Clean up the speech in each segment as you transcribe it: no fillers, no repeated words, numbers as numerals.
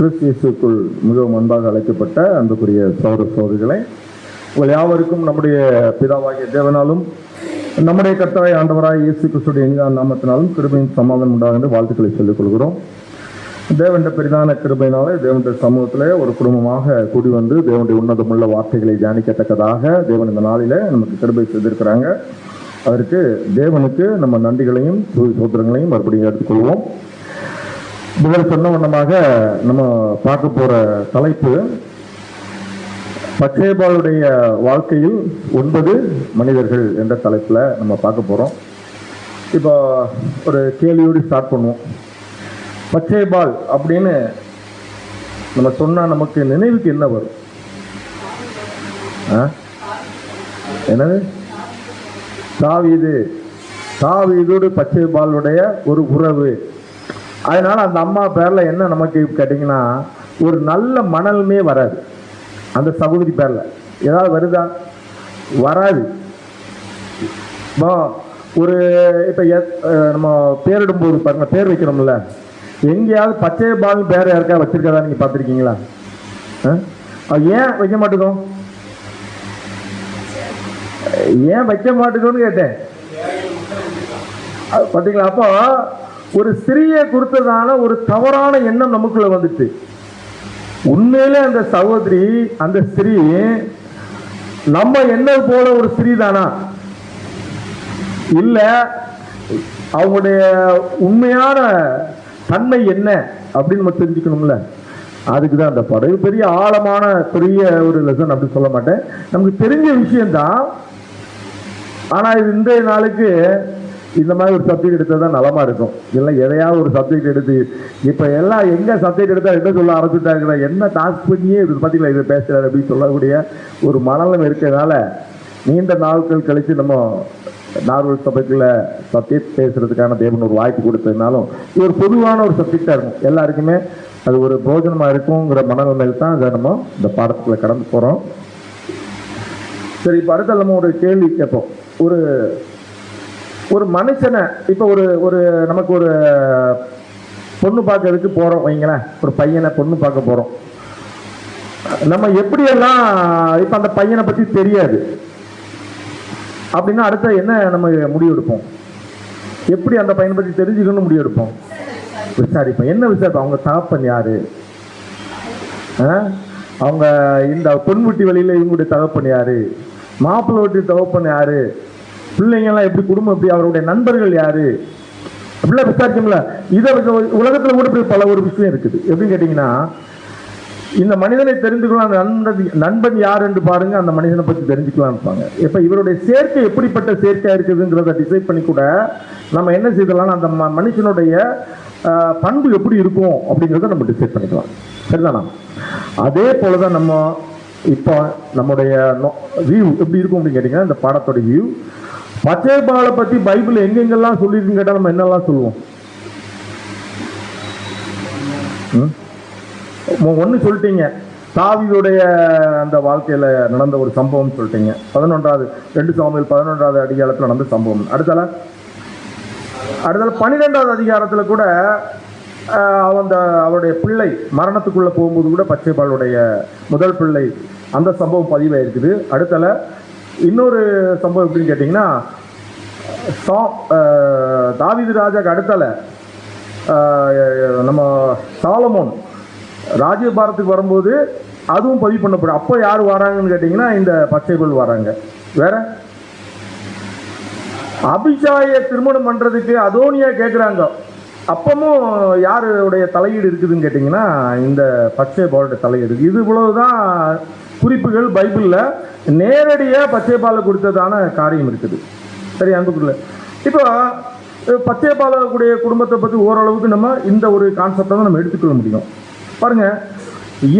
கிறிஸ்துவுக்குள் மிகவும் அன்பாக அழைக்கப்பட்ட அன்புக்குரிய சகோதர சகோதரிகளை, உங்கள் யாவருக்கும் நம்முடைய பிதாவாகிய தேவனாலும் நம்முடைய கர்த்தராகிய ஆண்டவராகிய இயேசு கிறிஸ்துவின் இனிய நாமத்தினாலும் கிருபையின் சமாதானம் உண்டாக என்று வாழ்த்துக்களை சொல்லிக் கொள்கிறோம். தேவனுடைய பெரிதான கிருபையினாலே தேவனுடைய சமூகத்திலே ஒரு குடும்பமாக கூடி வந்து தேவனுடைய உன்னதமுள்ள வார்த்தைகளை தியானிக்கத்தக்கதாக தேவன் இந்த நாளிலே நமக்கு கிருபை செய்திருக்கிறாங்க. அதற்கு தேவனுக்கு நம்ம நன்றிகளையும் சோத்திரங்களையும் மறுபடியும் எடுத்துக்கொள்வோம். இதில் சொன்ன வண்ணமாக நம்ம பார்க்க போற தலைப்பு பச்சேபாலுடைய வாழ்க்கையில் 9 மனிதர்கள் என்ற தலைப்புல நம்ம பார்க்க போறோம். இப்போ ஒரு கேள்வியோடு ஸ்டார்ட் பண்ணுவோம். பச்சேபால் அப்படின்னு நம்ம சொன்னா நமக்கு நினைவுக்கு என்ன வரும்? என்னது? தாவீதோடு பச்சேபாலுடைய ஒரு உறவு. அதனால அந்த அம்மா பேர்ல என்ன நமக்கு கேட்டீங்கன்னா, ஒரு நல்ல மணலுமே வராது. அந்த சகோதரி பேர்ல ஏதாவது வருதா? வராது. ஒரு இப்ப நம்ம பேரிடும்போது பாருங்க, பேர் வைக்கிறோம்ல, எங்கேயாவது பச்சைபால் பேர் யாருக்கா வச்சிருக்கதா நீங்க பார்த்துருக்கீங்களா? ஏன் வைக்க மாட்டேங்கும்? ஏன் வைக்க மாட்டேங்கும்னு கேட்டேன். பார்த்தீங்களா? அப்போ ஒரு ஸ்திரீயை குறித்ததான ஒரு தவறான எண்ணம் நமக்குள்ள வந்துட்டு, உண்மையிலே அந்த சகோதரி, அந்த ஸ்திரீ நம்ம என்ன போல ஒரு ஸ்திரீ தானா, இல்ல அவங்களுடைய உண்மையான தன்மை என்ன அப்படின்னு நம்ம தெரிஞ்சுக்கணும்ல. அதுக்குதான் அந்த படம். பெரிய ஆழமான பெரிய ஒரு லெசன் அப்படி சொல்ல மாட்டேன், நமக்கு தெரிஞ்ச விஷயம்தான். ஆனா இது இன்றைய நாளுக்கு இந்த மாதிரி ஒரு சப்ஜெக்ட் எடுத்தா தான் நலமா இருக்கும். இல்லை எதையாவது ஒரு சப்ஜெக்ட் எடுத்து இப்போ எல்லாம் எங்க சப்ஜெக்ட் எடுத்தா என்ன சொல்ல ஆரம்பிச்சுட்டாங்க, என்ன டாஸ்க் பண்ணியே இது பார்த்தீங்களா இதை பேசுறாரு அப்படின்னு சொல்லக்கூடிய ஒரு மனநலம் இருக்கிறதுனால நீண்ட நாட்கள் கழிச்சு நம்ம நார்வல் சபைக்குள்ள சப்ஜெக்ட் பேசுறதுக்கான தேவன் ஒரு வாய்ப்பு கொடுத்ததுனாலும் இது ஒரு பொதுவான ஒரு சப்ஜெக்டா இருக்கும். எல்லாருக்குமே அது ஒரு பிரோஜனமா இருக்குங்கிற மனநிலையில் தான் அதை நம்ம இந்த பாடத்துக்குள்ள கடந்து போறோம். சரி, இப்போ அடுத்த நம்ம ஒரு கேள்வி கேட்போம். ஒரு மனுஷனை இப்போ ஒரு நமக்கு ஒரு பொண்ணு பார்க்கறதுக்கு போறோம் வைங்களேன், ஒரு பையனை பொண்ணு பார்க்க போறோம். நம்ம எப்படியெல்லாம் இப்போ அந்த பையனை பத்தி தெரியாது அப்படின்னா அடுத்த என்ன நம்ம முடிவு எடுப்போம்? எப்படி அந்த பையனை பத்தி தெரிஞ்சுக்கணும்னு முடிவு எடுப்போம்? விசாரிப்போம். என்ன விசாரிப்போம்? அவங்க தகப்பன் யாரு, அவங்க இந்த பொன் வீட்டு வழியில இவங்களுடைய தகப்பன் யாரு, மாப்பிள்ளை வீட்டு தகப்பன் யாரு, பிள்ளைங்கெல்லாம் எப்படி, குடும்பம் எப்படி, அவருடைய நண்பர்கள் யாரு, அப்படிலாம் விசாரிக்கோம்ல. இதை உலகத்துல கூட பல ஒரு விஷயம் இருக்குது. எப்படின்னு கேட்டீங்கன்னா, இந்த மனிதனை தெரிஞ்சுக்கலாம், அந்த நண்பன் யார் என்று பாருங்க, அந்த மனிதனை பற்றி தெரிஞ்சுக்கலாம் இருப்பாங்க. இப்ப இவருடைய சேர்க்கை எப்படிப்பட்ட சேர்க்கையா இருக்குதுங்கிறத டிசைட் பண்ணி கூட நம்ம என்ன செய்யலாம், அந்த மனுஷனுடைய பண்பு எப்படி இருக்கும் அப்படிங்கிறத நம்ம டிசைட் பண்ணிக்கலாம். சரிதானா? அதே போலதான் நம்ம இப்போ நம்முடைய வியூ எப்படி இருக்கும் அப்படின்னு கேட்டீங்கன்னா, இந்த பாடத்தோட வியூ பச்சைபாலை பத்தி பைபிள் எங்கெங்கெல்லாம் சொல்லிருக்குன்னு கேட்டா நம்ம என்னெல்லாம் சொல்லுவோம்? ஒன்னு சொல்லிட்டீங்க, தாவீதுடைய அந்த வாழ்க்கையில நடந்த ஒரு சம்பவம் சொல்லிட்டீங்க. 2 சாமுவேல் 11வது அதிகாரத்தில் நடந்த சம்பவம். அடுத்தால 12வது அதிகாரத்தில் கூட அவருடைய பிள்ளை மரணத்துக்குள்ள போகும்போது கூட பச்சைபாலுடைய முதல் பிள்ளை அந்த சம்பவம் பதிவாயிருக்குது. அடுத்தால இன்னொரு சம்பவம் எப்படின்னு கேட்டீங்கன்னா, தாவீது ராஜாக்கு அடுத்தால நம்ம சாலமோன் ராஜ்யபாரத்துக்கு வரும்போது அதுவும் பதிவு பண்ணப்படும். அப்போ யார் வராங்கன்னு கேட்டீங்கன்னா, இந்த பச்சைபால் வராங்க. வேற அபிஷாயை திருமணம் பண்றதுக்கு அதோனியா கேட்குறாங்க. அப்பமும் யாருடைய தலையீடு இருக்குதுன்னு கேட்டீங்கன்னா, இந்த பச்சைபாலுடைய தலையீடு. இது இவ்வளவுதான் குறிப்புகள் பைபிள்ல நேரடியாக பச்சைபாலை கொடுத்ததான காரியம் இருக்குது. சரி அன்புக்குள்ள, இப்போ பச்சைபாலக்கூடிய குடும்பத்தை பற்றி ஓரளவுக்கு நம்ம இந்த ஒரு கான்செப்டை தான் நம்ம எடுத்துக்கொள்ள முடியும். பாருங்க,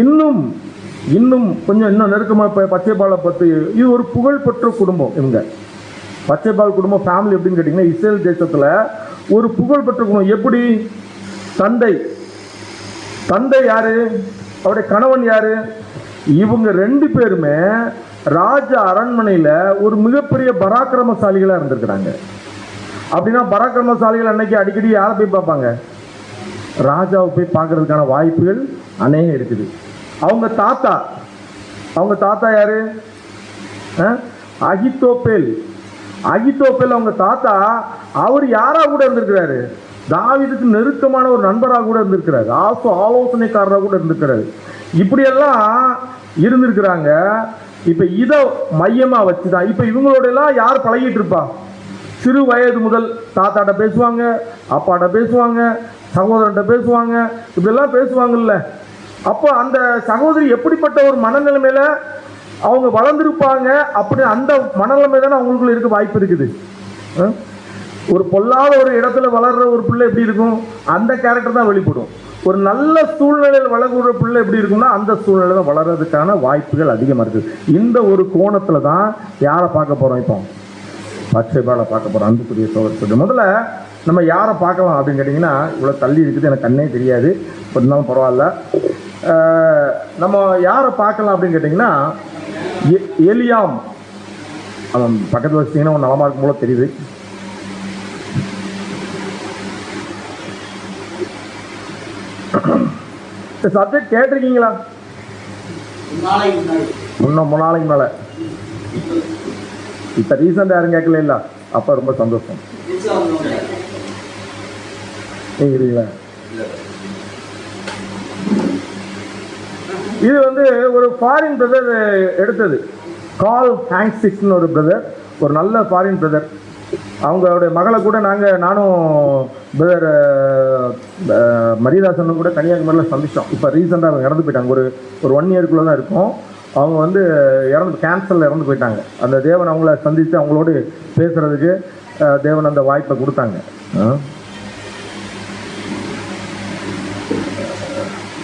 இன்னும் கொஞ்சம் நெருக்கமாக இப்போ பச்சைபாலை பற்றி, இது ஒரு புகழ்பெற்ற குடும்பம். இவங்க பச்சைபால் குடும்பம் ஃபேமிலி எப்படின்னு கேட்டிங்கன்னா, இஸ்ரேல் தேசத்தில் ஒரு புகழ்பெற்ற குடும்பம். எப்படி? தந்தை யாரு, அவருடைய கணவன் யாரு, இவங்க 2 பேருமே ராஜ அரண்மனையில் ஒரு மிகப்பெரிய பராக்கிரமசாலிகளாக இருந்திருக்கிறாங்க. அப்படின்னா பராக்கிரமசாலிகள் அன்னைக்கு அடிக்கடி யாரை போய் பார்ப்பாங்க? ராஜாவை போய் பார்க்கறதுக்கான வாய்ப்புகள் அநேகம் இருக்குது. அவங்க தாத்தா யாரு? அகித்தோப்பேல். அவங்க தாத்தா, அவர் யாரா கூட இருந்திருக்கிறாரு? தாவீதுக்கு நெருக்கமான ஒரு நண்பராக கூட இருந்திருக்கிறாரு, ஆலோசனைக்காரராக கூட இருந்திருக்கிறாரு. இப்படியெல்லாம் இருந்திருக்கிறாங்க. இப்ப இதை மையமா வச்சுதான் இப்ப இவங்களோட எல்லாம் யார் பழகிட்டு இருப்பா? சிறு வயது முதல் தாத்தாட்ட பேசுவாங்க, அப்பாட்ட பேசுவாங்க, சகோதரன்ட்ட பேசுவாங்க, இப்படியெல்லாம் பேசுவாங்கல்ல. அப்போ அந்த சகோதரி எப்படிப்பட்ட ஒரு மனநிலைமையில அவங்க வளர்ந்துருப்பாங்க? அப்படி அந்த மனநிலைமை தானே அவங்களுக்குள்ள இருக்க வாய்ப்பு இருக்குது. ஒரு பொல்லாத ஒரு இடத்துல வளர்ற ஒரு பிள்ளை எப்படி இருக்கும்? அந்த கேரக்டர் தான் வெளிப்படும். ஒரு நல்ல சூழ்நிலையில் வளர்கிற பிள்ளை எப்படி இருக்கும்னா அந்த சூழ்நிலையில் வளர்றதுக்கான வாய்ப்புகள் அதிகமாக இருக்குது. இந்த ஒரு கோணத்தில் தான் யாரை பார்க்க போகிறோம்? இப்போ பச்சைபாலை பார்க்க போகிறோம். அன்புக்குரிய சோதரர், முதல்ல நம்ம யாரை பார்க்கலாம் அப்படின்னு கேட்டிங்கன்னா, இவ்வளோ தள்ளி இருக்குது, எனக்கு கண்ணே தெரியாது, இருந்தாலும் பரவாயில்ல. நம்ம யாரை பார்க்கலாம் அப்படின்னு கேட்டிங்கன்னா, எலியாம். அவன் பக்கத்தில் வச்சிட்டிங்கன்னா ஒரு நலமாக இருக்கும் போல தெரியுது. சப்ஜெக்ட் கேட்டிருக்கீங்களா? மூணு நாளைக்கு மேலே. இப்போ ரீசெண்டாக யாரும் கேட்கல இல்லை? அப்போ ரொம்ப சந்தோஷம். கேட்குறீங்களா? இது வந்து ஒரு ஃபாரின் பிரதர் எடுத்தது. கால் ஹேங்க்சிக்ஸ்னு ஒரு பிரதர், ஒரு நல்ல ஃபாரின் பிரதர். அவங்களுடைய மகளை கூட நானும் பிரதர் மரியதாசனும் கூட கன்னியாகுமரியில் சந்திச்சோம். இப்போ ரீசெண்டாக அவங்க இறந்து போயிட்டாங்க. ஒரு 1 இயருக்குள்ளே தான் இருக்கும். அவங்க வந்து கேன்சரில் இறந்து போயிட்டாங்க. அந்த தேவன் அவங்கள சந்தித்து அவங்களோடு பேசுகிறதுக்கு தேவன் அந்த வாய்ப்பை கொடுத்தாங்க.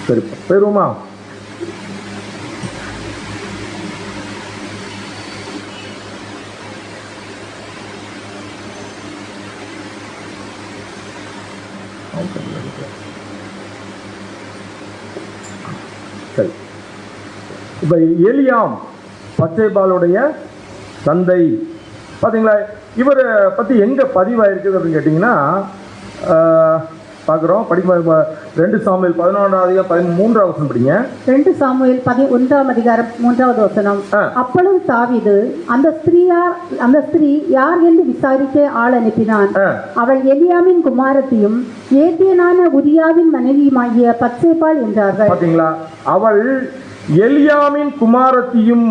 சரி, போயிடுவோமா? சரி, இப்போ எலியாம் பச்சைபாலுடைய தந்தை பார்த்தீங்களா? இவரை பற்றி எங்கே பதிவாயிருக்குது அப்படின்னு கேட்டிங்கன்னா, பார்க்குறோம். 2 சாமுவேல் 11 வசனம் படிங்க. 2 சாமுவேல் 11 அப்பொழுது தாவீது அந்த ஸ்திரீ யார் என்று விசாரிக்க ஆள் அனுப்பினான். அவள் எலியாமின் குமாரத்தியும் ஏத்தியனான உரியாவின் மனைவியுமாகிய பச்சைபால் என்றார்கள். பார்த்தீங்களா? அவள் எலியாமின் குமாரத்தியும்.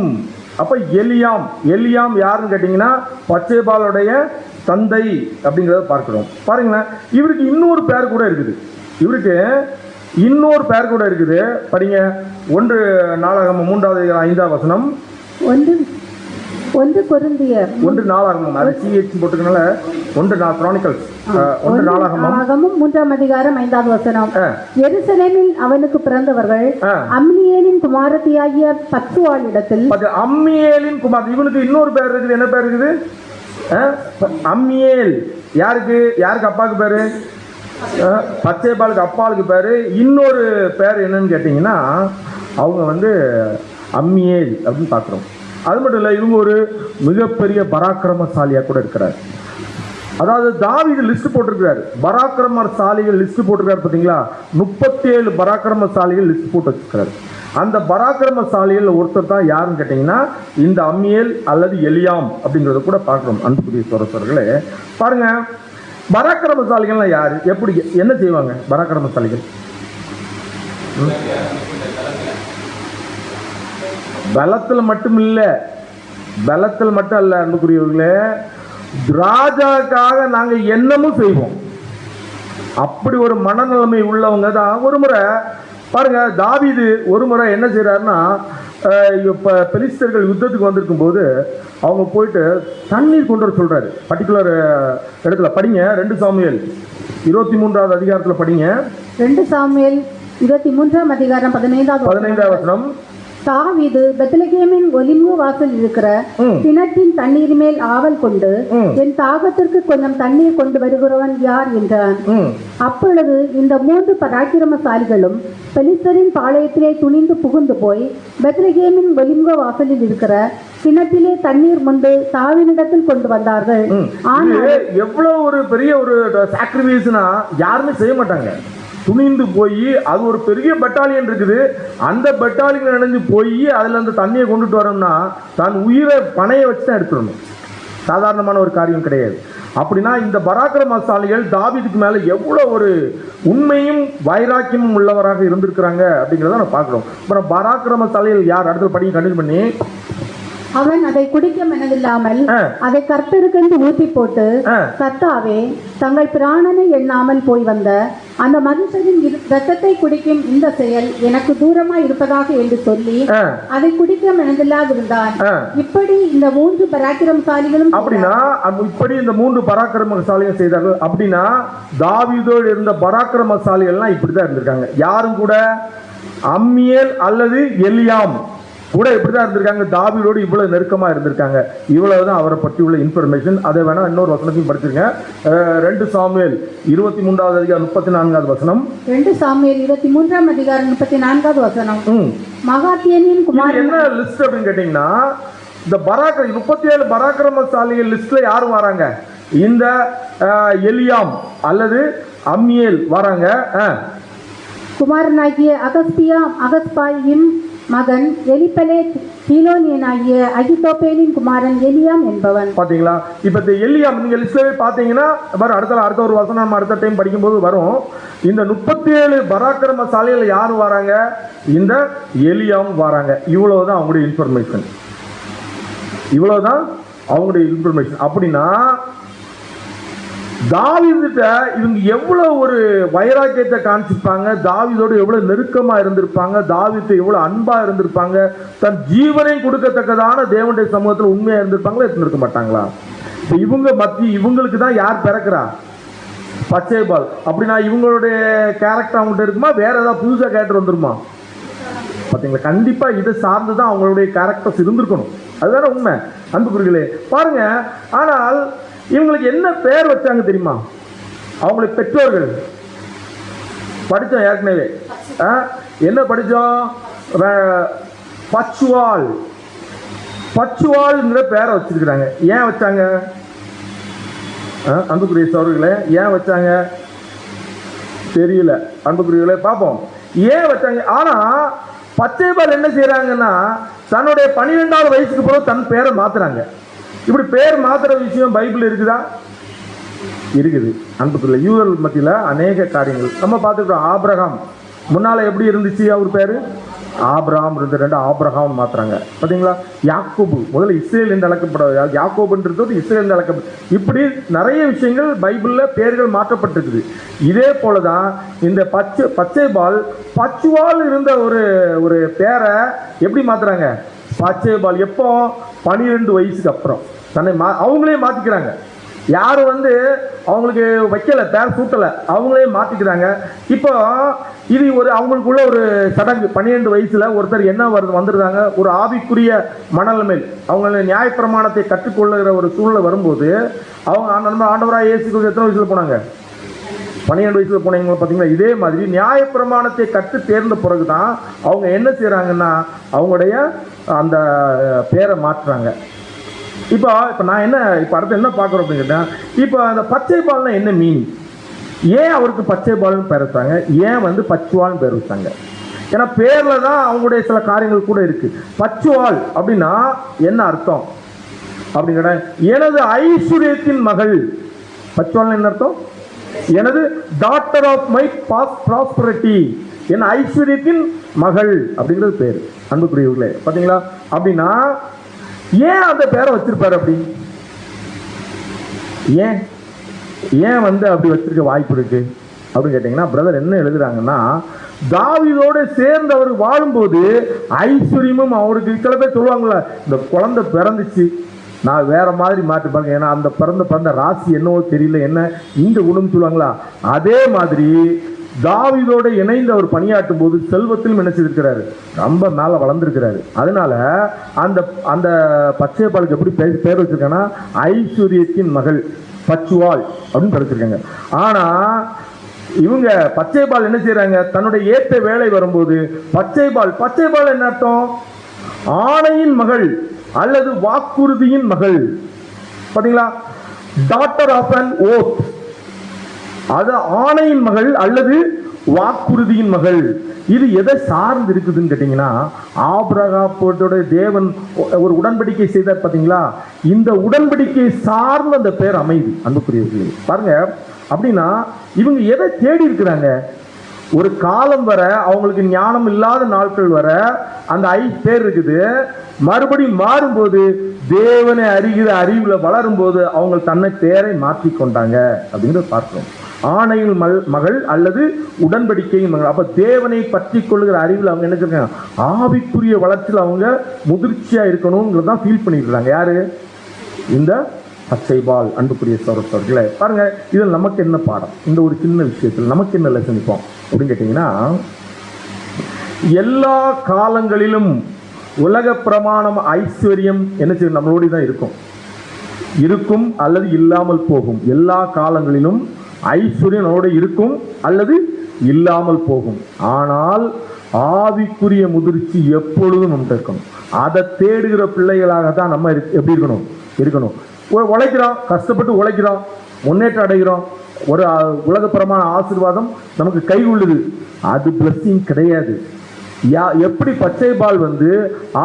அப்ப எலியாம் யாருன்னு கேட்டீங்கன்னா பச்சைபாலுடைய தந்தை அப்படிங்கிறத பார்க்கிறோம். பாருங்களேன், இவருக்கு இன்னொரு பேர் கூட இருக்குது. படிங்க. 1 நாளாகமம் 3-5 வசனம். 1 கொரிந்தியர் 1 நாளாகமம், அது CH போட்டுக்கனால 1 கிரானிக்கல்ஸ் 1 நாளாகமம் 3 வசனம். எருசலேமில் அவனுக்கு பிறந்தவர்கள் அம்மியேலின் குமாரத்தியாகிய பத்சுவாளிடத்தில். அம்மியேலின் குமாரத்தி. இவனுக்கு இன்னொரு பேர் இருக்குது. என்ன பேர் இருக்குது? அம்மியேல். யாருக்கு அப்பாவுக்கு பேரு? பச்சைபாலுக்கு அப்பாவுக்கு பேரு. இன்னொரு பேர் என்னன்னு கேட்டீங்கன்னா, அவங்க வந்து அம்மியேல் அப்படின்னு பார்க்குறோம். அது மட்டும் இல்லை, இவங்க ஒரு மிகப்பெரிய பராக்கிரமசாலியாக கூட இருக்கிறார். அதாவது தாவீது லிஸ்ட் போட்டிருக்கிறார், பராக்கிரமசாலிகள் லிஸ்ட் போட்டிருக்காரு. பார்த்தீங்களா? 37 பராக்கிரமசாலிகள் லிஸ்ட் போட்டு வச்சிருக்கிறார். அந்த பராக்கிரமசாலிகள் ஒருத்தர் தான் யாருன்னு கேட்டிங்கன்னா இந்த அம்மியேல் அல்லது எலியாம் அப்படிங்கிறத கூட பார்க்குறோம். அன்புக்குரிய சகோதரர்களே, பாருங்க, பராக்கிரமசாலிகள்லாம் யாரு? எப்படி என்ன செய்வாங்க பராக்கிரமசாலிகள்? பலத்தில் மட்டும் அல்ல அன்புக்குரியவர்களே, ராஜாக்காக நாங்கள் என்னமும் செய்வோம். அப்படி ஒரு மனநிலைமை உள்ளவங்க தான். ஒரு முறை பாருங்க, தாவீது ஒரு முறை என்ன செய்யறாருன்னா, இப்போ பெலிஸ்தர்கள் யுத்தத்துக்கு வந்திருக்கும் போது அவங்க போயிட்டு தண்ணீர் கொண்டு வர சொல்றாரு. பர்டிகுலர் இடத்துல படிங்க. 2 சாமுவேல் 23 படிங்க. 2 சாமுவேல் 23 15 வசனம். தாவீது பெத்லகேமின் ஒலிம்பு வாசல் இருக்கிற கிணற்றின் தண்ணீர் மேல் ஆவல் கொண்டு என் தாகத்திற்கு கொஞ்சம் தண்ணீர் கொண்டு வருகிறவன் யார் என்றான். அப்பொழுது இந்த 3 பராக்கிரமசாலிகளும் பெலிஸ்தரின் பாளையத்திலே துணிந்து புகுந்து போய் பெத்லகேமின் ஒலிம்பு வாசலில் இருக்கிற கிணற்றிலே தண்ணீர் முண்டு தாவீதிடத்தில் கொண்டு வந்தார்கள். ஆனால் எவ்வளவு ஒரு பெரிய ஒரு சாக்ரிஃபைஸ்னா யாருமே செய்ய மாட்டாங்க. துணிந்து போய் அது ஒரு பெரிய பெட்டாலியன் இருக்குது, அந்த பெட்டாலியன் நினைஞ்சு போய் அதில் அந்த தண்ணியை கொண்டுட்டு வரோம்னா தான் உயிரை பணையை வச்சு தான் எடுத்துடணும். சாதாரணமான ஒரு காரியம் கிடையாது. அப்படின்னா இந்த பராக்கிரமசாலிகள் தாவீதுக்கு மேலே எவ்வளோ ஒரு உண்மையும் வைராக்கியமும் உள்ளவராக இருந்திருக்கிறாங்க அப்படிங்கிறத நான் பார்க்குறோம். அப்புறம் பராக்கிரமசாலிகள் யார் அடுத்த படிக்க கண்டினியூ பண்ணி, அவன் அதை குடிக்க மனதில்லாமல் அதை கர்த்தருக்கென்று ஊற்றி போட்டு, கர்த்தாவே தங்கள் பிராணனை எண்ணாமல் போய் வந்த அந்த மனுஷரின் இரத்தத்தை குடிக்கும் இந்த செயல் எனக்கு தூரமாய் இருப்பதாக என்று சொல்லி அதை குடிக்க மனதில்லாதிருந்தான். இப்படி இந்த 3 பராக்கிரமசாலிகளும் அப்படின்னா இப்படி இந்த 3 பராக்கிரமசாலிகள் செய்தார்கள். அப்படின்னா தாவீதோடு இருந்த பராக்கிரமசாலிகள்லாம் இப்படிதான் இருந்திருக்காங்க. யாரும் கூட அம்மியேல் அல்லது எலியாம் கூட இப்படிதான் இருந்திருக்காங்க. தாவீதோடு இவ்வளவு நெருக்கமா இருந்திருக்காங்க. இவ்வளவுதான் அவரை பற்றி உள்ள இன்ஃபர்மேஷன். அதை வேணா இன்னொரு வசனத்தையும் படிச்சிருக்கேன். 2 சாமுவேல் 23வது அதிகாரம் 34வது வசனம். 2 சாமுவேல் 23ஆம் அதிகாரம் 34வது வசனம். மகாத்தியனின் குமாரன் என்ன லிஸ்ட் அப்படின்னு கேட்டீங்கன்னா, இந்த 37 பராக்கிரமசாலிகள் லிஸ்ட்ல யாரும் வராங்க? இந்த எலியாம் அல்லது அம்மியேல் வராங்க. குமாரனாகிய அகஸ்பாயின் மகன் எலிபலேத், கீலோனியனாகிய அகிதோப்பேலின் குமாரன் எலியாம் என்பவன். பாத்தீங்களா? இப்ப இந்த எலியாம் நீங்க லிஸ்ட்லவே பாத்தீங்கன்னா அடுத்த ஒரு வசனம் நம்ம அடுத்த டைம் படிக்கும்போது வரும். இந்த 37 பராக்கிரமசாலிகள் யாரு வராங்க? இந்த எலியாம் வராங்க. இவ்வளவுதான் அவங்களுடைய இன்ஃபர்மேஷன். அப்படின்னா தாவீதுட்ட இவங்க எவ்வளவு ஒரு வைராக்கியத்தை காமிச்சிருப்பாங்க, தாவீதோடு எவ்வளவு நெருக்கமா இருந்திருப்பாங்க, தாவீது எவ்வளவு அன்பா இருந்திருப்பாங்க, தன் ஜீவனை கொடுக்கத்தக்கதான தேவனுடைய சமூகத்தில் உண்மையா இருந்திருப்பாங்களா? இருக்க மாட்டாங்களா? இவங்களுக்கு தான் யார் பிறக்கிறா? பச்சைபால். அப்படின்னா இவங்களுடைய கேரக்டர் அவங்கள்ட்ட இருக்குமா? வேற ஏதாவது புதுசா கேரக்டர் வந்துருமா? பார்த்தீங்களா? கண்டிப்பா இதை சார்ந்துதான் அவங்களுடைய கேரக்டர்ஸ் இருந்திருக்கணும். அதுதானே உண்மை. அன்புக்குரியவர்களே பாருங்க. ஆனால் இவங்களுக்கு என்ன பெயர் வச்சாங்க தெரியுமா? அவங்களுக்கு பெற்றோர்கள் படித்தோம் ஏற்கனவே. என்ன படித்தோம்? பச்சுவால்ங்கிற பேரை வச்சிருக்கிறாங்க. ஏன் வச்சாங்க? அன்புக்குரிய சகோதரர்களே ஏன் வச்சாங்க தெரியல. அன்புக்குரியவர்களே பார்ப்போம் ஏன் வச்சாங்க. ஆனா பச்சைபால் என்ன செய்யறாங்கன்னா, தன்னுடைய 12வது வயசுக்கு போல தன் பேரை மாத்துறாங்க. இப்படி பேர் மாத்துற விஷயம் பைபிள் இருக்குதா? இருக்குது. அன்புக்குரிய யூதர்கள் மத்தியில் அநேக காரியங்கள் நம்ம பார்த்துக்கிறோம். ஆபிரகாம் முன்னால எப்படி இருந்துச்சு? அவர் பேரு ஆபிரகாம் இருந்த ஆபிரகாம் மாத்துறாங்க. பார்த்தீங்களா? யாக்கோபு முதல்ல இஸ்ரேல் என்று அழைக்கப்படாது, யாக்கோபுன்றது இஸ்ரேல் என்று அழைக்கப்படும். இப்படி நிறைய விஷயங்கள் பைபிளில் பேர்கள் மாற்றப்பட்டிருக்குது. இதே போலதான் இந்த பச்சைபால் பச்சுவால் இருந்த ஒரு பேரை எப்படி மாத்துறாங்க? பச்சைபால் எப்போ? 12 வயசுக்கு அப்புறம் தன்னை அவங்களே மாத்திக்கிறாங்க. யாரும் அவங்களுக்கு வைக்கல, பேர் சூட்டல, அவங்களே மாத்திக்கிறாங்க. இப்போ இது அவங்களுக்குள்ள ஒரு சடங்கு. 12 வயசுல ஒருத்தர் என்ன வந்துருந்தாங்க, ஒரு ஆவிக்குரிய மனநிலைமையில் அவங்க நியாயப்பிரமாணத்தை கற்றுக்கொள்ளுகிற ஒரு சூழ்நிலை வரும்போது அவங்க நம்ம ஆண்டவராக இயேசு கிறிஸ்து எத்தனை வயசுல போனாங்க? 12 வயசுல போனீங்க. பார்த்தீங்களா? இதே மாதிரி நியாயப்பிரமாணத்தை கற்று தேர்ந்த பிறகுதான் அவங்க என்ன செய்யறாங்கன்னா அவங்களுடைய அந்த பேரை மாற்றுறாங்க. இப்போ நான் அடுத்து என்ன பார்க்குறோம் அப்படின்னு கேட்டேன். இப்போ அந்த பச்சைபால்னா என்ன மீனிங்? ஏன் அவருக்கு பச்சைபால்னு பேர் வச்சாங்க? ஏன் பச்சுவால்னு பேர் வச்சாங்க? ஏன்னா பேர்ல தான் அவங்களுடைய சில காரியங்கள் கூட இருக்கு. பச்சுவால் அப்படின்னா என்ன அர்த்தம் அப்படின்னு கேட்டேன். எனது ஐஸ்வர்யத்தின் மகள். பச்சுவால் என்ன அர்த்தம்? எனது டாட்டர் ஆஃப் மை ப்ராஸ்பரிட்டி, என் ஐஸ்வர்யத்தின் மகள் அப்படிங்கிறது பேர். அன்புக்குரியவர்களே பார்த்தீங்களா? அப்படின்னா ஏன் அந்த பேரை வச்சிருப்பாரு? அப்படி ஏன் அப்படி வச்சிருக்க வாய்ப்பு இருக்கு அப்படின்னு கேட்டீங்கன்னா, பிரதர் என்ன எழுதுறாங்கன்னா, தாவீதோடு சேர்ந்து அவர் வாழும்போது ஐஸ்வர்யமும் அவருக்கு சில பேர் சொல்லுவாங்களா, இந்த குழந்தை பிறந்துச்சு நான் வேற மாதிரி மாற்றி பாருங்க, ஏன்னா அந்த பிறந்த ராசி என்னவோ தெரியல, என்ன இந்த குணம் சொல்லுவாங்களா, அதே மாதிரி தாவீதோட இணைந்து அவர் பணியாற்றும் போது செல்வத்திலும் என்ன செய்திருக்கிறாரு? ரொம்ப மேல வளர்ந்துருக்கிறாரு. அதனால அந்த அந்த பச்சைபாலுக்கு எப்படி பேர் வச்சிருக்காங்கன்னா, ஐஸ்வர்யத்தின் மகள் பச்சுவால் அப்படின்னு படிச்சிருக்காங்க. ஆனா இவங்க பச்சைபால் என்ன செய்யறாங்க? தன்னுடைய ஏற்ற வேலை வரும்போது பச்சைபால் என்ன அர்த்தம்? ஆணையின் மகள் அல்லது வாக்குறுதியின் மகள். பாத்தீங்களா? டாட்டர் ஆஃப் அன் ஓத், அது ஆணையின் மகள் அல்லது வாக்குறுதியின் மகள். இது எதை சார்ந்து இருக்குதுன்னு கேட்டீங்கன்னா, ஆபிரகாமோட தேவன் ஒரு உடன்படிக்கை செய்தார் பாத்தீங்களா, இந்த உடன்படிக்கை சார்ந்த அந்த பேர் அமைதி. அன்புக்குரியவர்களே பாருங்க, அப்படின்னா இவங்க எதை தேடி இருக்கிறாங்க? ஒரு காலம் வர அவங்களுக்கு ஞானம் இல்லாத நாட்கள் வர அந்த பேர் இருக்குது. மறுபடியும் மாறும்போது தேவனை அறிகிற அறிவுல வளரும் போது அவங்க தன்னை பேரை மாற்றி கொண்டாங்க அப்படிங்கிறத பார்க்கிறோம். ஆணையின் மகள் அல்லது உடன்படிக்கையின் மகள். அப்ப தேவனை பற்றி கொள்ளுகிற அறிவில் அவங்க என்ன சொல்றாங்க, ஆவிக்குரிய வளர்ச்சியில் அவங்க முதிர்ச்சியா இருக்கணும்ங்கிறதான் ஃபீல் பண்ணிடுறாங்க. யாரு? இந்த பச்சைபால். அன்புக்குரிய சகோதரர்களே பாருங்க, இதில் நமக்கு என்ன பாடம்? இந்த ஒரு சின்ன விஷயத்தில் நமக்கு என்ன லெசன் நிற்போம் அப்படின்னு கேட்டீங்கன்னா, எல்லா காலங்களிலும் உலக பிரமாணம் ஐஸ்வர்யம் என்ன செய்யும்? நம்மளோடு தான் இருக்கும் அல்லது இல்லாமல் போகும். எல்லா காலங்களிலும் ஐஸ்வர்யம் நம்மளோட இருக்கும் அல்லது இல்லாமல் போகும். ஆனால் ஆவிக்குரிய முதிர்ச்சி எப்பொழுதும் நம்ம இருக்கணும். அதை தேடுகிற பிள்ளைகளாக தான் நம்ம எப்படி இருக்கணும். உழைக்கிறோம், கஷ்டப்பட்டு உழைக்கிறோம், முன்னேற்றம் அடைகிறோம், ஒரு உலகப்புறமான ஆசீர்வாதம் நமக்கு கை உள்ளது. அது பிளஸிங் கிடையாது. எப்படி பச்சைபால்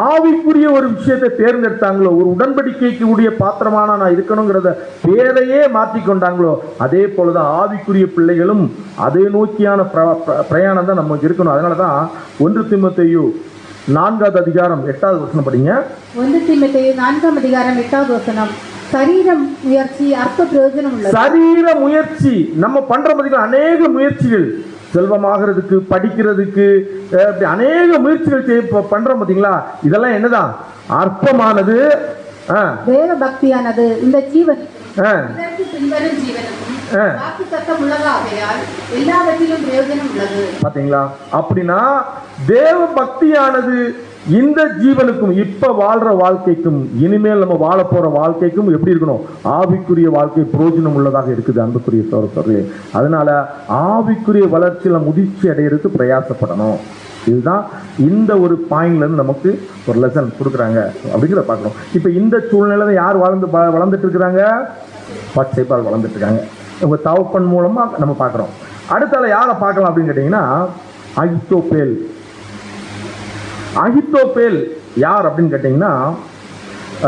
ஆவிக்குரிய ஒரு விஷயத்தை தேர்ந்தெடுத்தாங்களோ, ஒரு உடன்படிக்கைக்கு உடைய பாத்திரமான நான் இருக்கணுங்கிறத பேரையே மாற்றி கொண்டாங்களோ, அதே போலதான் ஆவிக்குரிய பிள்ளைகளும் அதை நோக்கியான பிரயாணம் தான் நமக்கு இருக்கணும். அதனாலதான் 1 தீமோத்தேயு 4வது அதிகாரம் 8வது வசனம் படிங்க. 1 தீமோத்தேயு 4ஆம் அதிகாரம் 8வது வசனம். சரீர முயற்சி அற்ப பிரயோஜனம் உள்ளது. சரீர முயற்சி நம்ம பண்ற பார்த்தீங்கன்னா அநேக முயற்சிகள், செல்வமாகிறதுக்கு, படிக்கிறதுக்கு, அநேக முயற்சிகள் பண்றோம் பார்த்தீங்களா, இதெல்லாம் என்னதான்? அற்பமானது. தேவ பக்தியானது இந்த ஜீவன் பாத்தீங்களா? அப்படின்னா தேவ பக்தியானது இந்த ஜீவனுக்கும், இப்ப வாழ்ற வாழ்க்கைக்கும், இனிமேல் நம்ம வாழ போற வாழ்க்கைக்கும் எப்படி இருக்கணும்? ஆவிக்குரிய வாழ்க்கை பிரயோஜனம் உள்ளதாக இருக்குது. அன்புக்குரிய சகோதரர்களே, அதனால ஆவிக்குரிய வளர்ச்சியில முதிர்ச்சி அடையிறதுக்கு பிரயாசப்படணும். இதுதான் இந்த ஒரு பாயிண்ட்ல இருந்து நமக்கு ஒரு லெசன் கொடுக்குறாங்க அப்படிங்கிறத பார்க்கணும். இப்ப இந்த சூழ்நிலை யார் வளர்ந்துட்டு இருக்கிறாங்க? பச்சைபால் வளர்ந்துட்டு இருக்காங்க. உங்க தகப்பன் மூலமா நம்ம பார்க்கிறோம். அடுத்தால யாரை பார்க்கலாம் அப்படின்னு கேட்டீங்கன்னா, அகித்தோப்பேல். அகித்தோப்பேல் யார் அப்படின்னு கேட்டீங்கன்னா,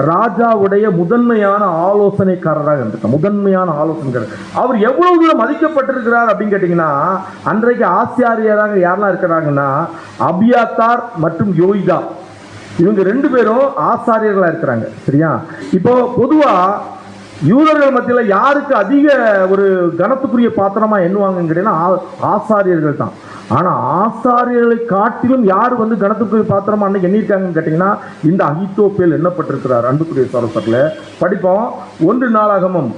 ராஜாவுடைய முதன்மையான ஆலோசனைக்காரராக இருந்திருக்க. முதன்மையான ஆலோசனைக்காரர். அவர் எவ்வளவு தூரம் மதிக்கப்பட்டிருக்கிறார் அப்படின்னு கேட்டீங்கன்னா, அன்றைக்கு ஆசாரியராக யாரெல்லாம் இருக்கிறாங்கன்னா, அபியாத்தார் மற்றும் யோய்தா, இவங்க 2 பேரும் ஆசாரியர்களா இருக்கிறாங்க. சரியா? இப்போ பொதுவா யூதர்கள் மத்தியில் யாருக்கு அதிக ஒரு கனத்துக்குரிய பாத்திரமா எண்ணுவாங்கன்னு கேட்டீங்கன்னா, ஆசாரியர்கள் தான். ஆனா ஆசாரியர்களை காட்டிலும் யார் கனத்துக்குரிய பாத்திரமா அன்னைக்கு எண்ணிருக்காங்கன்னு கேட்டீங்கன்னா, இந்த அகித்தோப்பேல் எண்ணப்பட்டிருக்கிறார். அன்புக்குரிய சகோதரர்களே படிப்போம். 1 நாளாகமம்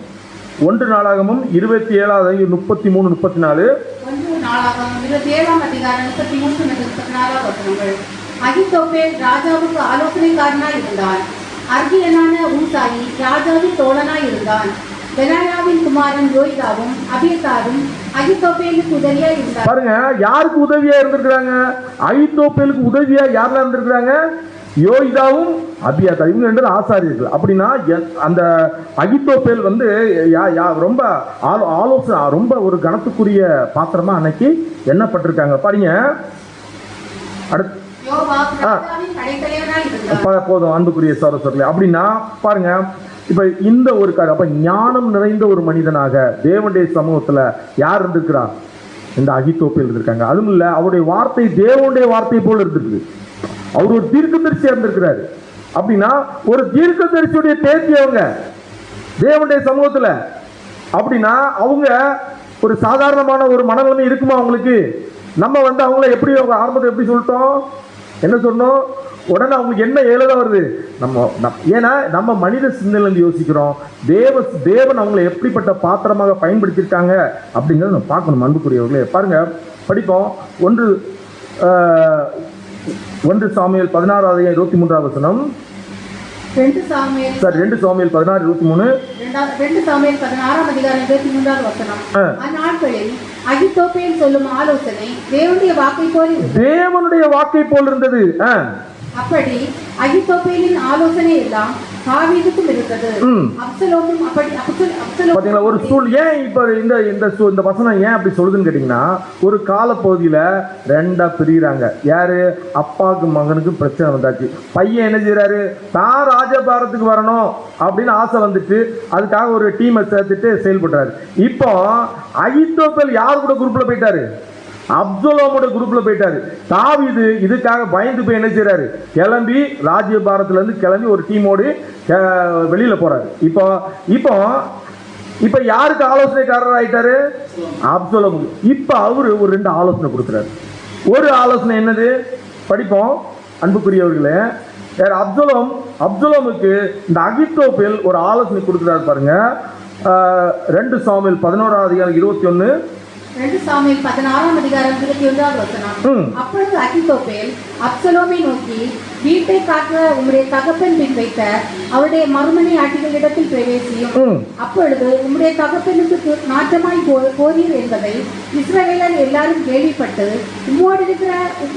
27 33 34. 1 நாளாகமம் 27ஆம் அதிகாரம் 33 மற்றும் 34 வசனங்கள். அகித்தோப்பேல் ராஜாவுக்கு ஆலோசனைக்காரனாய் இருந்தான். அர்கியனான ஊசாயி ராஜாவின் தோழனாய் இருந்தான். பெனாயாவின் குமாரன் யோய்தாவும் அபியத்தாரும் அகித்தோப்பேலுக்கு உதவியா இருந்தார். பாருங்க, யாருக்கு உதவியா இருந்திருக்கிறாங்க? அகித்தோப்பேலுக்கு உதவியா யாரெல்லாம் இருந்திருக்கிறாங்க? யோய்தாவும் அபியத்தார். இவங்க 2 ஆசாரியர்கள். அப்படின்னா அந்த அகித்தோப்பேல் ரொம்ப ஆலோசனை, ரொம்ப ஒரு கனத்துக்குரிய பாத்திரமா அன்னைக்கு எண்ணப்பட்டிருக்காங்க. பாருங்க, அடுத்து போதும். அன்புக்குரிய சகோதரர்களே, அப்படின்னா பாருங்க, இப்ப இந்த ஒரு அப்ப ஞானம் நிறைந்த ஒரு மனிதனாக தேவனுடைய சமூகத்துல யார் இருந்திருக்கிறார்? இந்த அகித்தோப்பேல் இருந்திருக்காங்க. அதுவும் இல்ல, அவருடைய வார்த்தை தேவனுடைய வார்த்தை போல இருந்திருக்கு. அவர் ஒரு தீர்க்கதரிசியா இருந்திருக்கிறாரு. அப்படின்னா ஒரு தீர்க்கதரிசியுடைய பேச்சு அவங்க தேவனுடைய சமூகத்துல. அப்படின்னா அவங்க ஒரு சாதாரணமான ஒரு மனநிலைமை இருக்குமா அவங்களுக்கு? நம்ம அவங்கள எப்படி அவங்க ஆரம்பத்தை எப்படி சொல்லிட்டோம்? என்ன சொன்னோம்? உடனே அவங்களுக்கு என்ன ஏழதா வருது? ஏன்னா நம்ம மனித சிந்தனையிலிருந்து யோசிக்கிறோம். தேவன் அவங்களை எப்படிப்பட்ட பாத்திரமாக பயன்படுத்தியிருக்காங்க அப்படிங்கிறத நம்ம பார்க்கணும். அன்புக்குரியவர்களே பாருங்க, படிப்போம். 1 சாமுவேல் 16:23 வசனம். 2 சாமுவேல் 16:23. 2 சாமுவேல் 16ஆம் அதிகாரம் 23வது வசனம். அந்நாட்களில் அகித்தோப்பேல் சொல்லும் ஆலோசனை தேவனுடைய வாக்கை போல் இருந்தது. அப்படி அகித்தோப்பேலின் ஆலோசனை எல்லாம் தாவீதுக்கும் இருந்தது. அப்சலோமும் பாத்தீங்களா ஒரு சூழ் ஏன் இப்ப இந்த வசனம் ஏன் அப்படி சொல்லுதுன்னு கேட்டீங்கன்னா, ஒரு காலப்பகுதியில ரெண்டா பிரிகிறாங்க. யாரு? அப்பாவுக்கு மகனுக்கு பிரச்சனை வந்தாச்சு. பையன் என்ன செய்யறாரு? தான் ராஜபாரத்துக்கு வரணும் அப்படின்னு ஆசை வந்துட்டு அதுக்காக ஒரு டீமை சேர்த்துட்டு செயல்படுறாரு. இப்போ அகித்தோப்பேல் யார் கூட குரூப்ல போயிட்டாரு? அப்சலோமோட குரூப்ல போயிட்டாரு. தாவீது இதுக்காக பயந்து போய் என்ன செய்யறாரு? கிளம்பி ராஜ்யபாரத்துல இருந்து கிளம்பி ஒரு டீமோடு வெளியில போறாரு. இப்போ இப்போ இப்போ யாருக்கு ஆலோசனைக்காரர் ஆயிட்டாரு? அப்சலோம். இப்ப அவரு ஒரு 2 ஆலோசனை கொடுக்குறாரு. ஒரு ஆலோசனை என்னது? படிப்போம் அன்புக்குரியவர்களே. அப்சலோமுக்கு இந்த அகித்தோப்பேல் ஒரு ஆலோசனை கொடுக்குறாரு பாருங்க. 2 சாமுவேல் 11:21. 2 சாமுவேல் 16:21. அப்பொழுது அகித்தோப்பேல் அப்சலோமை நோக்கி, வீட்டை காக்க உம்முடைய தகப்பன் பின் வைத்த அவருடைய மறுமனை ஆட்டிகளிடத்தில் பிரவேசியும். அப்பொழுது உம்முடைய தகப்பனுக்கு நாற்றமாய் போறீர் என்பதை இஸ்ரவேலர் எல்லாரும் கேள்விப்பட்டு உம்மோடு இருக்கிற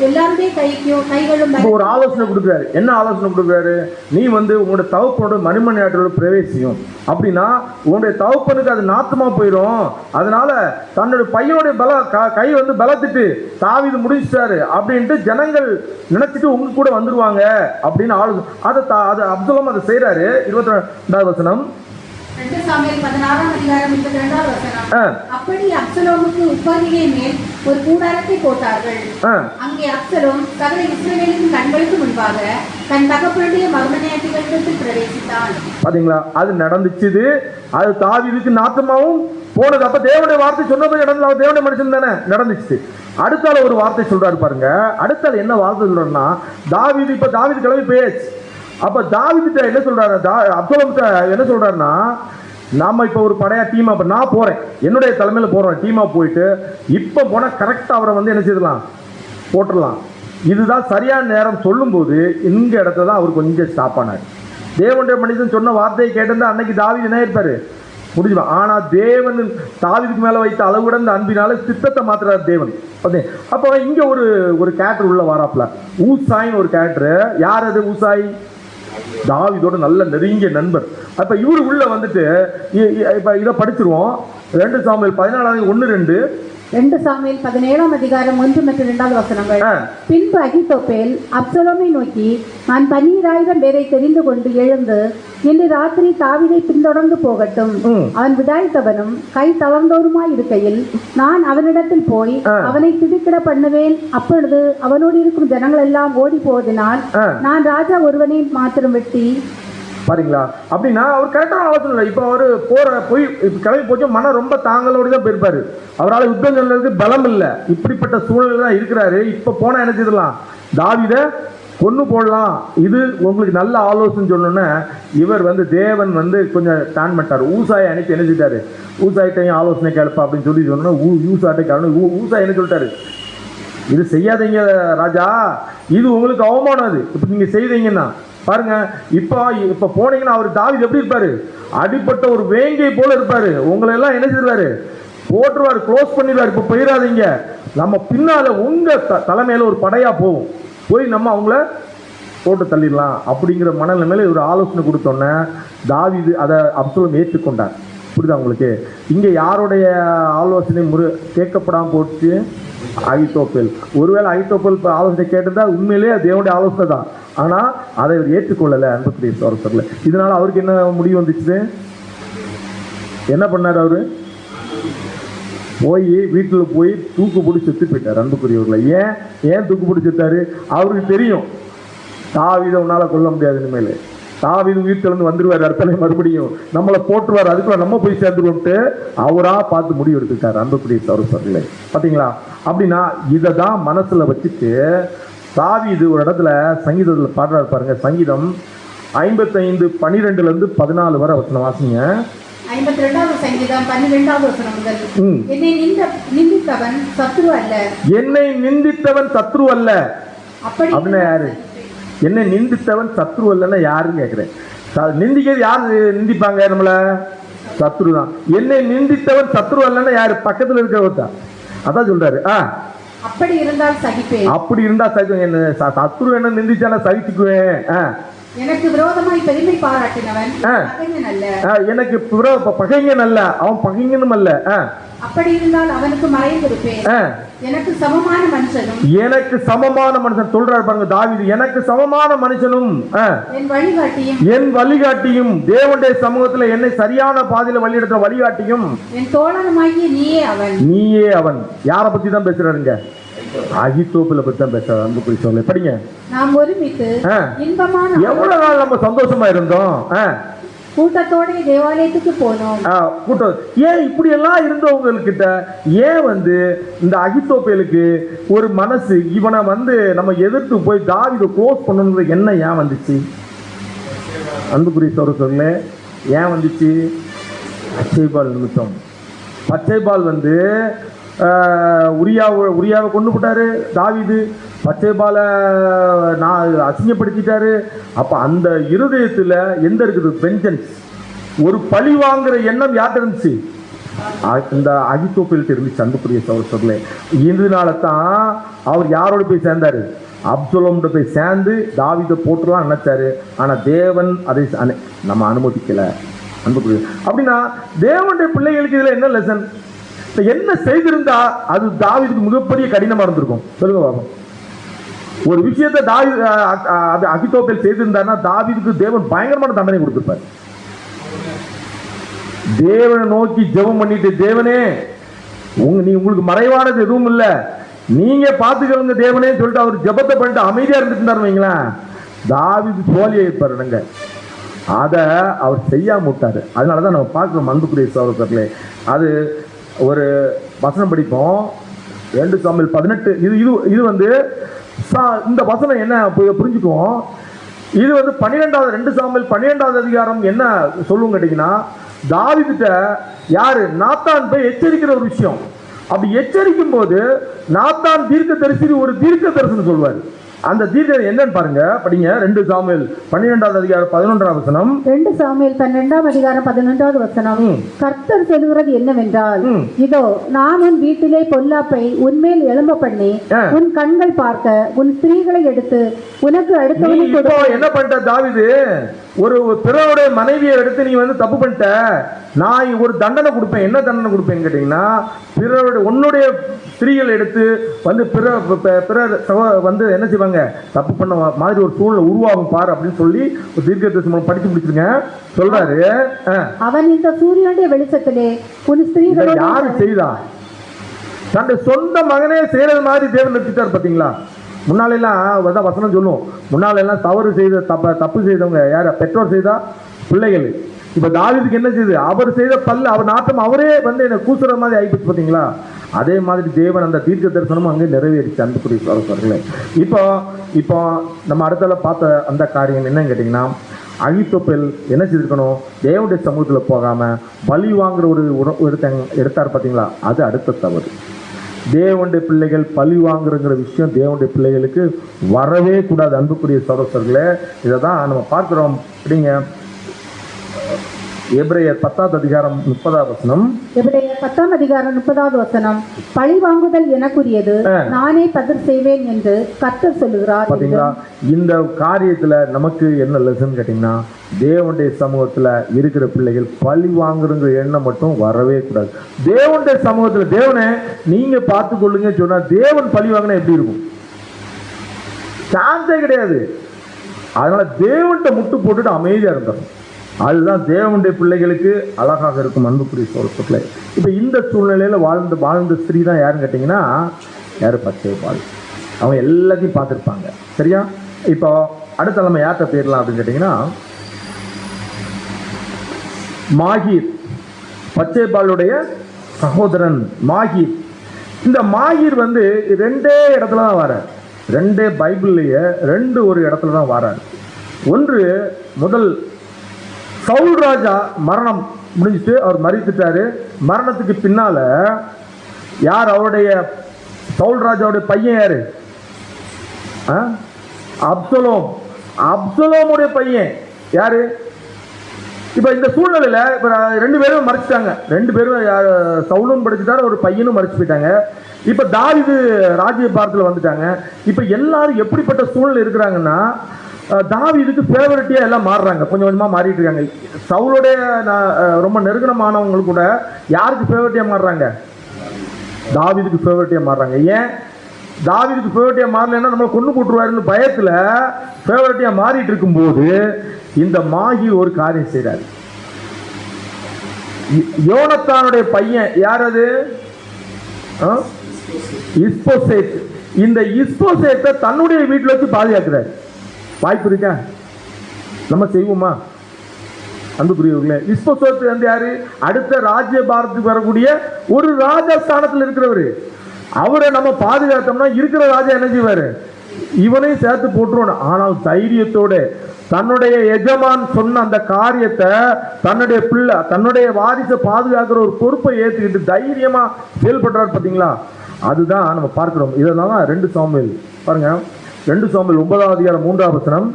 எல்லாருடைய கைகளும். ஒரு ஆலோசனை கொடுக்குறாரு. என்ன ஆலோசனை கொடுக்குறாரு? நீ உங்களுடைய தகப்பனோட மறுமனை ஆட்டிகளோட பிரவேசியும். அப்படின்னா உங்களுடைய தகப்பனுக்கு அது நாத்தமா போயிடும். அதனால தன்னுடைய பையனுடைய கை பலத்துட்டு தாவீது முடிச்சிட்டாரு அப்படின்ட்டு ஜனங்கள் நினைச்சிட்டு உங்க கூட வந்துருவாங்க அப்படின்னு அப்சலோம் அதை செய்யறாரு. 22வது வசனம். 2 சாமுவேல் 16:22. அப்படி அப்சலோமுக்கு உப்பரிகை மேல் ஒரு கூடாரத்தை போட்டார்கள். அங்கே அப்சலோம் சகல இஸ்ரவேலின் கண்களுக்கு முன்பாக தன் தகப்பனுடைய மறுமனையாட்டிகளிடத்தில் பிரவேசித்தான். பாத்தீங்களா? அது நடந்துச்சு. அது தாவீதுக்கு நாத்தமாவும் போனது. அப்ப தேவனுடைய வார்த்தை சொன்னபோது நடந்தது. தேவனுடைய மனுஷன் தானே நடந்துச்சு. அடுத்தால ஒரு வார்த்தை சொல்றாரு பாருங்க. அடுத்தால என்ன வார்த்தை சொல்றாருன்னா, தாவீது கிளம்பி போயாச்சு. அப்ப தாவீது என்ன சொல்றாரு? அப்சலோம் என்ன சொல்றாருன்னா, நாம இப்ப ஒரு படையா டீமா நான் போறேன், என்னுடைய தலைமையில போறோம், டீமா போயிட்டு இப்ப போனா கரெக்டா அவரை என்ன செய்யலாம்? போட்டுடலாம். இதுதான் சரியான நேரம் சொல்லும் போது இந்த இடத்துல தான் அவர் கொஞ்சம் ஸ்டாப் ஆனார். தேவனுடைய மனிதன் சொன்ன வார்த்தையை கேட்டிருந்தா அன்னைக்கு தாவீது என்ன இருப்பாரு? முடிஞ்சுமா. ஆனா தேவன் தாவீதுக்கு மேல வைத்த அளவுடன் அன்பினால சித்தத்தை மாத்துறாரு தேவன். அப்போ இங்க ஒரு கேரக்டர் உள்ள வாராப்ல. ஊசாயின்னு ஒரு கேரக்டர். யார் அது? ஊசாய் தாவீதோட நல்ல நெருங்கிய நண்பர். அப்ப இவரு உள்ள இப்ப இதை படிச்சிருவோம். 2 சாமுவேல் 14:1-2. 2 சாமுவேல் 17:1-2 பின்பு அகித்தோப்பேல் அப்சலோமை நோக்கி, நான் 12,000 பேரை தெரிந்து கொண்டு எழுந்து இன்று ராத்திரி தாவீதை பின்தொடர்ந்து போகட்டும். அவன் விடாய்த்தவனும் கை தளர்ந்தோருமாய் இருக்கையில் நான் அவனிடத்தில் போய் அவனை திடுக்கிட பண்ணுவேன். அப்பொழுது அவனோடு இருக்கும் ஜனங்கள் எல்லாம் ஓடி போவதனால் நான் ராஜா ஒருவனை மாத்திரம் வெட்டி. பாருங்களா? அப்படின்னா அவர் கரெக்டான ஆலோசனை இல்லை. இப்போ அவரு போய் கிளம்பி போச்சு. மனம் ரொம்ப தாங்களோடு தான் போயிருப்பாரு. அவரால் யுத்தங்களுக்கு பலம் இல்லை. இப்படிப்பட்ட சூழ்நிலை தான் இருக்கிறாரு. இப்ப போனா என்ன செய்யலாம்? தாவீதை கொன்னு போடலாம். இது உங்களுக்கு நல்ல ஆலோசனை சொன்னோன்னே இவர் தேவன் கொஞ்சம் பிளான் பண்ணிட்டாரு. ஊசாயை அனுப்பி என்ன செய்தாரு? ஊசாய்ட்டையும் ஆலோசனை கேட்பா அப்படின்னு சொல்லி சொன்னோன்னா ஊசாட்டை காரணம் ஊசா என்ன சொல்லிட்டாரு? இது செய்யாதீங்க ராஜா, இது உங்களுக்கு அவமானம். அது இப்ப நீங்க செய்தீங்கன்னா பாருங்க. இப்ப போனீங்கன்னா அவர் தாவீது எப்படி இருப்பாரு? அடிப்பட்ட ஒரு வேங்கை போல இருப்பாரு. உங்களை எல்லாம் என்ன செய்வாரு? போட்டுருவாரு, க்ளோஸ் பண்ணிடுவாரு. இப்ப போயிடாதீங்க, நம்ம பின்னால உங்க தலைமையில ஒரு படையா போவோம், போய் நம்ம அவங்கள போட்டு தள்ளிடலாம் அப்படிங்கிற மனநிலைமையில ஒரு ஆலோசனை கொடுத்தோன்னே தாவீது அதை அப்சலோம் ஏற்றுக்கொண்டார். புரியுதா உங்களுக்கு? இங்க யாருடைய ஆலோசனை கேட்கப்படாம போச்சு? அகித்தோப்பேல். ஒருவேளை அகித்தோப்பேல் ஆலோசனை கேட்டிருந்தா உண்மையிலேயே தேவனுடைய ஆலோசனை தான். ஆனா அதை அவர் ஏற்றுக்கொள்ளல. அன்புக்குரிய சகோதரர்களே, இதனால அவருக்கு என்ன முடிவு வந்துச்சு? என்ன பண்ணாரு? அவரு வீட்டுல போய் தூக்கு போட்டு செத்து போயிட்டார். அன்புக்குரியவர்களை, ஏன் தூக்கு போட்டு செத்தாரு? அவருக்கு தெரியும் தாவீதை உன்னால கொல்ல முடியாது. இனிமேல் தாவீது வீட்டிலிருந்து வந்துருவாரு, அடுத்த மறுபடியும் நம்மளை போட்டுருவாரு, அதுக்குள்ள நம்ம போய் சேர்ந்துருவோம்ட்டு அவரா பார்த்து முடிவு எடுத்துட்டாரு. அன்புக்குரிய சகோதரர்களே, பாத்தீங்களா? அப்படின்னா இதை தான் மனசுல வச்சுட்டு தாவீது ஒரு இடத்துல சங்கீதத்தில் பாடுறாரு பாருங்க. சங்கீதம் 55:12-14 வரை வசனம் வாசிங்க. 52வது சங்கீதம் 12வது வசனம் முதல். என்னை நிந்தித்தவன் சத்ரு அல்ல. என்னை நிந்தித்தவன் சத்ரு அல்ல அப்படின்னா யாரு? என்னை நிந்தித்தவன் சத்ரு அல்லன்னா யாருன்னு கேட்கிறேன். நிந்திக்கிறது யாரு நிந்திப்பாங்க? நம்மள சத்ரு தான். என்னை நிந்தித்தவன் சத்ரு அல்லன்னா யாரு? பக்கத்துல இருக்கிறவர்தா. அதான் சொல்றாரு. அப்படி இருந்தால் சகிப்பேன். அப்படி இருந்தா சகிப்பேன். என்ன சத்ரு என்ன நிந்திச்சான சகிச்சுக்குவேன். எனக்கு விரோதமாய் பெருமை பாராட்டினவன் பகைஞன் அல்ல. எனக்கு பகைஞன் அல்ல, அவன் பகைஞனும் அல்ல. அப்படி இருந்தால் அவனுக்கு மறைந்திருப்பேன். எனக்கு சமமான மனுஷனும், எனக்கு சமமான மனுஷன் சொல்றாரு பாருங்க தாவீது, எனக்கு சமமான மனுஷனும் என் வழிகாட்டியும் தேவனுடைய சமூகத்துல என்னை சரியான பாதையில வழிநடத்துற வழிகாட்டியும் என் தோழனுமாகிய நீயே அவன். யாரை பத்தி தான் பேசுறாருங்க? அகித்தோப்புல பத்தி தான் பேசுறாரு. அந்த போய் சொல்ல படிங்க. நாம் ஒருமித்து இன்பமான எவ்வளவு நாள் நம்ம சந்தோஷமா இருந்தோம், கூட்டத்தோட தேவாலயத்துக்கு போனோம். கூட்டம் ஏன் இப்படி எல்லாம் இருந்தவங்ககிட்ட ஏன் இந்த அகித்தோப்பேலுக்கு ஒரு மனசு, இவனை நம்ம எதிர்த்து போய் தாவீதை க்ளோஸ் பண்ணணுங்கிற என்ன ஏன் வந்துச்சு? அன்புக்குரிய சகோதரர்களே, ஏன் வந்துச்சு? பச்சைபால் நிமித்தம். பச்சைபால் உரியாவை கொண்டு போட்டாரு தாவீது. பச்சைபாலை நான் அசிங்கப்படுத்திட்டாரு. அப்ப அந்த இருதயத்துல எந்த இருக்குது? வெஞ்சன்ஸ், ஒரு பழி வாங்குற எண்ணம் யார்கிட்ட இருந்துச்சு? இந்த அகித்தோப்பேல்கிட்ட இருந்துச்சு. அன்புக்குரிய சகோதரர்களே, இதனால தான் அவர் யாரோட போய் சேர்ந்தாரு? அப்சலோம்கிட்ட போய் சேர்ந்து தாவீதை போட்டுலாம் நினைச்சாரு. ஆனா தேவன் அதை நம்ம அனுமதிக்கல. அன்புக்குரிய அப்படின்னா தேவனுடைய பிள்ளைகளுக்கு இதுல என்ன லெசன்? என்ன செய்திருந்தா அது தாவீதுக்கு மிகப்பெரிய கடினமா இருந்திருக்கும்? சொல்லுங்க பாபா. ஒரு விஷயத்தை அகித்தோப்பேல் செய்திருந்தாருன்னா தாவீதுக்கு தேவன் பயங்கரமான தண்டனை கொடுத்திருப்பார். தேவனை நோக்கி ஜெபம் பண்ணிட்டு, தேவனே உங்களுக்கு மறைவானது எதுவும் இல்ல, நீங்க பாத்துக்கிறவங்க தேவனே சொல்லிட்டு அவர் ஜெபத்தை பண்ணிட்டு அமைதியா இருந்துட்டு வைங்களேன், தாவீது தோல்வியை இருப்பாருங்க. அதை அவர் செய்யாம விட்டாரு. அதனாலதான் நம்ம பார்க்கிறோம் அன்புக்குரிய சகோதரர்களே. அது ஒரு வசனம் படிப்போம், 2 சாமுவேல் 18. இது இந்த வசனம் என்ன புரிஞ்சுக்குவோம். இது 12வது 2 சாமுவேல் 12வது அதிகாரம் என்ன சொல்லுங்க கேட்டீங்கன்னா, தாவீதுட்ட யாரு? நாத்தான் போய் எச்சரிக்கிற ஒரு விஷயம். அப்படி எச்சரிக்கும் போது நாத்தான் தீர்க்கதரிசி ஒரு தீர்க்க தரிசனம் சொல்வார். அந்த தீர்க்க என்னன்னு பாருங்க, படிங்க. 2 சாமுவேல் 12வது அதிகாரம் 11ஆம் வசனம். 2 சாமுவேல் 12ஆம் அதிகாரம் 11வது வசனம். கர்த்தர் சொல்கிறது என்னவென்றால், இதோ நான் உன் வீட்டிலே பொல்லாப்பை உன்மேல் எழும்ப பண்ணி உன் கண்கள் பார்க்க உன் ஸ்திரீகளை எடுத்து உனக்கு அடுத்தவனுக்கு. என்ன பண்ணிட்ட தாவீது? ஒரு பிறருடைய மனைவியை எடுத்து நீ தப்பு பண்ணிட்ட, நான் ஒரு தண்டனை கொடுப்பேன். என்ன தண்டனை கொடுப்பேன்னு கேட்டீங்கன்னா, பிறருடைய உன்னுடைய ஸ்திரீகளை எடுத்து பிறர் என்ன செய்வாங்க, தப்பு பண்ண மாதிரி ஒரு சூழ்நிலை உருவாகும் பாரு அப்படின்னு சொல்லி ஒரு தீர்க்கதரிசனம் படிச்சு முடிச்சிருங்க சொல்றாரு. அவன் இந்த சூரியனுடைய வெளிச்சத்திலே உன் ஸ்திரீகளை யாரு செய்தா? தன்னுடைய சொந்த மகனே செய்யறது மாதிரி தேவன் நிறுத்திட்டார். பாத்தீங்களா? முன்னாலெல்லாம் வசனம் சொல்லுவோம், முன்னாலெல்லாம் தவறு செய்த தப்பு செய்தவங்க யார? பெற்றோர் செய்தா பிள்ளைகள். இப்ப தாவீதுக்கு என்ன செய்யுது? அவர் செய்த அவர் நாட்டம் அவரே என்ன கூசுற மாதிரி ஆயிடுச்சு. பாத்தீங்களா? அதே மாதிரி தேவன் அந்த தீர்க்க தரிசனமும் அங்கே நிறைவேறிச்சு. அன்புக்குரிய சகோதரர்களே, இப்போ நம்ம அடுத்தால பார்த்த அந்த காரியம் என்னன்னு கேட்டீங்கன்னா, அகித்தோப்பேல் என்ன செய்திருக்கணும்? தேவனுடைய சமூகத்துல போகாம பலி வாங்குற ஒரு எடுத்தார். பாத்தீங்களா? அது அடுத்த தவறு. தேவனுடைய பிள்ளைகள் பழி வாங்குறங்கிற விஷயம் தேவனுடைய பிள்ளைகளுக்கு வரவே கூடாது. அன்புக்குரிய சகோதரர்களே, இதை தான் நம்ம பார்க்கிறோம். அப்படிங்க எபிரேயர் 10வது அதிகாரம் 30வது வசனம். எபிரேயர் 10ஆம் அதிகாரம் 30வது வசனம். பழி வாங்குதல் எனக்குரியது, நானே பதில் செய்வேன் என்று கர்த்தர் சொல்லுகிறார். பாத்தீங்களா? இந்த காரியத்துல நமக்கு என்ன லெசன் கேட்டீங்கன்னா, தேவனுடைய சமூகத்துல இருக்கிற பிள்ளைகள் பழி வாங்குறங்கிற எண்ணம் மட்டும் வரவே கூடாது. தேவனுடைய சமூகத்துல தேவனை நீங்க பார்த்து கொள்ளுங்க சொன்னா, தேவன் பழி வாங்கினா எப்படி இருக்கும்? சான்ஸே கிடையாது. அதனால தேவன்கிட்ட முட்டு போட்டுட்டு அமைதியா இருந்தோம். அதுதான் தேவனுடைய பிள்ளைகளுக்கு அழகாக இருக்கும். அன்புக்குரிய சகோதரர்களே, இப்ப இந்த சூழ்நிலையில வாழ்ந்த ஸ்திரீ தான் யாருன்னு கேட்டீங்கன்னா, யாரு? பச்சைபால். அவங்க எல்லாத்தையும் பார்த்துருப்பாங்க. சரியா? இப்போ அடுத்த நம்ம யார்கிட்ட போயிடலாம் அப்படின்னு கேட்டீங்கன்னா, மாகீர், பச்சைபாலுடைய சகோதரன் மாகீர். இந்த மாகீர் 2 இடத்துல தான் வரார். 2 பைபிள்லயே 2 ஒரு இடத்துல தான் வரார். ஒன்று, முதல் சவுல் ராஜா மரணம் முடிஞ்சிட்டு அவர் மரித்துட்டாரு. மரணத்துக்கு பின்னால யார்? அவருடைய சவுல் ராஜாவுடைய பையன் யாரு? அப்சலோம். அப்சலோமுடைய பையன் யாரு? இப்ப இந்த சூழ்நிலையில இப்ப 2 பேரும் மறைச்சிட்டாங்க. 2 பேரும் சவுலும் படிச்சுட்டாரு, ஒரு பையனும் மறைச்சு போயிட்டாங்க. இப்ப தாவீது ராஜ்ய பாரத்துல வந்துட்டாங்க. இப்ப எல்லாரும் எப்படிப்பட்ட சூழ்நிலை இருக்கிறாங்கன்னா, தாவீதுக்கு ஃபேவரட்டியா எல்லாம் மாறுறாங்க, கொஞ்சம் கொஞ்சமா மாறிட்டு இருக்காங்க. சவுலோடைய ரொம்ப நெருக்கமானவங்க கூட யாருக்கு ஃபேவரட்டியா மாறுறாங்க? தாவீதுக்கு ஃபேவரட்டியா மாறுறாங்க. ஏன் தாவீதுக்கு ஃபேவரட்டியா மாறலன்னா நம்மளை கொண்டு போட்டுருவாருன்னு பயத்துல ஃபேவரட்டியா மாறிட்டு இருக்கும்போது இந்த மாகி ஒரு காரியம் செய்றாரு. யோனத்தானுடைய பையன் யார் அது? இஸ்போசேத். இந்த இஸ்போசேத்தை தன்னுடைய வீட்டில் வச்சு பாதுகாக்கிறார். வாய்ப்பு இருக்கா? நம்ம செய்வோமா? அன்புக்குரியவர்களே, இஸ்போசேத் வந்து யாரு? அடுத்த ராஜ்ய பாரத்துக்கு வரக்கூடிய ஒரு ராஜஸ்தானத்தில் இருக்கிறவர். அவரை நம்ம பாதுகாத்தோம்னா இருக்கிற ராஜா என்ன செய்வாரு? இவனையும் சேர்த்து போட்டுருவோம். ஆனால் தைரியத்தோட தன்னுடைய எஜமான் சொன்ன அந்த காரியத்தை தன்னுடைய பிள்ளை தன்னுடைய வாரிசை பாதுகாக்கிற ஒரு பொறுப்பை ஏற்றுக்கிட்டு தைரியமா செயல்படுறாரு. பார்த்தீங்களா? அதுதான் நம்ம பார்க்கிறோம். இதனால 2 சாமுவேல் பாருங்க, 2 சாமுவேல் 9ஆம் அதிகாரம் 3ஆம் வசனம்.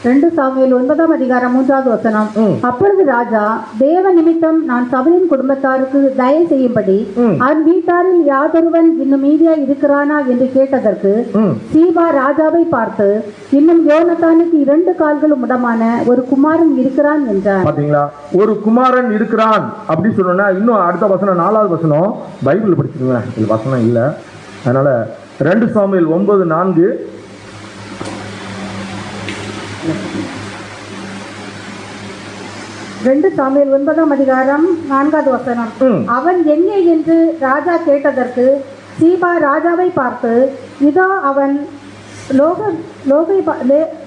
2 சாமுவேல் 9ஆம் அதிகாரம் 3வது வசனம். அப்பொழுது ராஜா, தேவ நிமித்தம் நான் சவுலின் குடும்பத்தாருக்கு தயை செய்யும்படி அவன் வீட்டாரில் யாதொருவன் இன்னும் மீதியா இருக்கிறானா என்று கேட்டதற்கு சீபா ராஜாவை பார்த்து, இன்னும் யோனத்தானுக்கு 2 கால்களும் உடமான ஒரு குமாரன் இருக்கிறான் என்றான். பாத்தீங்களா? ஒரு குமாரன் இருக்கிறான் அப்படி சொன்னா இன்னும் அடுத்த வசனம் 4வது வசனம் பைபிள் படிச்சுக்கோங்க, இது வசனம் இல்லை. அதனால 2 சாமுவேல் 9:4. 2 சாமுவேல் 9ஆம் அதிகாரம் 4வது வசனம். அவன் எங்கே என்று ராஜா கேட்டதற்கு சீபா ராஜாவை பார்த்து, இதோ அவன்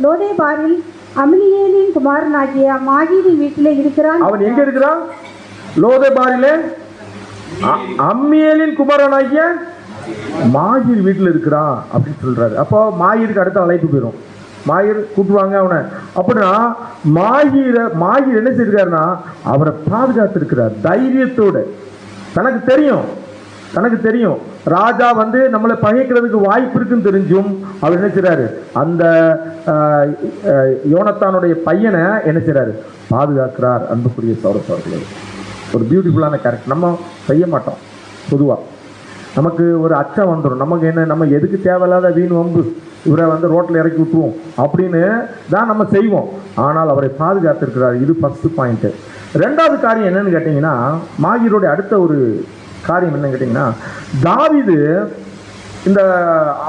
லோதேபாரில் அமிலியேலின் குமாரனாகிய மாகீரி வீட்டிலே இருக்கிறான். அவன் எங்க இருக்கிறான்? லோதேபாரிலே அம்மியேலின் குமாரனாகிய மாகீர் வீட்டில் இருக்கிறான் அப்படின்னு சொல்றாரு. அப்போ மாகீருக்கு அடுத்த அழைப்பு போயிடும். மாகீர் கூட்டுவாங்க அவனை. அப்படின்னா மாகீர் என்ன செய்திருக்காருன்னா அவரை பாதுகாத்து இருக்கிறார் தைரியத்தோட. தனக்கு தெரியும் ராஜா வந்து நம்மளை பகைக்கிறதுக்கு வாய்ப்பு இருக்குன்னு தெரிஞ்சும் அவர் என்ன செய்றாரு? அந்த யோனத்தானுடைய பையனை என்ன செய்றாரு? பாதுகாக்கிறார். அன்புக்குரிய சகோதரர்களே, ஒரு பியூட்டிஃபுல்லான கேரக்டர். நம்ம செய்ய மாட்டோம். பொதுவாக நமக்கு ஒரு அச்சம் வந்துடும். நமக்கு என்ன, நம்ம எதுக்கு தேவையில்லாத வீண் வம்பு, இவரை வந்து ரோட்டில் இறக்கி விட்டுருவோம் அப்படின்னு தான் நம்ம செய்வோம். ஆனால் அவரை பாதுகாத்திருக்கிறார். இது ஃபர்ஸ்ட் பாயிண்ட். 2வது காரியம் என்னன்னு கேட்டிங்கன்னா, மாகீரோடைய அடுத்த ஒரு காரியம் என்னன்னு கேட்டிங்கன்னா, தாவீது இந்த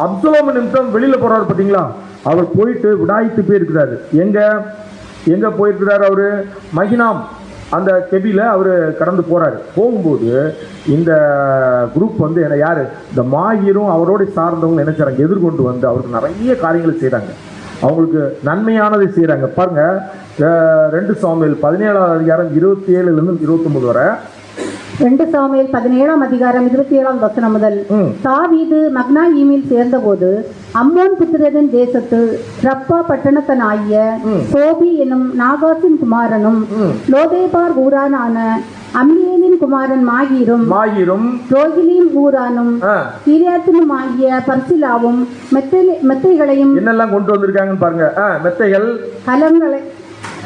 அப்சலோம் நிமித்தம் வெளியில் போகிறாரு. பார்த்தீங்களா? அவர் போயிட்டு விடாய்த்து போயிருக்கிறாரு. எங்கே போயிருக்கிறார்? அவர் மகினாம் அந்த கெபியில் அவர் கடந்து போகிறாரு. போகும்போது இந்த குரூப் வந்து என்ன யார்? இந்த மாகீரும் அவரோடு சார்ந்தவங்க என்ன செய்கிறாங்க? எதிர்கொண்டு வந்து அவருக்கு நிறைய காரியங்களை செய்கிறாங்க. அவங்களுக்கு நன்மையானதை செய்கிறாங்க. பாருங்க, 2 சாமுவேல் 17ஆம் அதிகாரம் 27லிருந்து 29 வரை. 2 சாமுவேல் 17ஆம் அதிகாரம் 27ஆம் வசனம் முதல். தாவீது மக்னாயீமில் சேர்ந்தபோது அம்மோன் புத்திரரின் தேசத்து ரப்பா பட்டணத்தனாகிய சோபி என்னும் நாகாசின் குமாரனும் லோதேபார் ஊரானான அம்மியேலின் குமாரன் மாகீரும் ரோகிலீம் ஊரானும் கீரியாத்தினும் ஆகிய பர்சிலாவும் மெத்தைகளையும் என்னெல்லாம் கொண்டு வந்திருக்காங்கன்னு பாருங்க. மெத்தைகள்,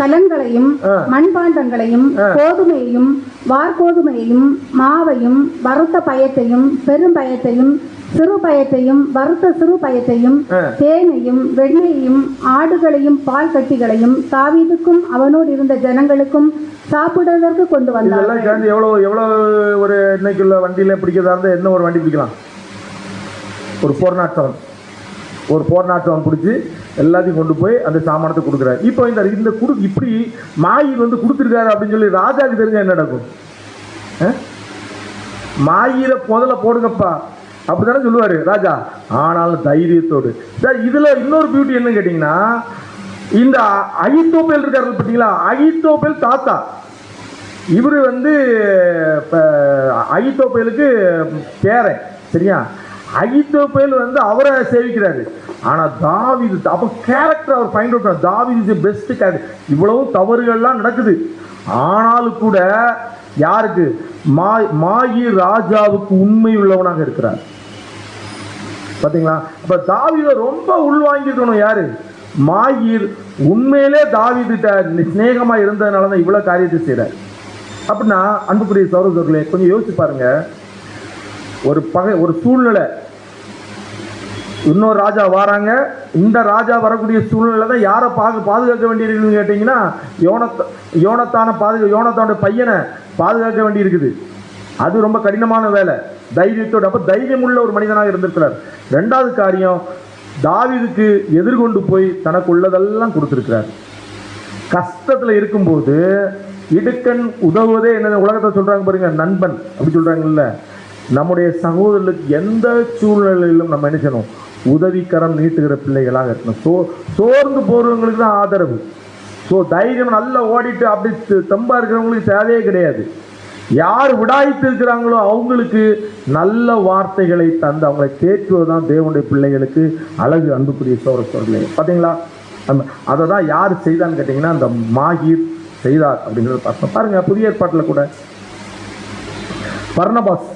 கலங்களையும் மண்பாண்டங்களையும் கோதுமையையும் வார்கோதுமையையும் மாவையும் வறுத்த பயத்தையும் பெரும் பயத்தையும் சிறு பயத்தையும் வறுத்த சிறு பயத்தையும் தேனையும் வெண்ணெயையும் ஆடுகளையும் பால் கட்டிகளையும் தாவீதுக்கும் அவனோடு இருந்த ஜனங்களுக்கும் சாப்பிடுவதற்கு கொண்டு வந்தார். எவ்வளவு ஒரு இன்னைக்குள்ள வண்டியில பிடிக்கிறதா இருந்தா என்ன ஒரு வண்டி பிடிக்கலாம்? ஒரு 407 ஒரு 407 பிடிச்சி எல்லாத்தையும் கொண்டு போய் அந்த சாமானத்தை கொடுக்குறாரு. இப்போ இந்த இப்படி மாயீர் வந்து கொடுத்துருக்காரு அப்படின்னு சொல்லி ராஜாவுக்கு தெரிஞ்சா என்ன நடக்கும்? மாயீரை முதல்ல போடுங்கப்பா அப்படித்தானே சொல்லுவாரு ராஜா. ஆனாலும் தைரியத்தோடு. இதுல இன்னொரு பியூட்டி என்னன்னு கேட்டீங்கன்னா, இந்த அகித்தோப்பேல் இருக்காரு பார்த்தீங்களா? அகித்தோப்பேல் தாத்தா. இவரு வந்து அகித்தோப்பேலுக்கு பேரன். சரியா? அகித்தோப்பேல் வந்து அவரை சேவிக்கிறாரு. ஆனா தாவீது அப்ப கேரக்டர் அவர் ஃபைண்ட் அவுட் பண்ண. தாவீது இஸ் பெஸ்ட் கேரக்டர். இவ்வளவு தவறுகள்லாம் நடக்குது. ஆனாலும் கூட யாருக்கு? மாகீர் ராஜாவுக்கு உண்மை உள்ளவனாக இருக்கிறார். பாத்தீங்களா? அப்ப தாவீதை ரொம்ப உள்வாங்கிருக்கணும். யாரு? மாகீர் உண்மையிலே தாவீதுட்ட சிநேகமா இருந்ததுனாலதான் இவ்வளவு காரியத்தை செய்யறாரு. அப்படின்னா அன்புக்குரிய சகோதரர்களே, கொஞ்சம் யோசிச்சு பாருங்க. ஒரு சூழ்நிலை இன்னொரு ராஜா வராங்க. இந்த ராஜா வரக்கூடிய சூழ்நிலை தான் யாரை பாதுகாக்க வேண்டியிருக்குன்னு கேட்டிங்கன்னா, யோனத்தானுடைய பையனை பாதுகாக்க வேண்டியிருக்குது. அது ரொம்ப கடினமான வேலை. தைரியத்தோடு, அப்போ தைரியம் உள்ள ஒரு மனிதனாக இருந்திருக்கிறார். ரெண்டாவது காரியம், தாவீதுக்கு எதிர்கொண்டு போய் தனக்கு உள்ளதெல்லாம் கொடுத்துருக்கிறார். கஷ்டத்தில் இருக்கும்போது இடுக்கன் உதவுவதே என்ன உலகத்தை சொல்கிறாங்க பாருங்க, நண்பன் அப்படி சொல்கிறாங்கல்ல. நம்முடைய சகோதரர்களுக்கு எந்த சூழ்நிலையிலும் நம்ம என்ன செய்யணும், உதவிக்கரம் நீட்டுகிற பிள்ளைகளாக இருக்கணும். சோர்ந்து போகிறவங்களுக்கு தான் ஆதரவு. தைரியம் நல்லா ஓடிட்டு அப்படி தெம்பா இருக்கிறவங்களுக்கு தேவையே கிடையாது. யார் விடாய்த்து இருக்கிறாங்களோ அவங்களுக்கு நல்ல வார்த்தைகளை தந்து அவங்களை தேற்றுவதுதான் தேவனுடைய பிள்ளைகளுக்கு அழகு. அன்புக்குரிய சோழர்களே, பார்த்தீங்களா, அதை தான் யார் செய்தான்னு கேட்டிங்கன்னா அந்த மாகீர் செய்தார் அப்படிங்கிறத பார்த்தோம். பாருங்க, புதிய ஏற்பாட்டில் கூட பர்னபாஸ்,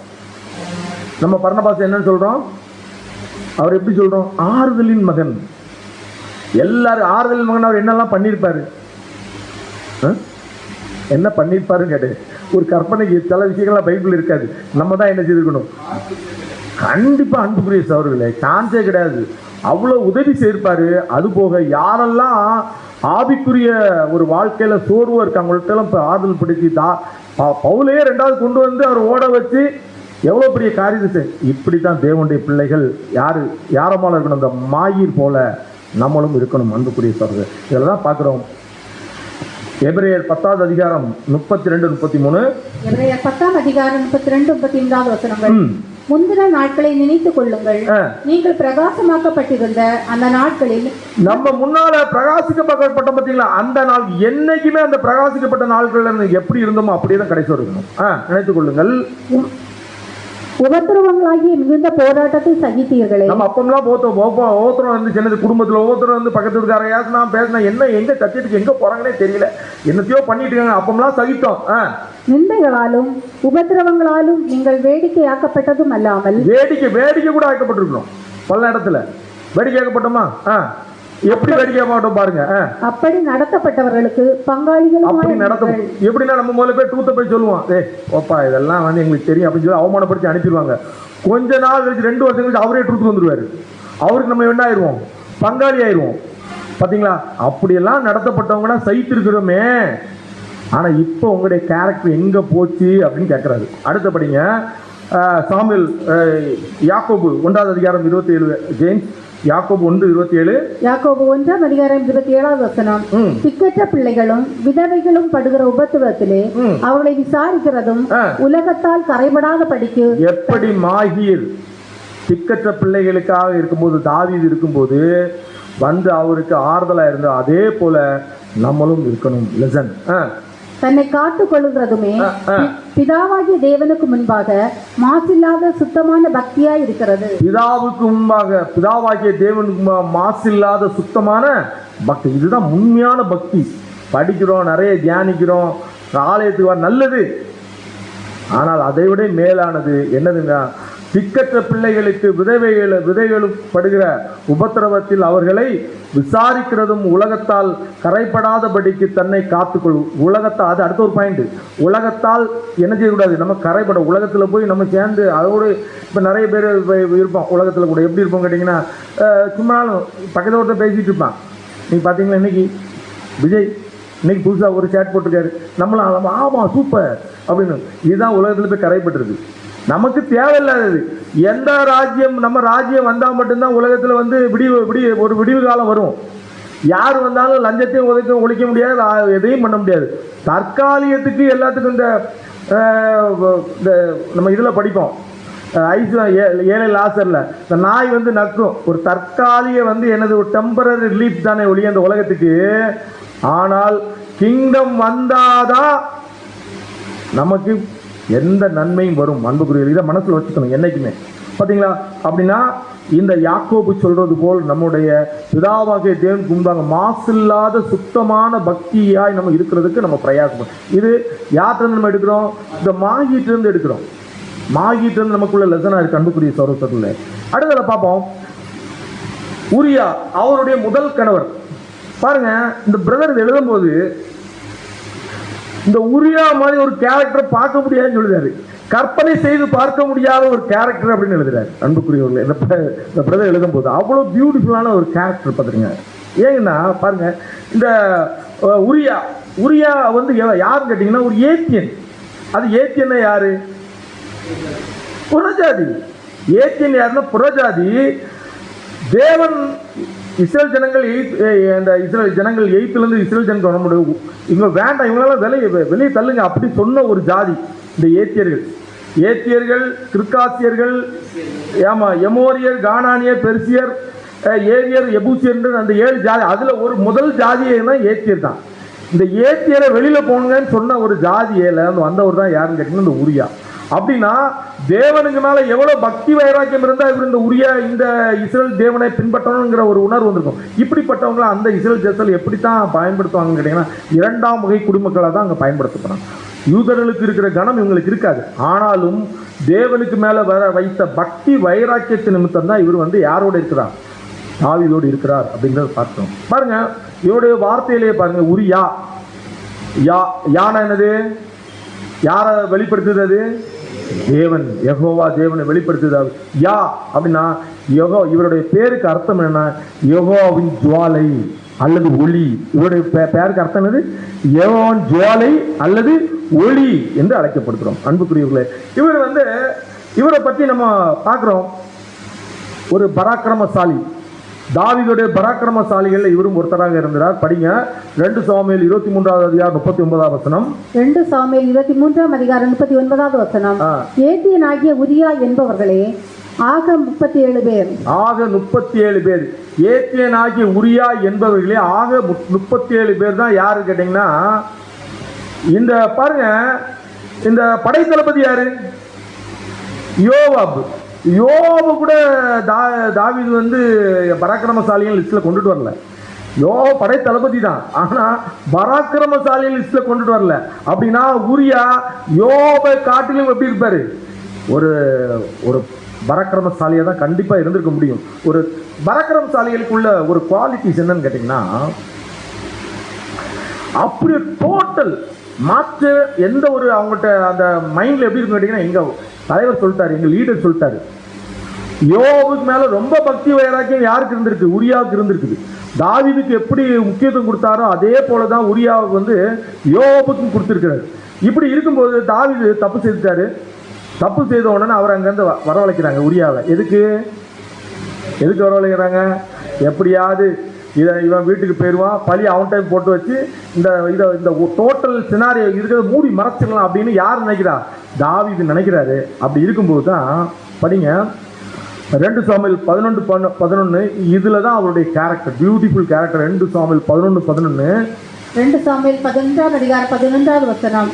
நம்ம பர்னபாஸ் என்னன்னு சொல்கிறோம், அவர் எப்படி சொல்கிறோம், ஆறுதலின் மகன். எல்லாரும் ஆறுதலின் மகன். அவர் என்னெல்லாம் பண்ணியிருப்பாரு, என்ன பண்ணியிருப்பாருன்னு கேட்டு ஒரு கற்பனைக்கு சில விஷயங்கள்லாம் பைபிள் இருக்காது. நம்ம தான் என்ன செய்திருக்கணும், கண்டிப்பாக அன்புக்குரிய சகோதரர்களே, சான்ஸே கிடையாது. அவ்வளோ உதவி செய்திருப்பாரு. அதுபோக யாரெல்லாம் ஆவிக்குரிய ஒரு வாழ்க்கையில் சோர்வாக இருக்காங்கள்ட்டெல்லாம் இப்போ ஆறுதல் படுத்தி பவுலையே ரெண்டாவது கொண்டு வந்து அவர் ஓட வச்சு எவ்வளோ பெரிய காரியத்தை. இப்படி தான் தேவனுடைய பிள்ளைகள் யாரமால இருக்கணும், அந்த மாயீர் போல நம்மளும் இருக்கணும். அன்புக்குரிய சகோதரர்களே, இதில் தான் பார்க்குறோம். எபிரேயர் 10வது அதிகாரம் 32-33. எபிரேயர் 10ஆம் அதிகாரம் 32-33 வசனங்கள். முந்தின நாட்களை நினைத்துக் கொள்ளுங்கள், நீங்கள் பிரகாசமாக்கப்பட்டிருந்த அந்த நாட்களில். நம்ம முன்னால பிரகாசிக்கப்பட்ட பார்த்தீங்களா, அந்த நாள் என்னைக்குமே அந்த பிரகாசிக்கப்பட்ட நாட்கள் எப்படி இருந்தோமோ அப்படியே தான் கடைசி இருக்கணும். நினைத்துக் கொள்ளுங்கள், உபத்திரவங்களாகிய மிகுந்த போராட்டத்தை சகித்தீர்களே. நம்ம அப்பெல்லாம் ஒவ்வொருத்தரும் வந்து சின்னது குடும்பத்தில் ஒவ்வொருத்தரும் வந்து பக்கத்து வீட்டுக்கார யாருனா பேசினா என்ன எங்க சத்தியத்துக்கு எங்க போறாங்கன்னே தெரியல, என்னத்தையோ பண்ணிட்டு இருக்காங்க. அப்பெல்லாம் சகித்தோம். நிந்தைகளாலும் உபத்திரவங்களாலும் நீங்கள் வேடிக்கையாக்கப்பட்டதும் அல்லாமல். வேடிக்கை கூட ஆக்கப்பட்டிருக்கணும். பல இடத்துல வேடிக்கையாக்கப்பட்டோமா, எப்படி வேடிக்கை மாட்டோம் பாருங்க. அப்படி நடத்தப்பட்டவர்களுக்கு பங்காளிகள். அப்படி நடத்தும் எப்படின்னா, நம்ம முதல்ல போய் டூத்த போய் சொல்லுவோம், ஓப்பா இதெல்லாம் வந்து எங்களுக்கு தெரியும் அப்படின்னு சொல்லி அவமானப்படுத்தி அனுப்பிடுவாங்க. கொஞ்ச நாள் கழிச்சு 2 வருஷம் கழிச்சு அவரே ட்ரூத் வந்துருவாரு. அவருக்கு நம்ம என்ன ஆயிடுவோம், பங்காளி ஆயிடுவோம். பார்த்தீங்களா, அப்படியெல்லாம் நடத்தப்பட்டவங்கன்னா சகித்திருக்கிறோமே. ஆனா இப்போ உங்களுடைய கேரக்டர் எங்க போச்சு அப்படின்னு கேட்கிறாரு. அடுத்தபடிங்க சாமுவேல், யாக்கோபு 1வது அதிகாரம் 27. ஜேம்ஸ், யாக்கோபு 1:27. யாக்கோபு 1ஆம் அதிகாரம் 27வது வசனம். திக்கற்ற பிள்ளைகளும் விதவைகளும் படுகிற உபத்திரவத்திலே அவர்களை விசாரிக்கிறதும் உலகத்தால் கரைபடாத படிக்கு. எப்படி மாகீர் திக்கற்ற பிள்ளைகளுக்காக இருக்கும்போது, தாவீது இருக்கும்போது வந்து அவருக்கு ஆறுதலா இருந்தோ, அதே போல நம்மளும் இருக்கணும். லிசன், தன்னை காத்துக் கொள்ளுகிறதுமே பிதாவாகிய தேவனுக்கு முன்பாக மாசில்லாத சுத்தமான பக்தியாய் இருக்கிறது. பிதாவுக்கு முன்பாக, பிதாவாகிய தேவனுக்கு மாசில்லாத சுத்தமான பக்தி, இதுதான் உண்மையான பக்தி. படிக்கிறோம், நிறைய தியானிக்கிறோம், ஆலயத்துக்கு நல்லது. ஆனால் அதை விட மேலானது என்னதுங்க, திக்கற்ற பிள்ளைகளுக்கு விதைகளும் படுகிற உபத்திரவத்தில் அவர்களை விசாரிக்கிறதும் உலகத்தால் கரைப்படாதபடிக்கு தன்னை காத்துக்கொள்ளும். உலகத்தால், அது அடுத்த ஒரு பாயிண்ட். உலகத்தால் என்ன செய்யக்கூடாது, நம்ம கரைப்பட உலகத்தில் போய் நம்ம சேர்ந்து அதோடு. இப்போ நிறைய பேர் இருப்போம் உலகத்தில் கூட. எப்படி இருப்போம் கேட்டிங்கன்னா, சும்மாலும் பக்கத்தில் ஒருத்தர் பேசிகிட்டு இருப்பான். நீங்கள் பார்த்தீங்களா, இன்னைக்கு விஜய் இன்னைக்கு புதுசாக ஒரு சேட் போட்டிருக்காரு, நம்மளாம் ஆமாம் சூப்பர் அப்படின்னு. இதுதான் உலகத்தில் போய் கரைப்பட்டுருக்கு. நமக்கு தேவையில்லாதது. எந்த ராஜ்யம், நம்ம ராஜ்யம் வந்தால் மட்டும்தான் உலகத்தில் வந்து ஒரு விடிவு காலம் வரும். யார் வந்தாலும் லஞ்சத்தையும் ஒழிக்க முடியாது, எதையும் பண்ண முடியாது. தற்காலிகத்துக்கு எல்லாத்துக்கும் இந்த நம்ம இதில் படிப்போம், ஏழை லாசரில் இந்த நாய் வந்து நக்கும். ஒரு தற்காலிக வந்து எனது ஒரு டெம்பரரி ரிலீஃப் தானே ஒழிய அந்த உலகத்துக்கு. ஆனால் கிங்டம் வந்தாதான் நமக்கு எந்த நன்மையும் வரும். அன்புக்குரிய இதை மனசில் வச்சுக்கணும் என்னைக்குமே. பார்த்தீங்களா, அப்படின்னா இந்த யாக்கோபு சொல்றது போல் நம்முடைய பிதாவாகிய தேவனுக்கு முன்பாக மாசில்லாத சுத்தமான பக்தியாய் நம்ம இருக்கிறதுக்கு நம்ம பிரயாசம். இது யார்கிட்ட நம்ம எடுக்கிறோம், இந்த மாகீட்டிலிருந்து எடுக்கிறோம். மாகீட்டிலிருந்து நமக்குள்ள லெசனாக இருக்கு. அன்புக்குரிய சௌரத்தில் அடுத்தல பார்ப்போம். உரியா, அவருடைய முதல் கணவர். பாருங்க, இந்த பிரதர் எழுதும்போது இந்த உரியா மாதிரி ஒரு கேரக்டரை பார்க்க முடியாதுன்னு சொல்லுறாரு. கற்பனை செய்து பார்க்க முடியாத ஒரு கேரக்டர் அப்படின்னு எழுதுறாரு அன்புக்குரியவர்கள். இந்த பிரதர் எழுதும் போது அவ்வளோ பியூட்டிஃபுல்லான ஒரு கேரக்டர் பார்த்துருங்க. ஏங்கன்னா பாருங்க, இந்த உரியா வந்து யாருன்னு கேட்டிங்கன்னா ஒரு ஏத்தியன். அது ஏத்தியன்னா யாரு? புறஜாதி. ஏத்தியன் யாருன்னா புறஜாதி. தேவன் இஸ்ரேல் ஜனங்கள் எயித்துலேருந்து இஸ்ரேல் ஜனங்கள் வர முடியும், இவங்க வேண்டாம், இவங்களால வெளியே தள்ளுங்க அப்படி சொன்ன ஒரு ஜாதி இந்த ஏத்தியர்கள், கிர்காசியர்கள், எமோரியர், கானானியர், பெர்சியர், ஏவியர், எபூசியர், அந்த 7 ஜாதி. அதில் ஒரு முதல் ஜாதியைனா ஏத்தியர் தான். இந்த ஏத்தியரை வெளியில் போனுங்கன்னு சொன்ன ஒரு ஜாதியில் வந்தவர் தான் யாருன்னு கேட்டிங்கன்னா இந்த உரியா. அப்படின்னா தேவனுக்கு மேலே எவ்வளோ பக்தி வைராக்கியம் இருந்தால் இவர் இந்த இஸ்ரேல் தேவனை பின்பற்றணுங்கிற ஒரு உணர்வு வந்திருக்கும். இப்படிப்பட்டவங்களை அந்த இஸ்ரேல் தேசத்தில் எப்படித்தான் பயன்படுத்துவாங்கன்னு கேட்டிங்கன்னா 2ஆம் வகை குடிமக்களாக தான் அங்கே பயன்படுத்தப்படுறாங்க. யூதர்களுக்கு இருக்கிற கணம் இவங்களுக்கு இருக்காது. ஆனாலும் தேவனுக்கு மேலே வைத்த பக்தி வைராக்கியத்து நிமித்தம் தான் இவர் யாரோடு இருக்கிறார்? தாவீதோடு இருக்கிறார் அப்படிங்கிறத பார்த்தோம். பாருங்க, இவருடைய வார்த்தையிலேயே பாருங்க, உரியா யானை என்னது? யாரை வெளிப்படுத்துது? தேவன், யெகோவா தேவனை வெளிப்படுத்துது. யா அப்படின்னா இவருடைய பேருக்கு அர்த்தம் என்னன்னா யெகோவாவின் ஜுவாலை அல்லது ஒளி. இவருடைய பேருக்கு அர்த்தம் என்னது? யெகோவாவின் ஜுவாலை அல்லது ஒளி என்று அழைக்கப்படுகிறோம். அன்புக்குரியவர்களே, இவரை பற்றி நம்ம பார்க்குறோம். ஒரு பராக்கிரமசாலி, தாவீதுடைய பராக்கிரமசாலிகள் இவரும் ஒருத்தராக இருந்தார். படிங்க 2 சாமுவேல் 23வது அதிகாரம் 39வது வசனம். 2 சாமுவேல் 23ஆம் அதிகாரம் 39வது வசனம். ஏத்தியனாகிய உரியா என்பவர்களே ஆக 37 பேர். ஆக 37 பேர். ஏத்தியனாகிய உரியா என்பவர்களே ஆக 37 பேர் தான். யாரு கேட்டீங்கன்னா இந்த பாருங்க, இந்த படைத்தளபதி யாரு? யோவாபு கூட தாவீது பராக்கிரமசாலிகள் லிஸ்ட்ல கொண்டுட்டு வரல. படை தளபதி தான், ஆனா பராக்கிரமசாலிகள் லிஸ்ட்ல கொண்டுட்டு வரல. அப்படின்னா உரியா யோபை காட்டிலும் எப்படி இருப்பாரு? ஒரு பராக்கிரமசாலியா தான் கண்டிப்பா இருந்திருக்க முடியும். ஒரு பராக்கிரமசாலிகளுக்குள்ள ஒரு குவாலிட்டிஸ் என்னன்னு கேட்டீங்கன்னா, அப்படி டோட்டல் மாற்று எந்த ஒரு அவங்ககிட்ட அந்த மைண்ட்ல எப்படி இருக்கும் கேட்டீங்கன்னா, எங்க தலைவர் சொல்லிட்டாரு, எங்க லீடர் சொல்லிட்டாரு. யோபுக்கு மேல ரொம்ப பக்தி வைராக்கியம் யாருக்கு இருந்திருக்கு? உரியாவுக்கு இருந்திருக்குது. தாவீதுக்கு எப்படி முக்கியத்துவம் கொடுத்தாரோ அதே போலதான் உரியாவுக்கு யோபுக்கும் கொடுத்திருக்கிறாரு. இப்படி இருக்கும்போது தாவீது தப்பு செய்துட்டாரு. தப்பு செய்த உடனே அவர் அங்கிருந்து வரவழைக்கிறாங்க உரியாவை. எதுக்கு வரவழைக்கிறாங்க? எப்படியாவது இவன் வீட்டுக்கு போயிடுவான், பழி அவன் டைம் போட்டு வச்சு இந்த டோட்டல் சினாரியோ இருக்கிறத மூடி மறைச்சிடலாம் அப்படின்னு யார் நினைக்கிறா? தாவீது நினைக்கிறாரு. அப்படி இருக்கும்போது தான் படிங்க 2 சாமுவேல் 11 இதுல தான் அவருடைய character, beautiful character. 2 Samuel 11 2 Samuel 11ஆம் அதிகாரம் 11வது வசனம்.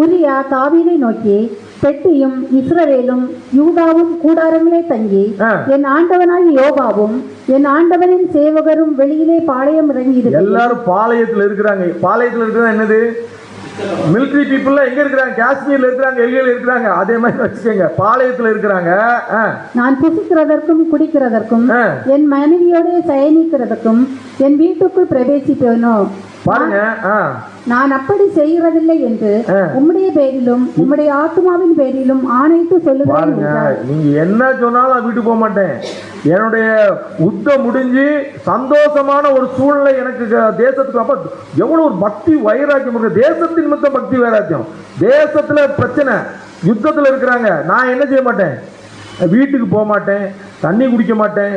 உரியா தாவீதை நோக்கி, பெட்டியும் இஸ்ரவேலும் யூதாவும் கூடாரங்களே தங்கி என் ஆண்டவனாகிய யோவாபும் என் ஆண்டவனின் சேவகரும் வெளியிலே பாளையம் இறங்கி எல்லாரும் பாளையத்தில் இருக்கிறாங்க. பாளையத்தில் இருக்கிறதா என்னது? மிலிட்டரி பீப்புள் எங்க இருக்கிறாங்க? காஷ்மீர்ல இருக்கிறாங்க, எல்லையில இருக்கிறாங்க. அதே மாதிரி வச்சுக்கோங்க, பாளையத்துல இருக்கிறாங்க. நான் புசிக்கிறதற்கும் குடிக்கிறதற்கும் என் மனைவியோட சயனிக்கிறதற்கும் என் வீட்டுக்குள் பிரவேசிப்பேனோ? பாருங்க, நான் அப்படி செய்யறதில்லை என்று உம்முடைய பேரிலும் உம்முடைய ஆத்மாவின் பேரிலும் ஆணைத்து சொல்லுகிறேன். நீங்க என்ன சொன்னாலும் வீட்டுக்கு போக மாட்டேன். என்னுடைய யுத்தம் முடிஞ்சு சந்தோஷமான ஒரு சூழ்நிலை எனக்கு தேசத்துக்கு. அப்ப எவ்வளவு ஒரு பக்தி வைராக்கியம் இருக்கு. தேசத்தின் மொத்தம் பக்தி வைராக்கியம். தேசத்துல பிரச்சனை, யுத்தத்துல இருக்கிறாங்க. நான் என்ன செய்ய மாட்டேன்? வீட்டுக்கு போக மாட்டேன், தண்ணி குடிக்க மாட்டேன்,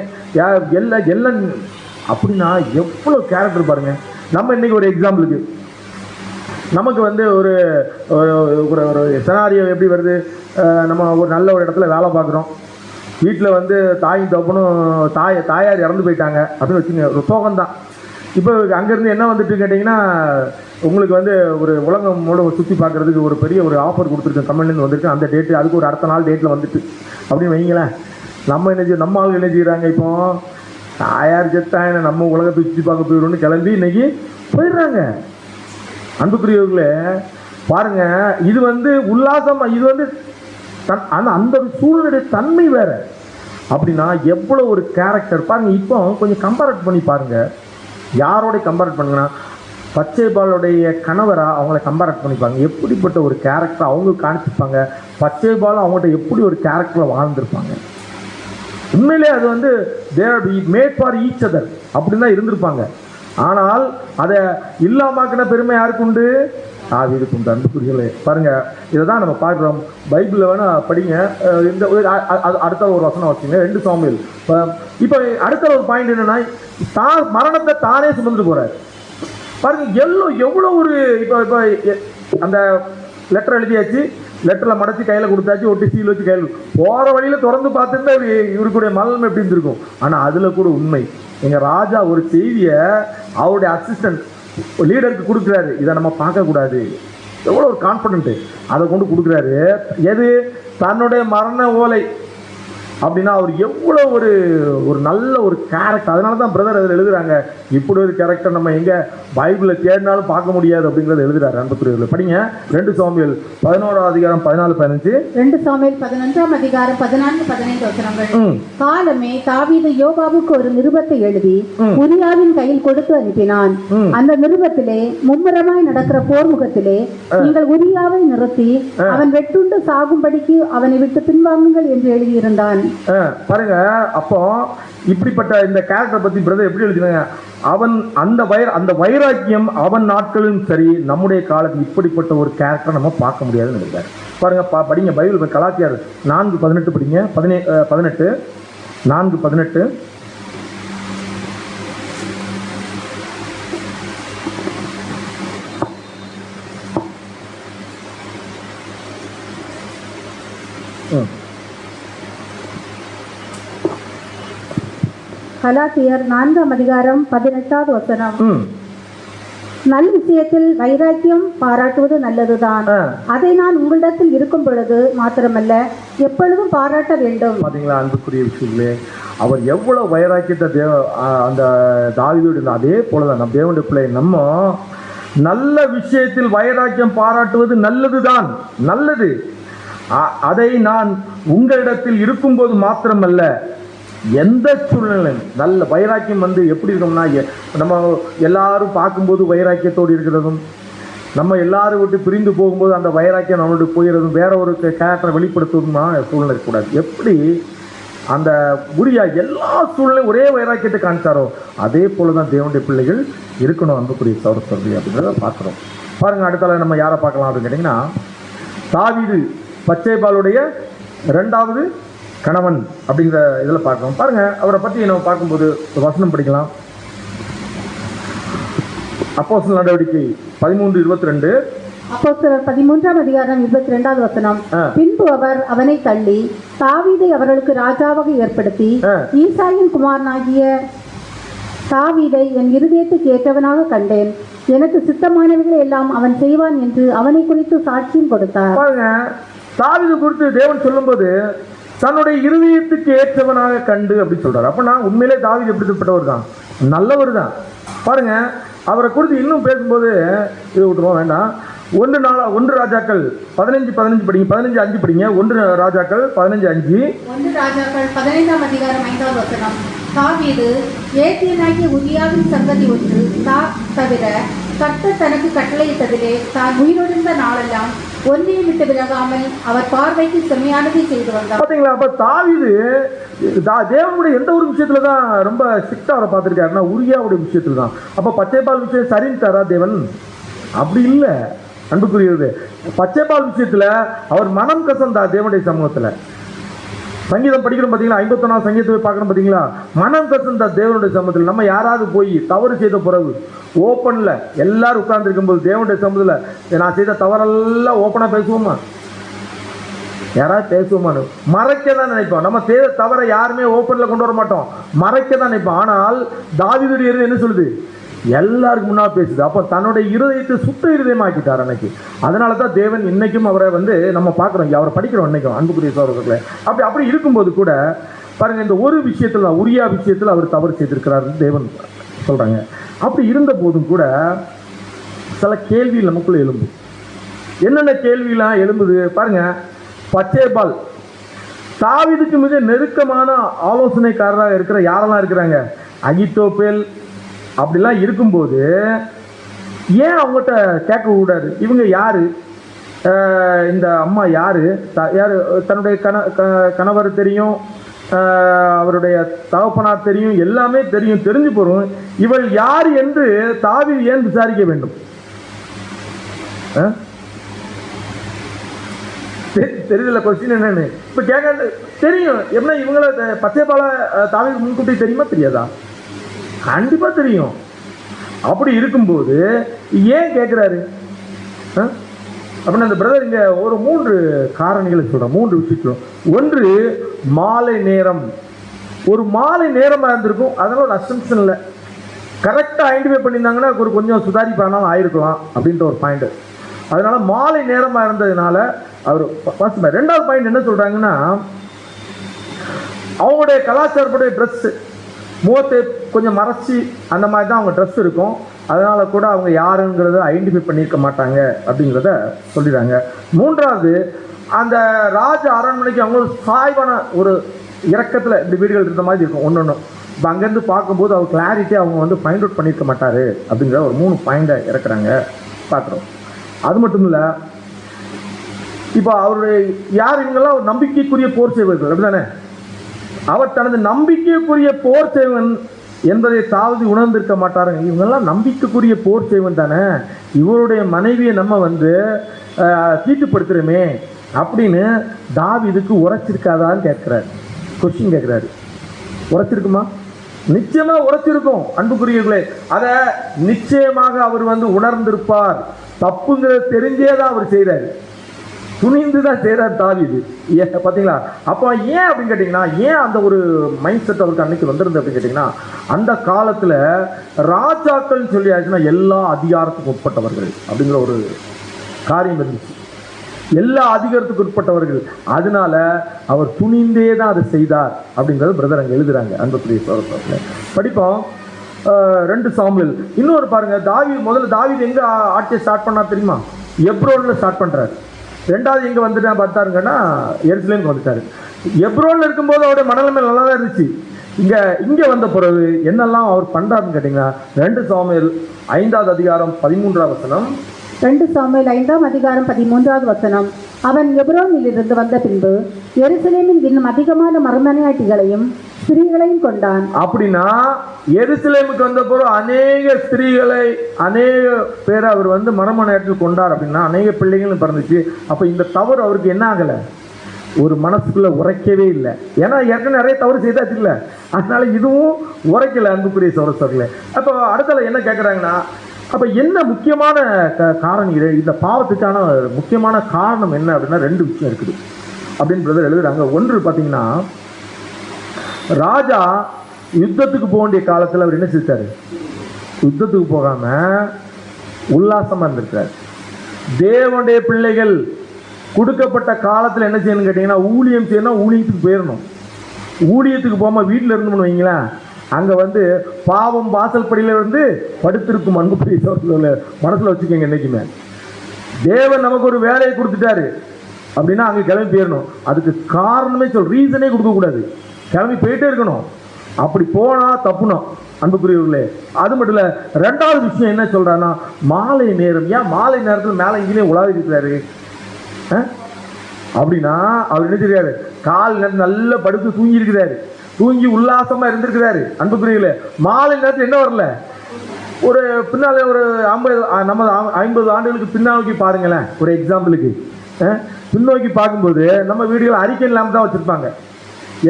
எல்லாம் அப்படின்னா எவ்வளவு கேரக்டர் பாருங்க. நம்ம இன்னைக்கு ஒரு எக்ஸாம்பிளுக்கு நமக்கு ஒரு ஒரு சினாரியோ எப்படி வருது? நம்ம ஒரு நல்ல ஒரு இடத்துல வேலை பார்க்குறோம். வீட்டில் தாயும் தப்புனும் தாயார் இறந்து போயிட்டாங்க அப்படின்னு வச்சுங்க, ஒரு சோகம்தான். இப்போ அங்கேருந்து என்ன வந்துட்டு கேட்டிங்கன்னா, உங்களுக்கு ஒரு உலகம் சுற்றி பார்க்குறதுக்கு ஒரு பெரிய ஒரு ஆஃபர் கொடுத்துருக்கேன், கம்பெனிலேருந்து வந்திருக்கு. அந்த டேட்டு அதுக்கு ஒரு அடுத்த நாள் டேட்டில் வந்துட்டு அப்படின்னு வைங்களேன். நம்ம ஆளுங்க என்ன செய்கிறாங்க? இப்போ தாயார் செத்தாயின நம்ம உலகத்தை சுற்றி பார்க்க போயிடும்னு கிளம்பி இன்னைக்கு போயிடுறாங்க. அன்புக்குரியவர்களே பாருங்க, இது உல்லாசம், இது அந்த சூழ்நிலை தன்மை வேற. அப்படின்னா எவ்வளோ ஒரு கேரக்டர் பாருங்க. இப்போ கொஞ்சம் கம்பேர் பண்ணி பாருங்க. யாரோட கம்பேர் பண்ணுங்கன்னா, பச்சைபாலுடைய கணவரா அவங்கள கம்பேர் பண்ணிப்பாங்க. எப்படிப்பட்ட ஒரு கேரக்டர் அவங்க காணிச்சிருப்பாங்க, பச்சைபாலும் அவங்கள்ட்ட எப்படி ஒரு கேரக்டரில் வாழ்ந்திருப்பாங்க. உண்மையிலே அது வந்து தேர் மேட் ஃபார் ஈச் அதர் அப்படின்னு தான் இருந்திருப்பாங்க. ஆனால் அதை இல்லாமாக்கின பெருமை யாருக்கு உண்டு? ஆவிதுக்கு உண்டு. அன்புக்குரியவர்களே பாருங்க, இதை தான் நம்ம பார்க்குறோம். பைபிளில் வேணா படிங்க. இந்த அடுத்த ஒரு வசனம் வச்சுங்க, 2 சாமுவேல். இப்போ அடுத்த ஒரு பாயிண்ட் என்னன்னா, மரணத்தை தானே சுமந்துட்டு போறாரு பாருங்க. எவ்வளோ ஒரு இப்போ அந்த லெட்டர் எழுதியாச்சு, லெட்டரில் மடச்சி கையில் கொடுத்தாச்சு, ஒட்டி சீல் வச்சு கையில் போகிற வழியில் திறந்து பார்த்துருந்தா இவருக்குடைய மலம் எப்படி இருந்திருக்கும். ஆனால் அதில் கூட உண்மை, எங்கள் ராஜா ஒரு செய்தியை அவருடைய அசிஸ்டன்ட் லீடருக்கு கொடுக்குறாரு, இதை நம்ம பார்க்கக்கூடாது. எவ்வளோ ஒரு கான்ஃபிடென்ட்டு அதை கொண்டு கொடுக்குறாரு. எது? தன்னுடைய மரண ஓலை அப்படின்னா அவர் எவ்வளோ ஒரு நல்ல ஒரு கேரக்டர். அதனால தான் பிரதர் அதில் எழுதுறாங்க, இப்படி ஒரு கேரக்டர் நம்ம எங்கே பைபிளில் தேடினாலும் பார்க்க முடியாது அப்படிங்கிறத எழுதுறாரு. அன்புக்குரியவர்கள் படிங்க 2 சாமுவேல் 11ஆம் அதிகாரம் 14-15. 2 சாமுவேல் 11ஆம் அதிகாரம் 14-15 வசனங்கள். காலமே தாவீது யோவாவுக்கு ஒரு நிருபத்தை எழுதி உரியாவின் கையில் கொடுத்து அனுப்பினான். அந்த நிருபத்திலே மும்முரமாய் நடக்கிற போர்முகத்திலே நீங்கள் உரியாவை நிறுத்தி அவன் வெட்டுண்டு சாகும்படிக்கு அவனை விட்டு பின்வாங்குங்கள் என்று எழுதியிருந்தான். பாருங்க, அப்போ இப்படிப்பட்ட இந்த கேரக்டர் பத்தி பிரதர் எப்படி எழுதினாங்க? அவன் அந்த வைராக்கியம் அவன் நாட்களும் சரி, நம்முடைய காலத்தில் இப்படிப்பட்ட ஒரு கேரக்டர் நம்ம பார்க்க முடியாதுன்னு நினைக்கிறார். பாருங்க, படிங்க பைபிள் கலாத்தியர் 4:18 படிங்க. 18 4:18. கலாத்தியர் 4ஆம் அதிகாரம் 18வது வசனம். நல் விஷயத்தில் வைராக்கியம் பாராட்டுவது நல்லதுதான், அதை நான் உங்களிடத்தில் இருக்கும் பொழுது மாத்திரமல்ல எப்பொழுதும் பாராட்ட வேண்டும். பாத்தீங்களா அன்புக்குரிய விஷயங்களே, அவர் எவ்வளவு வைராக்கியத்தை அந்த தாவீதுடைய அதே போலதான் நம்ம தேவனுடைய பிள்ளை நம்ம நல்ல விஷயத்தில் வைராக்கியம் பாராட்டுவது நல்லதுதான், நல்லது. அதை நான் உங்களிடத்தில் இருக்கும்போது மாத்திரமல்ல எந்த சூழ்நிலை நல்ல வைராக்கியம் வந்து எப்படி இருக்கோம்னா, நம்ம எல்லாரும் பார்க்கும்போது வைராக்கியத்தோடு இருக்கிறதும், நம்ம எல்லாரும் விட்டு பிரிந்து போகும்போது அந்த வைராக்கியம் நம்மளுக்கு போயிடுறதும், வேற ஒரு கேரக்டரை வெளிப்படுத்துவதுமா சூழ்நிலை இருக்கக்கூடாது. எப்படி அந்த உரியா எல்லா சூழ்நிலையும் ஒரே வைராக்கியத்தை காணிச்சாரோ அதே போல தான் தேவனுடைய பிள்ளைகள் இருக்கணும். அன்புக்குரிய சகோதரர்களே அப்படிங்கிறத பார்க்குறோம். பாருங்க, அடுத்தால நம்ம யாரை பார்க்கலாம் அப்படின்னு கேட்டிங்கன்னா, தாவீது பச்சைபாலுடைய 2வது கணவன் அப்படிங்கிற இதில் பார்க்கலாம். பாருங்க, அவரை பற்றி நம்ம பார்க்கும்போது வசனம் படிக்கலாம். அப்போஸ்தலர் நடவடிக்கை 13:22. அப்போஸ்தலர் 13ஆம் அதிகாரம் 22வது வசனம். பின்பு அவர் அவனை தள்ளி தாவீதை அவர்களுக்கு ராஜாவாக ஏற்படுத்தி ஈசாயின் குமாரனாகிய தாவீதை என் இருதயத்துக்கு ஏற்றவனாக கண்டேன், எனக்கு சித்தமானவர்கள் எல்லாம் அவன் செய்வான் என்று அவனை குறித்து சாட்சியம் கொடுத்தார். பாருங்க, தாவீது குறித்து தேவன் சொல்லும்போது தன்னுடைய இருதயத்துக்கு ஏற்றவனாக கண்டு அப்படின்னு சொல்றாரு. அப்ப நான் உண்மையிலே தாவீது எப்படிப்பட்டவர் தான், நல்லவர் தான். பாருங்க, அவரை குறித்து இன்னும் பேசும்போது இது விட்டுருவோம் வேண்டாம். 1 ராஜாக்கள் 15:15 படிங்க, 15:5 படிங்க. 1 ராஜாக்கள் 15:5. 1 ராஜாக்கள் 15ஆம் அதிகாரம் 5வது வசனம். தாவீது ஏத்தியனாகிய உரியாவின் சங்கதி ஒன்று தவிர கர்த்தர் தனக்கு கட்டளையிட்டதிலே தான் உயிரிழந்த நாளெல்லாம் ஒன்றையும் விட்டு விலகாமல் அவர் பார்வைக்கு செம்மையானதை செய்து வந்தார். பாத்தீங்களா? அப்ப தாவீது தேவனுடைய எந்த ஒரு விஷயத்துல தான் ரொம்ப ஸ்ட்ரிக்டா அவரை பார்த்திருக்காருன்னா உரியாவுடைய விஷயத்துல தான். அப்ப பச்சைபால் விஷயம் சரின்னு தரா தேவன்? அப்படி இல்லை அன்புக்குரியது. பச்சைபால் விஷயத்துல அவர் மனம் கசந்தா தேவனுடைய சமூகத்துல. சங்கீதம் படிக்கிறோம் பார்த்தீங்களா, 51ஆம் சங்கீதத்தை பார்க்கணும் பார்த்தீங்களா, மனம் கசந்தா தேவனுடைய சமூகத்தில். நம்ம யாராவது போய் தவறு செய்த பிறகு ஓப்பனில் எல்லாரும் உட்கார்ந்து இருக்கும்போது தேவனுடைய சமூகத்தில் நான் செய்த தவறெல்லாம் ஓப்பனாக பேசுவோமா? யாராவது பேசுவோமான்னு மறைக்க தான் நினைப்போம். நம்ம செய்த தவறை யாருமே ஓப்பனில் கொண்டு வர மாட்டோம், மறைக்க தான் நினைப்போம். ஆனால் தாவீதுடைய இருதயம் என்ன சொல்லுது? எல்லாருக்கும் முன்னால் பேசுது. அப்போ தன்னுடைய இருதயத்தை சுத்த இருதயமாக்கிட்டார் அன்னைக்கு. அதனால தான் தேவன் இன்னைக்கும் அவரை வந்து நம்ம பார்க்குறோம், அவரை படிக்கிறோம் இன்னைக்கும் அன்புக்குரிய சகோதரர்களே. அப்படி இருக்கும்போது கூட பாருங்க, இந்த ஒரு விஷயத்தில் உரியா விஷயத்தில் அவர் தவறு செய்திருக்கிறார் தேவன் சொல்கிறாங்க. அப்படி இருந்த போதும் கூட சில கேள்விகள் நமக்குள்ள எழும்பும். என்னென்ன கேள்வியெல்லாம் எழும்புது பாருங்க. பச்சைபால் தாவீதுக்கு மிக நெருக்கமான ஆலோசனைக்காரராக இருக்கிற யாரெல்லாம் இருக்கிறாங்க? அகித்தோப்பேல் அப்படிலாம் இருக்கும்போது ஏன் அவங்ககிட்ட கேட்க கூடாது? இவங்க யாரு, இந்த அம்மா யாரு, யாரு, தன்னுடைய கணவர் தெரியும், அவருடைய தகப்பனார் தெரியும், எல்லாமே தெரியும், தெரிஞ்சு போறோம். இவள் யார் என்று தாவீது ஏன் விசாரிக்க வேண்டும்? தெரியல கொஸ்டின் என்னன்னு இப்ப கேட்க தெரியும். என்ன இவங்கள பச்சைப்பால தாவீது முன்கூட்டி தெரியுமா தெரியாதா? கண்டிப்பா தெரியும். அப்படி இருக்கும்போது ஏன் கேட்கிறாரு அப்படின்னு அந்த பிரதர் இங்க ஒரு 3 காரணிகளை சொல்றேன், 3 விஷயம். ஒன்று, மாலை நேரம். ஒரு மாலை நேரமா இருந்திருக்கும், அதனால ஒரு அசம்ஷன் இல்லை. கரெக்டா ஐடென்டிஃபை பண்ணியிருந்தாங்கன்னா ஒரு கொஞ்சம் சுதாரிப்பானாலும் ஆயிருக்கலாம் அப்படின்ற ஒரு பாயிண்ட். அதனால மாலை நேரமா இருந்ததுனால அவர். ரெண்டாவது பாயிண்ட் என்ன சொல்றாங்கன்னா, அவங்களுடைய கலாச்சாரப்படைய ட்ரெஸ், முகத்தை கொஞ்சம் மறைச்சி அந்த மாதிரி தான் அவங்க ட்ரெஸ் இருக்கும். அதனால கூட அவங்க யாருங்கிறத ஐடென்டிஃபை பண்ணியிருக்க மாட்டாங்க அப்படிங்கிறத சொல்லிடுறாங்க. மூன்றாவது, அந்த ராஜ அரண்மனைக்கு அவங்களுக்கு சாய்வான ஒரு இறக்கத்தில் இந்த வீடுகள் இருந்த மாதிரி இருக்கும் ஒன்று. இப்போ அங்கேருந்து பார்க்கும்போது அவர் கிளாரிட்டி அவங்க வந்து ஃபைண்ட் அவுட் பண்ணியிருக்க மாட்டார் அப்படிங்கிற ஒரு 3 பாயிண்டை இறக்குறாங்க பார்க்குறோம். அது மட்டும் இல்லை, இப்போ அவருடைய யார் இவங்கெல்லாம் ஒரு நம்பிக்கைக்குரிய போர் செய்வர்கள் அப்படிதானே? அவர் தனது நம்பிக்கைக்குரிய போர் செய்வன் என்பதை தாவீது உணர்ந்திருக்க மாட்டாருங்க. இவங்கெல்லாம் நம்பிக்கைக்குரிய போர் செய்வன் தானே, இவருடைய மனைவியை நம்ம வந்து தீட்டுப்படுத்துகிறோமே அப்படின்னு தாவீதுக்கு உரைச்சிருக்காதான்னு கேட்குறாரு, கொஸ்டின் கேட்குறாரு. உரைச்சிருக்குமா? நிச்சயமா உரைச்சிருக்கும் அன்புக்குரியவர்களே. அதை நிச்சயமாக அவர் வந்து உணர்ந்திருப்பார். தப்புங்கிறத தெரிஞ்சே தான் அவர் செய்கிறாரு, துணிந்து தான் செய்கிறார் தாவீது. பார்த்தீங்களா? அப்போ ஏன் அப்படின்னு கேட்டிங்கன்னா, ஏன் அந்த ஒரு மைண்ட் செட் அவருக்கு அன்னைக்கு வந்திருந்து அப்படின்னு கேட்டிங்கன்னா, அந்த காலத்தில் ராஜாக்கள் சொல்லியாச்சுன்னா எல்லா அதிகாரத்துக்கு உட்பட்டவர்கள் அப்படிங்கிற ஒரு காரியம் இருந்துச்சு. எல்லா அதிகாரத்துக்கு உட்பட்டவர்கள். அதனால அவர் துணிந்தே தான் அதை செய்தார் அப்படிங்கிறது பிரதர் அங்கே எழுதுறாங்க. அன்புக்குரிய சகோதரர்களே, படிப்போம் 2 சாமுவேல். இன்னொரு பாருங்க, முதல்ல தாவீது எங்க ஆட்சியை ஸ்டார்ட் பண்ணா தெரியுமா? எப்ரோன்ல ஸ்டார்ட் பண்றாரு. ரெண்டாவது எங்க வந்துட்டா பார்த்தாருங்கன்னா எருசலேமுக்கு வந்துட்டாரு. எப்ரோன்ல இருக்கும்போது அவருடைய மனநிலைமை நல்லா தான் இருந்துச்சு. இங்க வந்த பிறகு என்னெல்லாம் அவர் பண்றாருன்னு கேட்டீங்கன்னா, 2 சாமுவேல் 5வது அதிகாரம் 13வது வசனம். 2 சாமுவேல் 5ஆம் அதிகாரம் 13வது வசனம். அவன் எப்ரோனில் இருந்து வந்த பின்பு எருசலேமில் இன்னும் அதிகமான மறுமனையாட்டிகளையும் ஸ்திரீகளையும் கொண்டான். அப்படின்னா எருசலேமுக்கு வந்த பிறகு அநேக ஸ்திரீகளை, அநேக பேரை அவர் வந்து மறுமனையாட்டில் கொண்டார். அப்படின்னா அநேக பிள்ளைகளும் பிறந்துச்சு. அப்ப இந்த தவறு அவருக்கு என்ன ஆகல, ஒரு மனசுக்குள்ள உரைக்கவே இல்லை. ஏன்னா ஏற்கனவே நிறைய தவறு செய்தாச்சு இல்லை, அதனால இதுவும் உரைக்கல. அன்புக்குரிய சகோதரர்களே, அப்போ அடுத்தல என்ன கேட்குறாங்கன்னா, அப்போ என்ன முக்கியமான காரணம், இந்த பாவத்துக்கான முக்கியமான காரணம் என்ன அப்படின்னா 2 விஷயம் இருக்குது அப்படின்னு பிரதர் எழுதுறாங்க. ஒன்று பார்த்தீங்கன்னா, ராஜா யுத்தத்துக்கு போக வேண்டிய காலத்தில் அவர் என்ன செஞ்சாரு, யுத்தத்துக்கு போகாம உல்லாசமா இருந்திருக்காரு. தேவனுடைய பிள்ளைகள் கொடுக்கப்பட்ட காலத்தில் என்ன செய்யணும்னு கேட்டீங்கன்னா, ஊழியம் செய்யணும், ஊழியத்துக்கு போயிடணும். ஊழியத்துக்கு போகாம வீட்டில் இருந்தோம்னு வைங்களேன், அங்கே வந்து பாவம் வாசல் படியில் வந்து படுத்திருக்கும். அன்புக்குரிய சகோதரர்களே, மனசில் வச்சுக்கோங்க. என்றைக்குமே தேவன் நமக்கு ஒரு வேலையை கொடுத்துட்டாரு அப்படின்னா அங்கே கிளம்பி போயிடணும். அதுக்கு காரணமே ரீசனே கொடுக்கக்கூடாது, கிளம்பி போயிட்டே இருக்கணும். அப்படி போனால் தப்புனோம் அன்புக்குரியவர்களே. அது மட்டும் இல்லை, 2வது விஷயம் என்ன சொல்கிறான்னா, மாலை நேரம். ஏன் மாலை நேரத்தில் மேலே இங்கேயே உலாவி இருக்கிறாரு அப்படின்னா, அவர் என்ன தெரியாது, கால் நேரத்தில் நல்லா படுத்து தூங்கி இருக்கிறாரு, தூங்கி உல்லாசமா இருந்திருக்கிறாரு. அன்புக்குரியவர்களே, மாலை நேரத்தில் என்ன வரல, ஒரு பின்னால ஒரு 50 ஆண்டுகளுக்கு பின்னோக்கி பாருங்களேன். ஒரு எக்ஸாம்பிளுக்கு பின்னோக்கி பார்க்கும்போது நம்ம வீடுகள் அறிக்கை இல்லாமல் தான் வச்சிருப்பாங்க.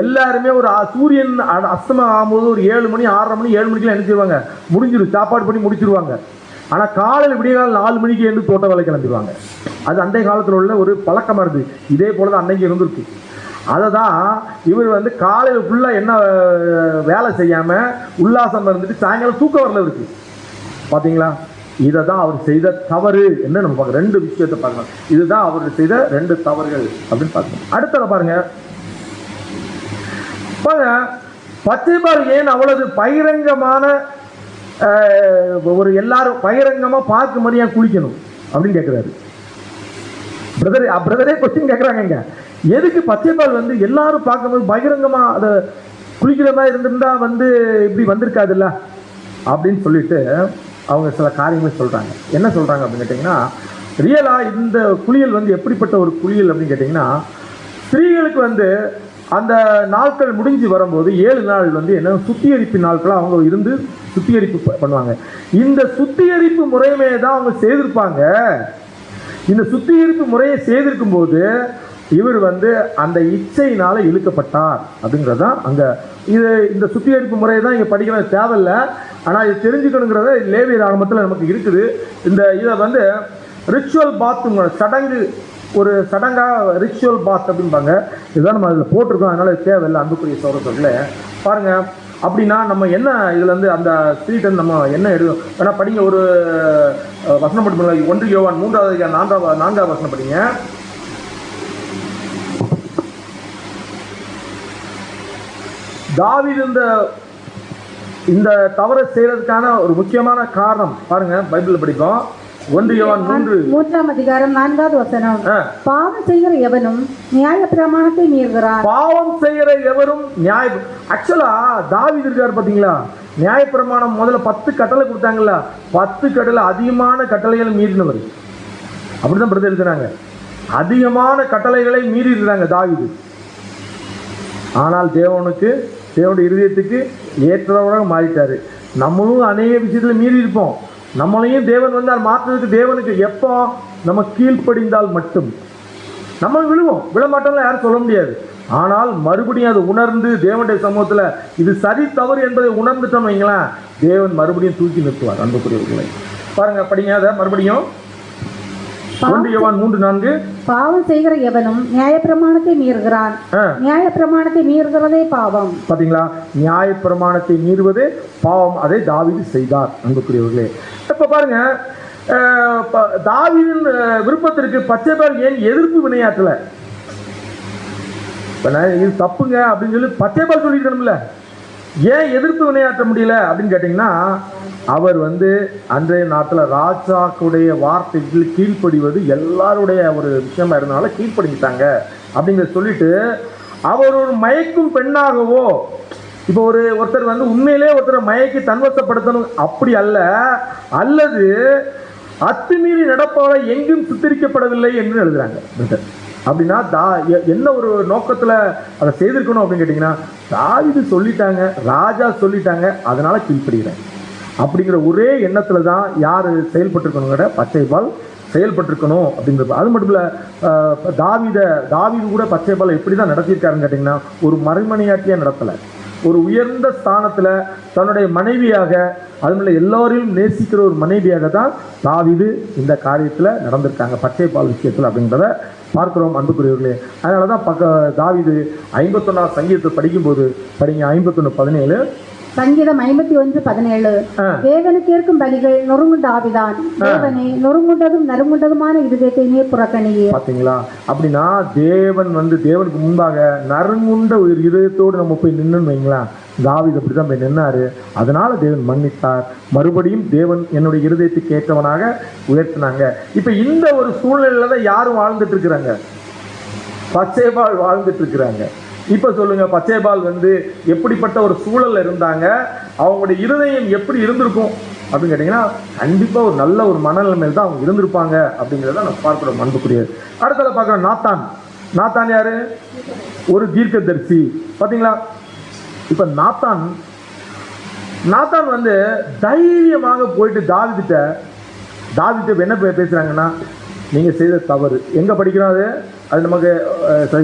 எல்லாருமே ஒரு சூரியன் அஸ்தமம் ஆகும்போது ஒரு 7 மணி 6:30 மணி 7 மணிக்கெல்லாம் என்ன செய்வாங்க, முடிஞ்சிடும், சாப்பாடு பண்ணி முடிச்சிருவாங்க. ஆனால் காலையில் விடிய காலம் 4 மணிக்கு எழுந்து தோட்ட வேலை கிளம்பிடுவாங்க. அது அன்றைய காலத்தில் உள்ள ஒரு பழக்கமாக இருக்குது. இதே போல தான் அன்னைக்கு இருந்திருக்கு. அதை தான் இவர் வந்து காலையில் ஃபுல்லாக என்ன வேலை செய்யாமல் உல்லாசம் இருந்துட்டு சாயங்காலம் தூக்கம் வரல இருக்கு. பார்த்தீங்களா? இதை தான் அவர் செய்த தவறு என்ன நம்ம பார்க்க 2 விஷயத்தை பார்க்கலாம். இதுதான் அவர் செய்த 2 தவறுகள் அப்படின்னு பார்க்கணும். அடுத்ததை பாருங்க, பச்சைபால் ஏன் அவ்வளவு பகிரங்கமான ஒரு எல்லாரும் பகிரங்கமா பார்க்க மாதிரியா குளிக்கணும் அப்படின்னு கேட்கிறாரு பிரதரே கொஸ்டின் கேட்குறாங்க. எதுக்கு பச்சைபால் வந்து எல்லாரும் பார்க்கும்போது பகிரங்கமா அதை குளிக்கிற மாதிரி இருந்திருந்தா வந்து இப்படி வந்திருக்காதுல்ல அப்படின்னு சொல்லிட்டு அவங்க சில காரியங்களை சொல்கிறாங்க. என்ன சொல்கிறாங்க அப்படின்னு கேட்டிங்கன்னா, ரியலாக இந்த குளியல் வந்து எப்படிப்பட்ட ஒரு குளியல் அப்படின்னு கேட்டிங்கன்னா, ஸ்திரீகளுக்கு வந்து அந்த நாட்கள் முடிஞ்சு வரும்போது 7 நாள் வந்து என்ன சுத்திகரிப்பு நாட்களாக அவங்க இருந்து சுத்திகரிப்பு பண்ணுவாங்க. இந்த சுத்திகரிப்பு முறையுமே தான் அவங்க செய்திருப்பாங்க. இந்த சுத்திகரிப்பு முறையை செய்திருக்கும் போது இவர் வந்து அந்த இச்சையினால் இழுக்கப்பட்டார் அப்படிங்கிறது தான் அங்கே. இந்த சுத்திகரிப்பு முறையை தான் இங்கே படிக்கிற தேவையில்லை, ஆனால் இது தெரிஞ்சுக்கணுங்கிறத லேவியர் ஆகமத்தில் நமக்கு இருக்குது. இதை வந்து ரிச்சுவல் பாத்துங்க, சடங்கு, ஒரு சடங்காக ரிச்சுவல் பாத் அப்படிம்பாங்க. இதுதான் நம்ம அதில் போட்டிருக்கோம், அதனால் தேவையில்லை. அன்புக்குரிய சகோதரர்களே பாருங்கள். அப்படின்னா நம்ம என்ன இதில் வந்து அந்த ஸ்திரீட்டை நம்ம என்ன எடுக்கும் வேணா படிங்க. ஒரு வசனம் படிப்போம். 1 யோவான் 3 வசனம் படிங்க. தாவீது இந்த தவறை செய்யறதுக்கான ஒரு முக்கியமான காரணம் பாருங்க, பைபிள் படிப்போம். 1 யோவான் 3 அதிகாரம் 4வது வசனம். பாவம் செய்கிற எவனும் நியாய பிரமாணத்தை மீறுகிறான். பாவம் செய்கிற எவரும் ஆக்சுவலா தாவீது இருக்காரு பாத்தீங்களா, நியாய பிரமாணம் முதல்ல 10 கட்டளை கொடுத்தாங்கல்ல, 10 கட்டளை அதிகமான கட்டளைகளை மீறினவர். அப்படிதான் பிரதர் எழுதுறாங்க, அதிகமான கட்டளைகளை மீறி இருக்கிறாங்க தாவீது. ஆனால் தேவனுடைய இருதயத்துக்கு ஏற்றவராக மாறிட்டாரு. நம்மளும் அநேக விஷயத்துல மீறி இருப்போம். நம்மளையும் தேவன் வந்தால் மாற்றுறதுக்கு தேவனுக்கு எப்போ நம்ம கீழ்ப்படிந்தால் மட்டும் நம்ம விழுவோம். விழமாட்டோம்ல யாரும் சொல்ல முடியாது. ஆனால் மறுபடியும் அதை உணர்ந்து தேவனுடைய சமூகத்தில் இது சரி தவறு என்பதை உணர்ந்துட்டோம் வைங்களேன், தேவன் மறுபடியும் தூக்கி நிறுத்துவார். அன்புக்குரியவர்களை பாருங்க, படிங்க அதை மறுபடியும். 1 யோவான் 3:4. பாவம் செய்கிற எவனும் நியாயப்பிரமாணத்தை மீறுகிறான். நியாயப்பிரமாணத்தை மீறுகிறதே பாவம். பாத்தீங்களா, நியாயப்பிரமாணத்தை மீறுவதே பாவம். அதை தாவீது செய்தார். அன்புக்குரியவர்களே, இப்ப பாருங்க, தாவீதின் விருப்பத்திற்கு பச்சைபால் ஏன் எதிர்ப்பு வினையாற்றல? இது தப்புங்க அப்படின்னு சொல்லி பச்சைபால் சொல்லிருக்கணும்ல, ஏன் எதிர்ப்பு வினையாற்ற முடியல அப்படின்னு கேட்டீங்கன்னா, அவர் வந்து அன்றைய நாட்டில் ராஜாக்குடைய வார்த்தைக்கு கீழ்ப்படிவது எல்லாருடைய ஒரு விஷயமா இருந்தனால கீழ்ப்படிஞ்சிட்டாங்க அப்படிங்கிறத சொல்லிட்டு, அவர் ஒரு மயக்கும் பெண்ணாகவோ, இப்போ ஒருத்தர் வந்து உண்மையிலே ஒருத்தரை மயக்கி தன்வசப்படுத்தணும் அப்படி அல்ல, அல்லது அத்துமீறி நடப்பவரை எங்கும் சித்தரிக்கப்படவில்லை என்று எழுதுறாங்க. அப்படின்னா என்ன ஒரு நோக்கத்தில் அதை செய்திருக்கணும் அப்படின்னு கேட்டிங்கன்னா, தாவீது சொல்லிட்டாங்க, ராஜா சொல்லிட்டாங்க, அதனால கீழ்ப்படுகிறேன் அப்படிங்கிற ஒரே எண்ணத்தில் தான் யார் செயல்பட்டுருக்கணுங்கிற பச்சைபால் செயல்பட்டுருக்கணும் அப்படிங்கிறது. அது மட்டும் இல்லை, தாவீது கூட பச்சைபால் எப்படி தான் நடத்தியிருக்காருன்னு கேட்டிங்கன்னா, ஒரு மறைமணியாட்டியாக நடத்தலை, ஒரு உயர்ந்த ஸ்தானத்தில் தன்னுடைய மனைவியாக, அதுமில்ல எல்லோரையும் நேசிக்கிற ஒரு மனைவியாக தான் தாவீது இந்த காரியத்தில் நடந்திருக்காங்க, பச்சைபால் விஷயத்தில் அப்படிங்கிறத பார்க்கிறோம். அன்புக்குரியவர்களே, அதனால தான் தாவீது 51ஆம் சங்கீதத்தை படிக்கும்போது படிங்க, 51:17. சங்கீதம் 51:17. தேவனுக்கு ஏற்கும் பலிகள் நொறுங்குண்ட ஆவிதான், தேவனே நொறுங்குண்டதும் நறுங்குண்டதுமான இருதயத்தை நீர் புறக்கணியே. பாத்தீங்களா, அப்படின்னா தேவனுக்கு முன்பாக நறுங்குண்ட ஒரு இருதயத்தோடு நம்ம போய் நின்னு வைங்களா, தாவீது அப்படிதான் போய் நின்னாரு. அதனால தேவன் மன்னித்தார். மறுபடியும் தேவன் என்னுடைய இருதயத்துக்கு ஏற்றவனாக உயர்த்தினாங்க. இப்ப இந்த ஒரு சூழ்நிலையில தான் யாரும் வாழ்ந்துட்டு இருக்கிறாங்க, பச்சைபால் வாழ்ந்துட்டு இருக்கிறாங்க. இப்போ சொல்லுங்க, பச்சைபால் எப்படிப்பட்ட ஒரு சூழல்ல இருந்தாங்க, அவங்களுடைய இருதயம் எப்படி இருந்திருக்கும் அப்படின்னு கேட்டிங்கன்னா, கண்டிப்பாக ஒரு நல்ல ஒரு மனநிலைமையில் தான் அவங்க இருந்திருப்பாங்க அப்படிங்கிறத நம்ம பார்க்குறோம். அன்புக்குரிய அடுத்தது பார்க்குறோம், நாத்தான் யாரு? ஒரு தீர்க்கதரிசி. பார்த்தீங்களா, இப்போ நாத்தான் தைரியமாக போயிட்டு தாவீதுட்ட என்ன பேசுகிறாங்கன்னா, நீங்கள் செய்த தவறு எங்கே படிக்கிறோம், அது நமக்கு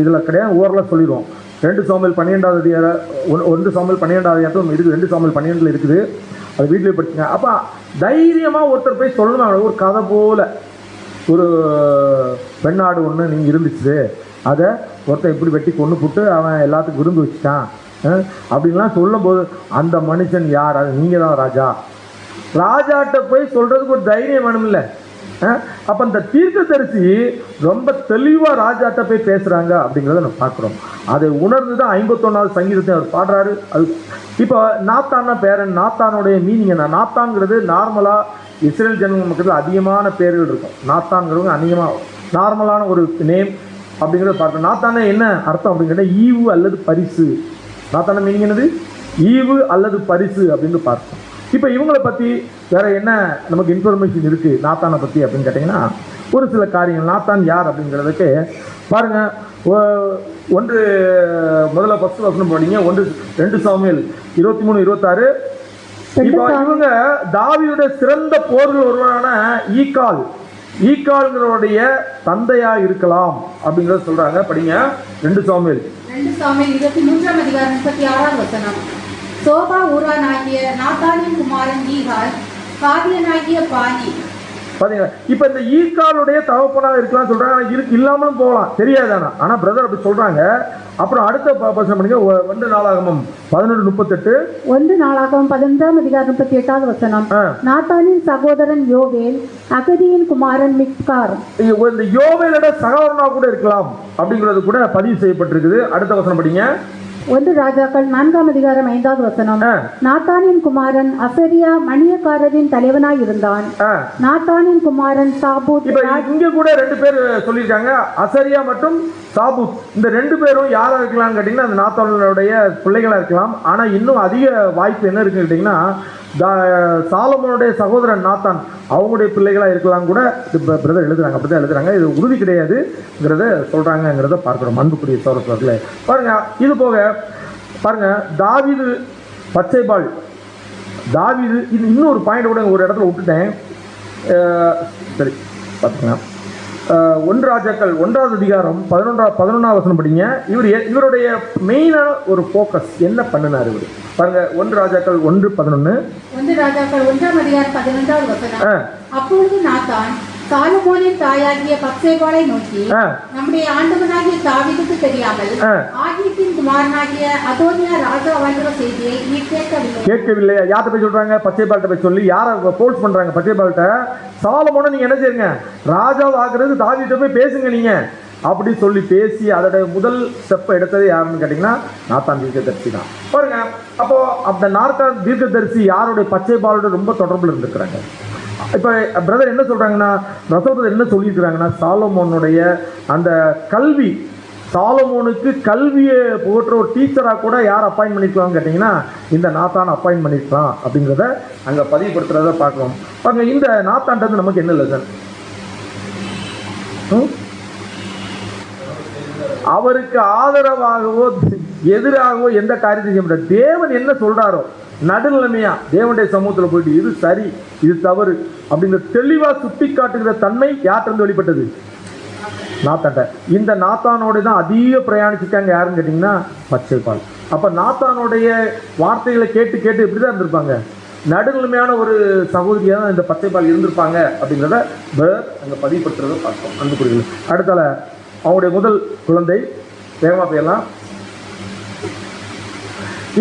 இதில் கிடையாது, ஓரளவு சொல்லிடுவோம். 2 சாமுவேல் 12வது அதிகாரம், 1 சாமுவேல் 12வது அதிகாரம் இருக்குது, 2 சாமுவேல் 12 இருக்குது, அது வீட்டிலே படிச்சுங்க. அப்போ தைரியமாக ஒருத்தர் போய் சொல்லணும். ஒரு கதை போல் ஒரு பெண்ணாடு ஒன்று நீங்கள் இருந்துச்சு, அதை ஒருத்தர் இப்படி வெட்டி கொண்டு போட்டு அவன் எல்லாத்துக்கும் விருந்து வச்சுட்டான் அப்படின்லாம் சொல்லும்போது, அந்த மனுஷன் யார்? அது நீங்கள் தான் ராஜாட்ட போய் சொல்கிறதுக்கு ஒரு தைரியம் வேணும்ல. அப்போ இந்த தீர்க்கதரிசி ரொம்ப தெளிவாக ராஜாட்ட போய் பேசுகிறாங்க அப்படிங்கிறத நம்ம பார்க்குறோம். அதை உணர்ந்து தான் 51வது சங்கீதத்தை அவர் பாடுறாரு. அது இப்போ நாத்தான்னா பேரன், நாத்தானுடைய மீனிங் என்ன? நாத்தான்ங்கிறது நார்மலாக இஸ்ரேல் ஜனங்கள் மக்கள் அதிகமான பேர்கள் இருக்கும். நாத்தான்ங்கிறவங்க அதிகமாக நார்மலான ஒரு நேம் அப்படிங்கிறத பார்க்கணும். நாத்தானே என்ன அர்த்தம் அப்படின்னு கேட்டால், ஈவு அல்லது பரிசு. நாத்தான மீனிங் என்னது? ஈவு அல்லது பரிசு அப்படின்னு பார்க்கணும். இப்போ இவங்களை பற்றி வேற என்ன நமக்கு இன்ஃபர்மேஷன் இருக்குது நாத்தானை பற்றி அப்படின்னு கேட்டிங்கன்னா, ஒரு சில காரியங்கள். நாத்தான் யார் அப்படிங்கிறதுக்கு பாருங்க, ஒன்று முதல்ல ஃபர்ஸ்ட் வசனம் போனீங்க, 2 சாமுவேல் 23, 26. இப்போ இவங்க தாவீதுடைய சிறந்த போர்கள் ஒருவரான ஈக்கால்ங்கிறவருடைய தந்தையா இருக்கலாம் அப்படிங்கறத சொல்றாங்க. படிங்க 2 சாமுவேல் 23 அதிகாரம் 36 வசனம். சோபா ஊரானாகிய நாத்தானின் குமாரன் ஈகால், காதியனாகிய பானி. பாத்தீங்களா, இப்ப இந்த ஈக்காலுடைய தகப்பனாக இருக்கலாம் சொல்றாங்க. இல்லாமலும் போகலாம், தெரியாது. ஆனா பிரதர் அப்படி சொல்றாங்க. அப்புறம் அடுத்த வசனம் பண்ணுங்க, 1 நாளாகமம் 11:38. 1 நாளாகமம் 11 அதிகாரம் 38 வசனம். நாத்தானின் சகோதரன் யோவேல், அகதியின் குமாரன் மிக்கார். இந்த யோவேலோட சகோதரனா கூட இருக்கலாம் அப்படிங்கிறது கூட பதிவு செய்யப்பட்டிருக்குது. அடுத்த வசனம் படிங்க. 1 ராஜாக்கள் 4 அதிகாரம் 5 வசனம். நாத்தானின் குமாரன் அசரியா மணியக்காரரின் தலைவனாய் இருந்தான். நாத்தானின் குமாரன் சாபூத். இங்க கூட 2 பேர் சொல்லியிருக்காங்க, அசரியா மற்றும் சாபூத். இந்த 2 பேரும் யாரா இருக்கலாம்னு கேட்டீங்கன்னா, அந்த நாத்தானுடைய பிள்ளைகளா இருக்கலாம். ஆனா இன்னும் அதிக வாய்ப்பு என்ன இருக்குன்னு கேட்டீங்கன்னா, சாலமோனுடைய சகோதரன் நாத்தான் அவங்களுடைய பிள்ளைகளா இருக்கலாம் கூட பிரதர் எழுதுறாங்க. அப்படிதான் எழுதுறாங்க. இது உறுதி கிடையாதுங்கிறத சொல்றாங்கிறத பார்க்கிறோம். அன்புக்குரிய சகோதரர்களே, பாருங்க. இது போக பாருங்க, தாவீது பச்சைபால். தாவீது இன்னொரு பாயிண்ட் கூட ஒரு இடத்துல விட்டுட்டேன். சரி பார்த்துக்கலாம். 1 ராஜாக்கள் 1 அதிகாரம் 11 வசனம் படிங்க. இவருடைய மெயினான ஒரு ஃபோக்கஸ் என்ன பண்ணினார் இவர் பாருங்க. 1 ராஜாக்கள் 1:11. 1 ராஜாக்கள் 1 அதிகாரம் 11 வசனம். அப்பொழுது நாத்தான் சாலமோனின் தாயாகிய பத்சேபாளை நோக்கி, நம்முடைய ஆண்டவனாகிய தாவீதுக்கு தெரியாமல் ஆகீத்தின் குமாரனாகிய அதோனியா ராஜா வாழ்கிற செய்தியை நீ கேட்கவில்லை. யார்கிட்ட போய் சொல்றாங்க? பச்சைபால்கிட்ட போய் சொல்லி யாரை போல்ஸ் பண்றாங்க? பச்சைபால்கிட்ட. சாலமோனை நீங்க என்ன செய்யுங்க, ராஜா ஆகிறது தாவீதுட்ட போய் பேசுங்க நீங்க அப்படி சொல்லி பேசி அதோட முதல் ஸ்டெப்பை எடுத்தது யாருன்னு கேட்டீங்கன்னா, நாத்தான் தீர்க்கதரிசி தான். பாருங்க, அப்போ அந்த நாத்தான் தீர்க்கதரிசி யாருடைய பச்சைபாலோட ரொம்ப தொடர்பில் இருந்துக்கிறாங்க. இப்போ பிரதர் என்ன சொல்றாங்கன்னா, ரசோபதர் என்ன சொல்லியிருக்கிறாங்கன்னா, சாலமோனுடைய அந்த கல்வி, சாலமோனுக்கு கல்வியை போன்ற ஒரு டீச்சராக கூட யார் அப்பாயின்ட் பண்ணிக்கலாம்னு கேட்டிங்கன்னா, இந்த நாத்தான் அப்பாயின்ட் பண்ணிக்கலாம் அப்படிங்கிறத அங்கே பதிவுபடுத்துறத பார்க்கலாம். பாருங்க, இந்த நாத்தான்றது நமக்கு என்ன லெசன்? அவருக்கு ஆதரவாகவோ எதிராகவோ எந்த காரியத்தை செய்ய முடியாது. தேவன் என்ன சொல்றாரோ நடுநிலைமையா தேவனுடைய சமூகத்தில் போயிட்டு இது சரி இது தவறு அப்படிங்கிற தெளிவா சுட்டி காட்டுகிற தன்மை யார்கிட்ட வெளிப்பட்டது? நாத்தான்ட்ட. இந்த நாத்தானோட தான் அதிக பிரயாணிச்சிருக்காங்க யாருன்னு கேட்டிங்கன்னா, பச்சைபால். அப்போ நாத்தானுடைய வார்த்தைகளை கேட்டு கேட்டு எப்படி தான் இருந்திருப்பாங்க? நடுநிலைமையான ஒரு சகோதரியாக தான் இந்த பச்சைபால் இருந்திருப்பாங்க அப்படிங்கிறத அங்கே பதிவுபடுத்துறதை பார்ப்போம். அன்புக்குரியவர்களே, அடுத்தால அவங்களுடைய முதல் குழந்தை வேகமாக போயிடலாம்.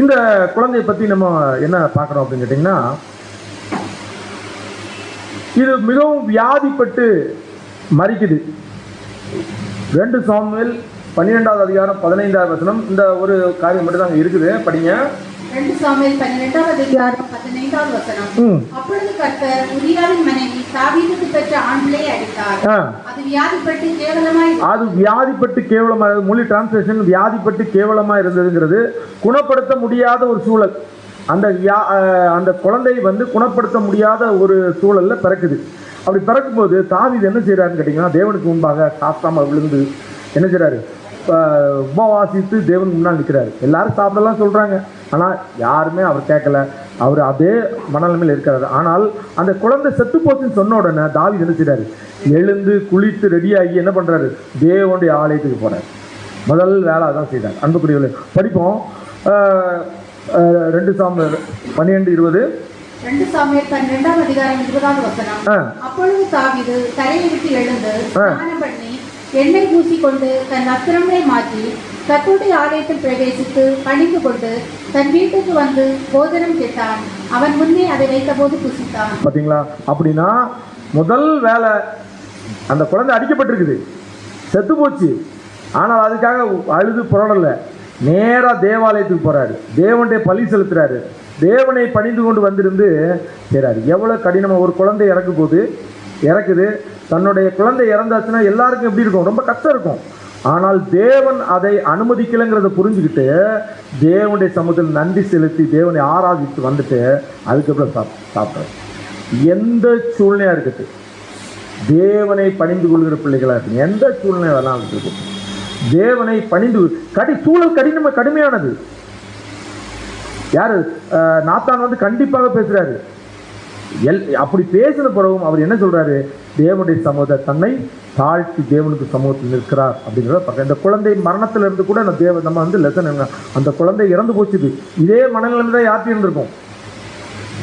இந்த குழந்தையை பற்றி நம்ம என்ன பார்க்குறோம் அப்படின்னு கேட்டிங்கன்னா, இது மிகவும் வியாதிப்பட்டு மரிக்குது. 2 சாமுவேல் 12 அதிகாரம் 15 வசனம். இந்த ஒரு காரியம் மட்டும் தான் இருக்குது, படிங்க. 2 சாமுவேல் 12 அதிகாரம் 15 வசனம். அப்பொழுது கர்த்தர் உரியாவின் மனைவி தாவீதுக்கு பெற்ற ஆண்களை அடித்தார். அது வியாதிப்பட்டு கேவலமாக, மொழி டிரான்ஸ்லேஷன் வியாதிப்பட்டு கேவலமா இருந்ததுங்கிறது குணப்படுத்த முடியாத ஒரு சூழல். அந்த குழந்தை குணப்படுத்த முடியாத ஒரு சூழல்ல பிறக்குது. அப்படி பிறக்கும்போது தாவீது என்ன செய்யறாருன்னு கேட்டீங்கன்னா, தேவனுக்கு முன்பாக சாஸ்தாம விழுந்து என்ன செய்யறாரு, உபவாசித்து தேவன் முன்னால் நிற்கிறாரு. எல்லாரும் சாப்பிடலாம் சொல்றாங்க, ஆனால் யாருமே அவர் கேட்கல. அவர் அதே மனநிலைமையில் இருக்கிறாரு. ஆனால் அந்த குழந்தை செத்து போச்சுன்னு சொன்ன உடனே தாவீது என்ன செய்யறாரு, எழுந்து குளித்து ரெடியாகி என்ன பண்றாரு, தேவனுடைய ஆலயத்துக்கு போறாரு. முதல் வேலை அதான் செய்தார். அன்புக்குரியவர்களே, படிப்போம். 2 சாமுவேல் 12:20. 2 சாமுவேல் 12 அதிகாரம் 20 வசனம். அப்பொழுது தாவீது தரையை விட்டு எழுந்து ஸ்நானம் பண்ணி எண்ணெய் பூசிக்கொண்டு தன் வஸ்திரங்களை மாற்றி கர்த்தருடைய ஆலயத்தில் பிரவேசித்து பணிந்து கொண்டு தன் வீட்டுக்கு வந்து போஜனம் கேட்டான். அவன் முன்னே அதை வைத்தபோது புசித்தான். பாத்தீங்களா? அப்படின்னா முதல் வேலை, அந்த குழந்தை அடிக்கப்பட்டிருக்குது, செத்து போச்சு. ஆனால் அதுக்காக அழுது புரடல, நேரா தேவாலயத்துக்கு போறாரு, தேவனுடைய பலி செலுத்துறாரு, தேவனை பணிந்து கொண்டு வந்திருந்து செய்றாரு. எவ்வளவு கடினமா ஒரு குழந்தை இறக்குது. தன்னுடைய குழந்தை இறந்தாச்சுன்னா எல்லாருக்கும் எப்படி இருக்கும், ரொம்ப கஷ்டம் இருக்கும். ஆனால் தேவன் அதை அனுமதிக்கலைங்கிறத புரிஞ்சுக்கிட்டு தேவனுடைய சமூகத்தில் நன்றி செலுத்தி தேவனை ஆராதித்து வந்துட்டு அதுக்கப்புறம் சாப்பிட்றாரு. எந்த சூழ்நிலையாக இருக்குது, தேவனை பணிந்து கொள்கிற பிள்ளைகளாக இருக்கு, எந்த சூழ்நிலை வேணாலும் இருக்குது, தேவனை பணிந்து சூழல் கடுமையானது. யாரு நாத்தான் வந்து கண்டிப்பாக பேசுறாரு. அப்படி பேசின பிறகும் அவர் என்ன சொல்றாரு, தேவனுடைய சமூகத்தை தன்னை தாழ்த்தி தேவனுக்கு சமூகத்தில் நிற்கிறார் அப்படிங்கிறத பார்க்க. இந்த குழந்தை மரணத்தில் இருந்து கூட நம்ம வந்து லெசன் என்ன, அந்த குழந்தை இறந்து போச்சுது, இதே மனநிலைமை தான் யார்ட்டி இருந்திருக்கும்,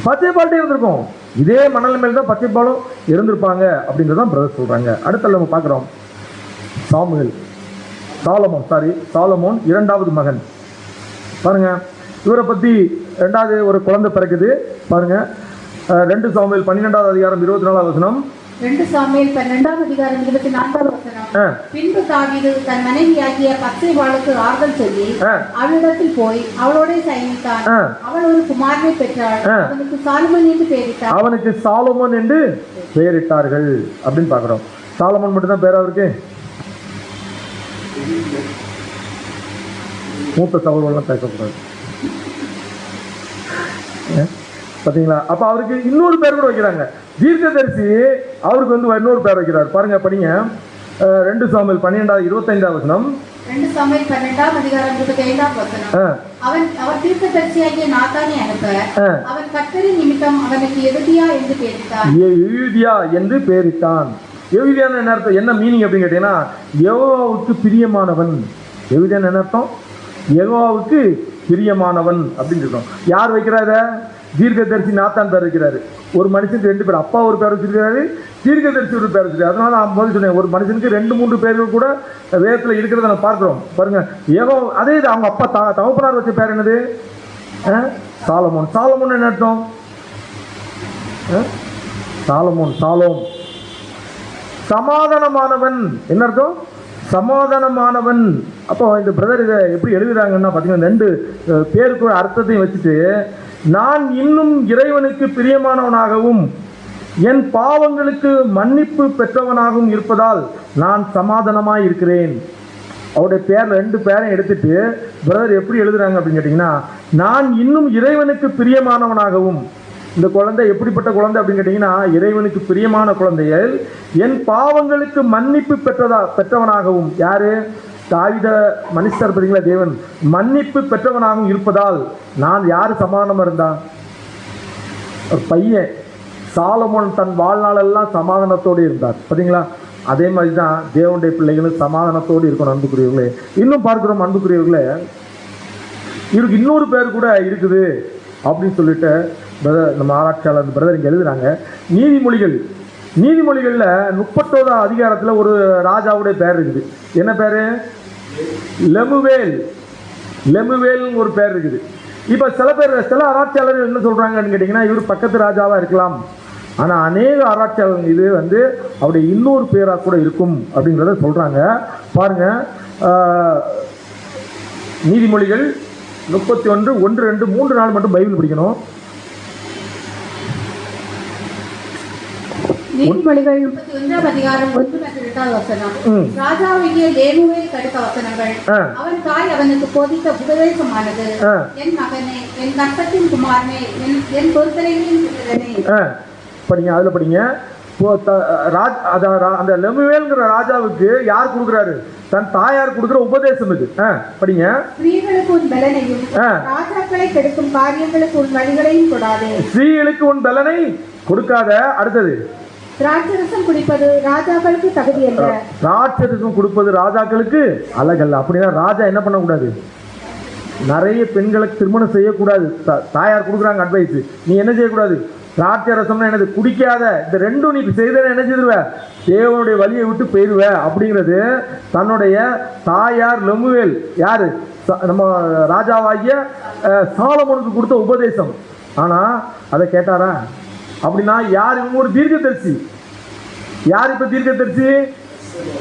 பச்சைப்பால்ட்டே இருந்திருக்கும், இதே மனநிலைமையில் தான் பச்சைப்பாலும் இருந்திருப்பாங்க அப்படிங்கிறதான் பிரதர் சொல்றாங்க. அடுத்த நம்ம பார்க்குறோம் சாலமோன் இரண்டாவது மகன். பாருங்க, இவரை பற்றி ரெண்டாவது ஒரு குழந்தை பிறகுது. பாருங்க, 2 சாமுவேல் 12வது அதிகாரம் 24வது வசனம். 2 சாமுவேல் 12வது அதிகாரம் 24வது வசனம். பின்பு தாவீது தன் மனைவியாகிய பத்சேபாளுக்கு ஆறுதல் சொல்லி அவளிடத்தில் போய் அவளோட சயனித்தான். அவள் ஒரு குமாரனை பெற்றாள். அவனுக்கு சாலமோன் என்று பெயரிட்டார். அவனுக்கு சாலமோன் என்று பெயரிட்டார்கள் அப்படின்னு பார்க்குறோம். சாலமோன் மட்டும்தான் பேரா இருக்கு, மூத்த சகோதரர்லாம் பேசக்கூடாது பார்த்தீங்களா. அப்போ அவருக்கு இன்னொரு பேர் கூட வைக்கிறாங்க, தீர்க்கதரிசி. அவருக்கு வந்து இன்னொரு பேர் வைக்கிறார். பாருங்க, படிங்க 2 சாமுவேல் 12:25 வசனம். 2 சாமுவேல் 12வது அதிகாரம் 25வது வசனம். அவர் தீர்க்கதரிசியாகிய நாத்தானை அனுப்ப அவன் கர்த்தரின் நிமித்தம் அவனுக்கு எகுதியா என்று பெயரிட்டான். எகுதியா என்று பெயரிட்டான். எகுதியான என்ன அர்த்தம், என்ன மீனிங் அப்படின்னு கேட்டீங்கன்னா, யெகோவாவுக்கு பிரியமானவன். எகுதியான என்ன அர்த்தம், யெகோவாவுக்கு பிரியமானவன் அப்படின்னு இருக்கோம். யார் வைக்கிறாரு, தீர்க்கதரிசி நாத்தான் பேர் வைக்கிறாரு. ஒரு மனுஷனுக்கு 2 பேர், அப்பா ஒரு பேர் வச்சிருக்காரு, தீர்க்கதரிசி ஒரு பேர் வச்சிருக்காரு. அதனால நான் முதல் சொன்னேன், ஒரு மனுஷனுக்கு 2-3 பேர்கள் கூட வேதத்தில் இருக்கிறத நான் பார்க்கிறோம். பாருங்க, அதே இது அவங்க அப்பா தகப்பனார் வச்ச பேர் என்னது, சாலமோன். சாலமோன் என்ன அர்த்தம், சாலோம், சமாதானமானவன். என்ன அர்த்தம், சமாதானமானவன். அப்போ இந்த பிரதர் இதை எப்படி எழுதுறாங்கன்னா பார்த்தீங்கன்னா, 2 பேருக்கு அர்த்தத்தையும் வச்சுட்டு, நான் இன்னும் இறைவனுக்கு பிரியமானவனாகவும் என் பாவங்களுக்கு மன்னிப்பு பெற்றவனாகவும் இருப்பதால் நான் சமாதானமாக இருக்கிறேன். அவருடைய பேரில் 2 பேரையும் எடுத்துட்டு பிரதர் எப்படி எழுதுறாங்க அப்படின்னு கேட்டிங்கன்னா, நான் இன்னும் இறைவனுக்கு பிரியமானவனாகவும். இந்த குழந்தை எப்படிப்பட்ட குழந்தை அப்படின்னு கேட்டிங்கன்னா, இறைவனுக்கு பிரியமான குழந்தைகள், என் பாவங்களுக்கு மன்னிப்பு பெற்றவனாகவும். யாரு, தாவீத மனுஷர் பார்த்தீங்களா, தேவன் மன்னிப்பு பெற்றவனாகவும் இருப்பதால் நான் யார் சமாதானமாக இருந்தா, ஒரு பையன் சாலமோன் தன் வாழ்நாளெல்லாம் சமாதானத்தோடு இருந்தார். பார்த்தீங்களா, அதே மாதிரி தான் தேவனுடைய பிள்ளைகளும் சமாதானத்தோடு இருக்கணும். அன்புக்குரியவர்களே, இன்னும் பார்க்கிறோம் அன்புக்குரியவர்களே, இவருக்கு இன்னொரு பேர் கூட இருக்குது அப்படின்னு சொல்லிட்டு பிரதர், நம்ம ஆராய்ச்சியாளர் பிரதர் இங்கே எழுதுறாங்க. நீதிமொழிகளில் 31வது அதிகாரத்தில் ஒரு ராஜாவுடைய பேர் இருக்குது. என்ன பேர், லெமுவேல் ஒரு பேர் இருக்குது. இப்போ சில ஆராய்ச்சியாளர்கள் என்ன சொல்கிறாங்கன்னு கேட்டிங்கன்னா, இவர் பக்கத்து ராஜாவாக இருக்கலாம், ஆனால் அநேக ஆராய்ச்சியாளர்கள் இது வந்து அவருடைய இன்னொரு பேராக கூட இருக்கும் அப்படிங்கிறத சொல்கிறாங்க. பாருங்கள், நீதிமொழிகள் 31 1 2 3 4 மட்டும் பைபிள் படிக்கணும். நீதிமொழிகள் 31 அதிகாரம் 1 மற்றும் 2வது வசனம். ராஜாவாகிய லெமுவேல் கடுத்த வசனங்கள். அவன் தாய் அவனுக்கு போதித்த உபதேசமானது, என் மகனே, என் கர்த்தத்தின் குமாரனே, என் பொறுத்தரையின் புத்திரனே. படிங்க, அதில் படிங்க. அந்த லெமுவேல்ங்கிற ராஜாவுக்கு யார் கொடுக்குறாரு, தன் தாயார் கொடுக்குற உபதேசம் இது. படிங்க. ஸ்திரீகளுக்கு உன் பலனையும் ராஜாக்களை கெடுக்கும் காரியங்களுக்கு உன் வழிகளையும் கொடாதே. ஸ்திரீகளுக்கு உன் பலனை கொடுக்காத. அடுத்தது, திராட்சரசம் குடிப்பது ராஜாக்களுக்கு தகுதி அல்ல. திராட்சரசம் கொடுப்பது ராஜாக்களுக்கு அழகல்ல. அப்படின்னா ராஜா என்ன பண்ணக்கூடாது, நிறைய பெண்களுக்கு திருமணம் செய்யக்கூடாது. தாயார் கொடுக்குறாங்க அட்வைஸ், நீ என்ன செய்யக்கூடாது, திராட்சரசம்னா என்னது, குடிக்காத. இந்த 2 நீ செய்த என்ன செய்துருவ, தேவனுடைய வழியை விட்டு போயிடுவ அப்படிங்கிறது தன்னுடைய தாயார் லெமுவேல், யாரு, நம்ம ராஜாவாகிய சாலமோனுக்கு கொடுத்த உபதேசம். ஆனால் அதை கேட்டாரா அப்படின்னா, யார், இவங்க ஒரு தீர்க்கதரிசி. யார் இப்ப தீர்க்கதரிசி,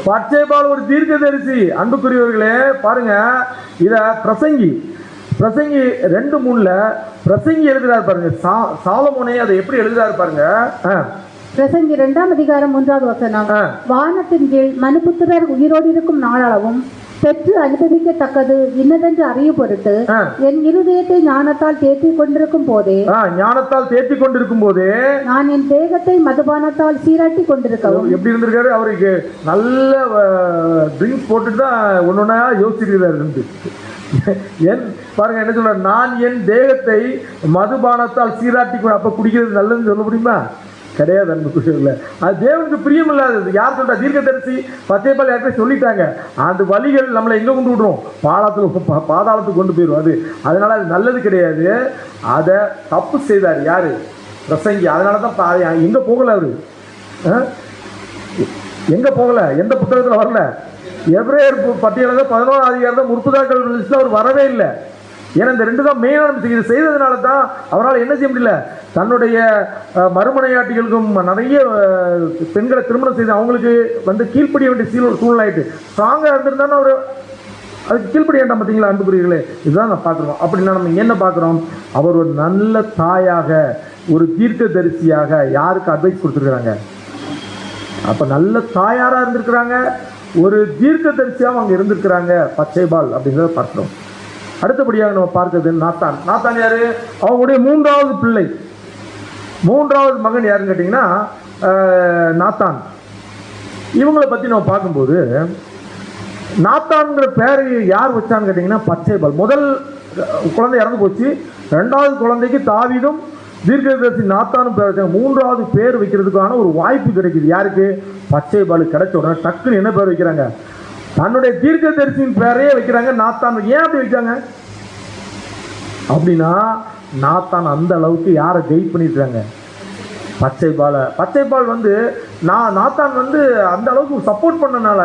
பச்சைபால் ஒரு தீர்க்கதரிசி. அன்புக்குரியவர்களே பாருங்க, இத பிரசங்கி 2:3 பிரசங்கி எழுதுறாரு பாருங்க. சாலமோனே அதை எப்படி எழுதுறாரு பாருங்க. பிரசங்கி 2ஆம் அதிகாரம் 3வது வசனம். வானத்தின் கீழ் மனுபுத்திரர் உயிரோடு இருக்கும் நாளளவும் பெற்று அனுபவிக்கத்தக்கது இன்னதென்று அறிய பொருட்டு என் இருதயத்தை ஞானத்தால் தேற்றிக் கொண்டிருக்கும் போதே நான் என் தேகத்தை மதுபானத்தால் சீராட்டி கொண்டிருக்கவும். எப்படி இருந்திருக்காரு? அவருக்கு நல்ல ட்ரிங்க்ஸ் போட்டுட்டு தான் ஒன்னொன்னா யோசிச்சிருக்கிறாரு. என் பாருங்க என்ன சொல்ற, நான் என் தேகத்தை மதுபானத்தால் சீராட்டி. அப்ப குடிக்கிறது நல்லதுன்னு சொல்ல முடியுமா? கிடையாது. அந்த விஷயம் அது தேவனுக்கு பிரியம் இல்லாதது. யார் சொல்றா? தீர்க்கதரிசி பச்சைப்பால் யாருக்கே சொல்லிட்டாங்க. அந்த வழிகள் நம்மளை எங்க கொண்டு விடுறோம்? பாதாளத்துக்கு கொண்டு போயிடும். அதனால அது நல்லது கிடையாது. அதை தப்பு செய்தார் யாரு? பிரசங்கி. அதனாலதான் எங்க போகல அவரு, எங்க போகல, எந்த புத்தகத்துல வரல. எபிரேயர் பட்டியல 11ஆம் அதிகாரம் முற்பதாக்கள் அவர் வரவே இல்லை. ஏன்னா இந்த ரெண்டு தான் மெயினான இது செய்ததுனால தான் அவரால் என்ன செய்ய முடியல. தன்னுடைய மறுமனையாட்டிகளுக்கும் நிறைய பெண்களை திருமணம் செய்து அவங்களுக்கு கீழ்ப்படிய வேண்டிய சூழ்நிலை ஆயிட்டு. ஸ்ட்ராங்காக இருந்திருந்தாலும் அவர் அதுக்கு கீழ்ப்படிய வேண்டாம். பார்த்தீங்களா அன்புக்குரியர்களே? இதுதான் நான் பார்க்குறோம். அப்படின்னா நம்ம என்ன பார்க்குறோம்? அவர் ஒரு நல்ல தாயாக, ஒரு தீர்க்கதரிசியாக யாருக்கு அட்வைஸ் கொடுத்துருக்குறாங்க? அப்போ நல்ல தாயாராக இருந்திருக்கிறாங்க, ஒரு தீர்க்கதரிசியாக அவங்க இருந்திருக்கிறாங்க பச்சைபால் அப்படிங்கிறத பார்க்குறோம். அடுத்தபடியாக நம்ம பார்க்கிறது நாத்தான். நாத்தான் யாரு? அவங்களுடைய 3வது பிள்ளை, 3வது மகன் யாருன்னு கேட்டிங்கன்னா நாத்தான். இவங்களை பற்றி நம்ம பார்க்கும்போது நாத்தான்கிற பேர் யார் வச்சான்னு கேட்டிங்கன்னா பச்சைபால். முதல் குழந்தை இறந்து போச்சு. 2வது குழந்தைக்கு தாவீதும் தீர்க்கதரிசி நாத்தானும் பேர் வச்சாங்க. 3வது பேர் வைக்கிறதுக்கான ஒரு வாய்ப்பு கிடைக்குது. யாருக்கு? பச்சைபால். கிடைச்ச உடனே டக்குன்னு என்ன பேர் வைக்கிறாங்க? தன்னுடைய தீர்க்கதரிசியின் பேரையே வைக்கிறாங்க, நாத்தான். ஏன் அப்படி வைச்சாங்க அப்படின்னா, நாத்தான் அந்த அளவுக்கு யாரை கெயிட் பண்ணிட்டாங்க? பச்சைபாலை. பச்சைபால் நாத்தான் அந்த அளவுக்கு சப்போர்ட் பண்ணனால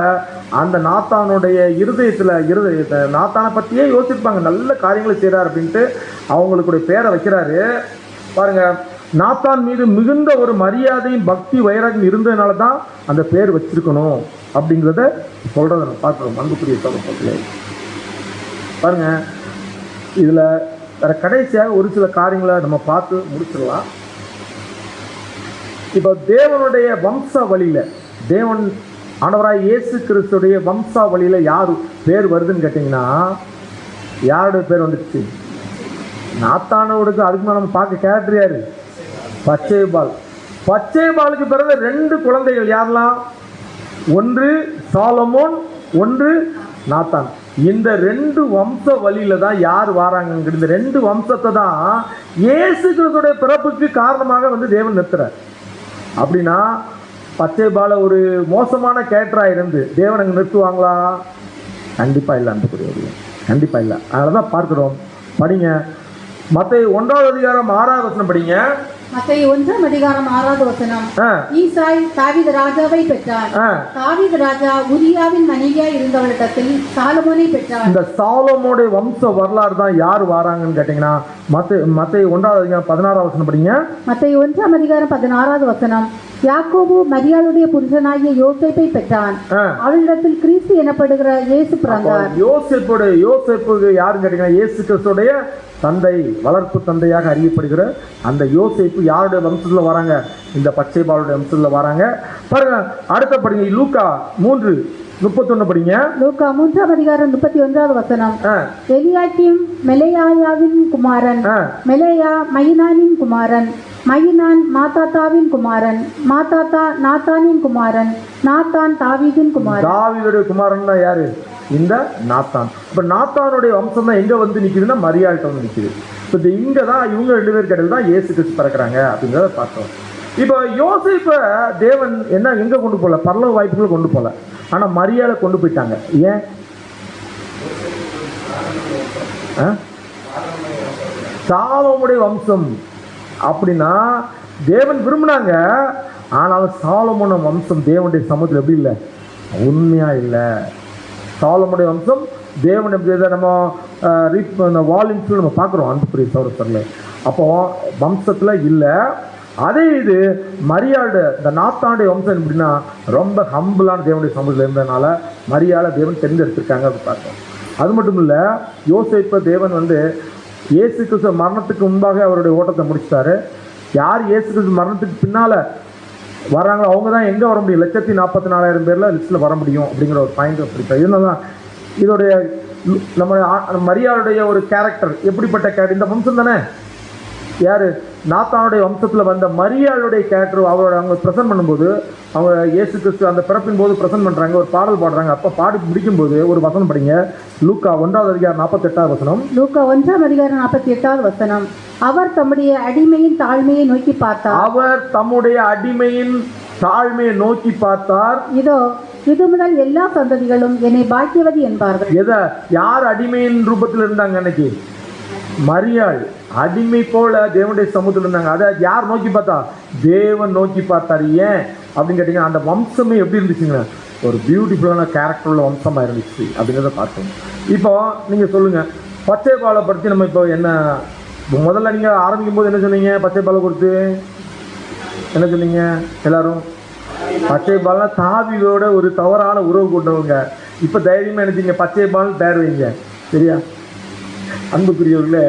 அந்த நாத்தானுடைய இருதயத்தை நாத்தானை பற்றியே யோசிச்சிருப்பாங்க. நல்ல காரியங்களை செய்கிறார் அப்படின்ட்டு அவங்களுக்குடைய பேரை வைக்கிறாரு. பாருங்க, நாத்தான் மீது மிகுந்த ஒரு மரியாதையும் பக்தி வைராகியம் இருந்ததுனால தான் அந்த பேர் வச்சிருக்கணும் அப்படிங்கிறத சொல்றதை நம்ம பார்க்குறோம். அன்புக்குரிய சகோதரர்களே, பாருங்க, இதுல வேற கடைசியாக ஒரு சில காரியங்களை நம்ம பார்த்து முடிச்சிடலாம். இப்போ தேவனுடைய வம்ச வழியில, தேவன் ஆண்டவராய் இயேசு கிறிஸ்துடைய வம்சா வழியில யார் பேர் வருதுன்னு கேட்டிங்கன்னா, யாருடைய பேர் வந்துடுச்சு? நாத்தானோடுக்கு. அதுக்கு மேலே நம்ம பார்க்க கேரக்டர் யாரு? பச்சைபால். பச்சைபாலுக்கு பிறகு 2 குழந்தைகள். யாரெல்லாம்? ஒன்று சாலமோன், ஒன்று நாத்தான். இந்த 2 வம்ச வழியில தான் யார் வராங்க? இந்த 2 வம்சத்தை தான் இயேசு கிறிஸ்துடைய பிறப்புக்கு காரணமாக தேவன் நிறுத்துறார். அப்படின்னா பச்சைபால ஒரு மோசமான கேரக்டரா இருந்து தேவன் அங்கே நிறுத்துவாங்களா? கண்டிப்பா இல்லை. அன்புக்குரியவர்களே, கண்டிப்பா இல்லை. அதனாலதான் பார்க்கிறோம். படிங்க, மத்தேயு 1ஆம் அதிகாரம் 6வது வசனம் படிங்க. மத்தேயு 1ஆம் அதிகாரம் 6வது வசனம். ஈசாய் தாவீது ராஜாவை பெற்றார். தாவீது ராஜா உரியாவின் மனைவியாய் இருந்தவளிடத்தில் சாலமோனை பெற்றார். இந்த சாலமோனுடைய வம்ச வரலாறு தான் யார் வராங்கன்னு கேட்டீங்கன்னா, மத்தேயு 1ஆம் அதிகாரம் 16வது வசனம் படிங்க. மத்தேயு 1ஆம் அதிகாரம் 16வது வசனம். யாக்கோபு மரியாளுடைய புருஷனாகிய யோசேப்பை பெற்றான். அவளிடத்தில் கிறிஸ்து எனப்படுகிற இயேசு பிறந்தார். யோசேப்பு யாருன்னு கேட்டீங்கன்னா, இயேசு கிறிஸ்துடைய தந்தை, வளர்ப்பு தந்தையாக அறியப்படுகிற அந்த யோசேப்பு யாருடைய வம்சத்துல வராங்க? இந்த பச்சைபாலுடைய வம்சத்துல வராங்க. பாருங்க, அடுத்த படிங்க, லூக்கா 3:31 படிங்க. லூக்கா 3ஆம் அதிகாரம் 31வது வசனம். எலியாக்கிம் மெலேயாவின் குமாரன், மெலேயா மைனானின் குமாரன், மைனான் மாத்தாத்தாவின் குமாரன், மாத்தாத்தா நாத்தானின் குமாரன், நாத்தான் தாவீதின் குமாரன். தாவீதுடைய குமாரன் தான் யாரு? இந்த நாத்தான். இப்ப நாத்தானுடைய வம்சம் தான் எங்க நிக்குதுன்னா, மரியாள்கிட்ட நிக்குது. இப்போ இங்க தான் இவங்க 2 பேர் கடையில் தான் இயேசு கிறிஸ்து பிறக்கிறாங்க அப்படிங்கிறத பார்த்தோம். இப்போ யோசேப்பை தேவன் எங்க கொண்டு போகல? பரலோக வாய்ப்புகளை கொண்டு போகல. ஆனா மரியாளை கொண்டு போயிட்டாங்க. ஏன்? சாலோமுடைய வம்சம் அப்படின்னா தேவன் விரும்பினாங்க. ஆனாலும் சாலமோன வம்சம் தேவனுடைய சமூகத்தில் எப்படி இல்லை? உண்மையா இல்லை. சாலமுடைய வம்சம் தேவன் நம்ம வால்யூம்ஸில் நம்ம பார்க்குறோம். அன்புக்குரிய சகோதரர்களே, அப்போ வம்சத்தில் இல்லை. அதே இது மரியாதை, இந்த நாத்தானுடைய வம்சம் எப்படின்னா ரொம்ப ஹம்பிளான தேவனுடைய சமூகத்தில் இருந்ததுனால மரியாதை தேவன் தெரிந்தெடுத்திருக்காங்க அப்படின்னு பார்த்தோம். அது மட்டும் இல்லை, யோசேப்பை தேவன் இயேசு கிறிஸ்து மரணத்துக்கு முன்பாக அவருடைய ஓட்டத்தை முடிச்சிட்டாரு. யார் இயேசு கிறிஸ்து மரணத்துக்கு பின்னால் வர்றாங்களோ அவங்க தான் எங்கே வர முடியும், 1,44,000 பேரில் லிஸ்ட்டில் வர முடியும் அப்படிங்கிற ஒரு பாயிண்ட் அப்படி. இதனால தான் இதோடைய நம்ம மரியாளுடைய ஒரு கேரக்டர் எப்படிப்பட்ட கேரக்டர், இந்த வம்சம் தானே, யார் நாத்தானுடைய வம்சத்தில் வந்த மரியாளுடைய கேரக்டர் அவரோட அவங்க ப்ரெசென்ட் பண்ணும்போது, அவங்க இயேசு கிறிஸ்து அந்த பிறப்பின் போது ப்ரெசென்ட் பண்ணுறாங்க, ஒரு பாடல் பாடுறாங்க. அப்போ பாடி முடிக்கும்போது ஒரு வசனம் படிங்க, லூக்கா 1:48. லூக்கா 1:48. அவர் தம்முடைய அடிமையின் தாழ்மையை நோக்கி பார்த்தார். அவர் தம்முடைய அடிமையின் தாழ்மையை நோக்கி பார்த்தார். இதோ இது முதல் எல்லா சந்ததிகளும் என்னை பாக்கியவதி என்பார்கள். எதை, யார் அடிமையின் ரூபத்தில் இருந்தாங்க அன்னைக்கு? மரியாள் அடிமை போல தேவனுடைய சமூகத்தில் இருந்தாங்க. அதை யார் நோக்கி பார்த்தா? தேவன் நோக்கி பார்த்தார். ஏன் அப்படின்னு கேட்டீங்கன்னா, அந்த வம்சமே எப்படி இருந்துச்சுங்க, ஒரு பியூட்டிஃபுல்லான கேரக்டர் உள்ள வம்சமாக இருந்துச்சு அப்படிங்கிறத பார்த்தோம். இப்போ நீங்கள் சொல்லுங்கள், பச்சை பாலை பற்றி நம்ம இப்போ என்ன, முதல்ல நீங்கள் ஆரம்பிக்கும் போது என்ன சொன்னீங்க? பச்சை பாலை கொடுத்து என்ன சொன்னீங்க எல்லாரும்? பச்சை பால்னா தாவீதோட ஒரு தவறான உறவு கொண்டவங்க. இப்போ தைரியமாக நினைச்சிங்க பச்சை பால் பேர் வைங்க, சரியா? அன்புக்குரியவர்களே,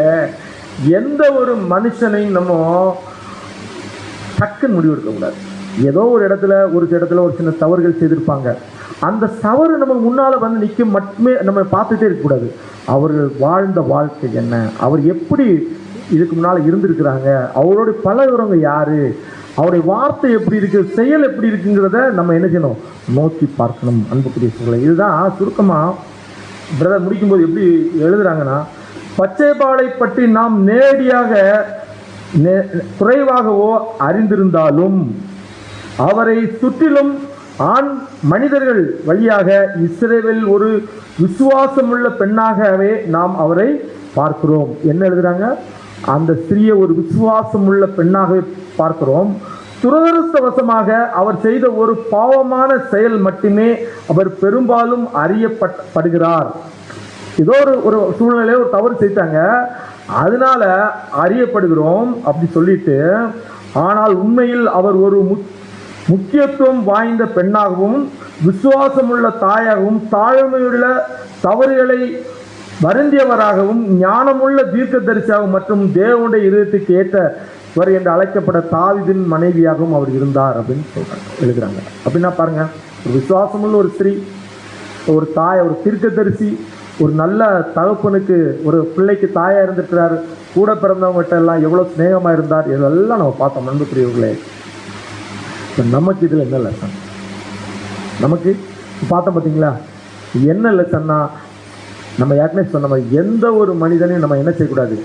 எந்த ஒரு மனுஷனையும் நம்ம டக்குன்னு முடிவெடுக்கக்கூடாது. ஏதோ ஒரு இடத்துல ஒரு சின்ன தவறுகள் செய்திருப்பாங்க. அந்த தவறு நம்ம முன்னால் வந்து நிற்க மட்டுமே நம்ம பார்த்துட்டே இருக்கக்கூடாது. அவர்கள் வாழ்ந்த வாழ்க்கை என்ன, அவர் எப்படி இதுக்கு முன்னால் இருந்திருக்கிறாங்க, அவரோட பழகுறவங்க யார், அவருடைய வார்த்தை எப்படி இருக்குது, செயல் எப்படி இருக்குங்கிறத நம்ம என்ன செய்யணும், நோக்கி பார்க்கணும். அன்புக்குரிய சூழலை இதுதான் சுருக்கமாக பிரதர் முடிக்கும்போது எப்படி எழுதுறாங்கன்னா, பச்சைபாலை பற்றி நாம் நேரடியாக குறைவாகவோ அறிந்திருந்தாலும் அவரை சுற்றிலும் ஆண் மனிதர்கள் வழியாக இஸ்ரவேல் ஒரு விசுவாசமுள்ள பெண்ணாகவே நாம் அவரை பார்க்கிறோம். என்ன எழுதுறாங்க? அந்த ஸ்திரியை ஒரு விசுவாசமுள்ள பெண்ணாகவே பார்க்கிறோம். துரதிருஷ்டவசமாக அவர் செய்த ஒரு பாவமான செயல் மட்டுமே அவர் பெரும்பாலும் அறியப்படுகிறார். ஏதோ ஒரு சூழ்நிலையை ஒரு தவறு செய்தாங்க, அதனால அறியப்படுகிறோம் அப்படி சொல்லிட்டு, ஆனால் உண்மையில் அவர் ஒரு முக்கியத்துவம் வாய்ந்த பெண்ணாகவும் விசுவாசமுள்ள தாயாகவும் தாழ்மையுள்ள தவறுகளை வருந்தியவராகவும் ஞானமுள்ள தீர்க்கதரிசியாகவும் மற்றும் தேவனுடைய இதயத்துக்கு ஏற்றவர் என்று அழைக்கப்பட்ட தாவீதின் மனைவியாகவும் அவர் இருந்தார் அப்படின்னு சொல்றாங்க, எழுதுறாங்க. அப்படின்னா பாருங்க, ஒரு விசுவாசமுள்ள ஒரு ஸ்திரீ, ஒரு தாய், ஒரு தீர்க்கதரிசி, ஒரு நல்ல தகப்பனுக்கு ஒரு பிள்ளைக்கு தாயாக இருந்திருக்கிறார், கூட பிறந்தவங்ககிட்ட எல்லாம் எவ்வளோ ஸ்நேகமாக இருந்தார், இதெல்லாம் நம்ம பார்த்தோம். நண்புக்குரியவர்களே, இப்போ நமக்கு இதில் என்ன லெசன்? நமக்கு பார்த்தோம் பார்த்தீங்களா, என்ன லெசன்னா, நம்ம ஏற்கனவே சொன்ன மாதிரி எந்த ஒரு மனிதனையும் நம்ம என்ன செய்யக்கூடாது,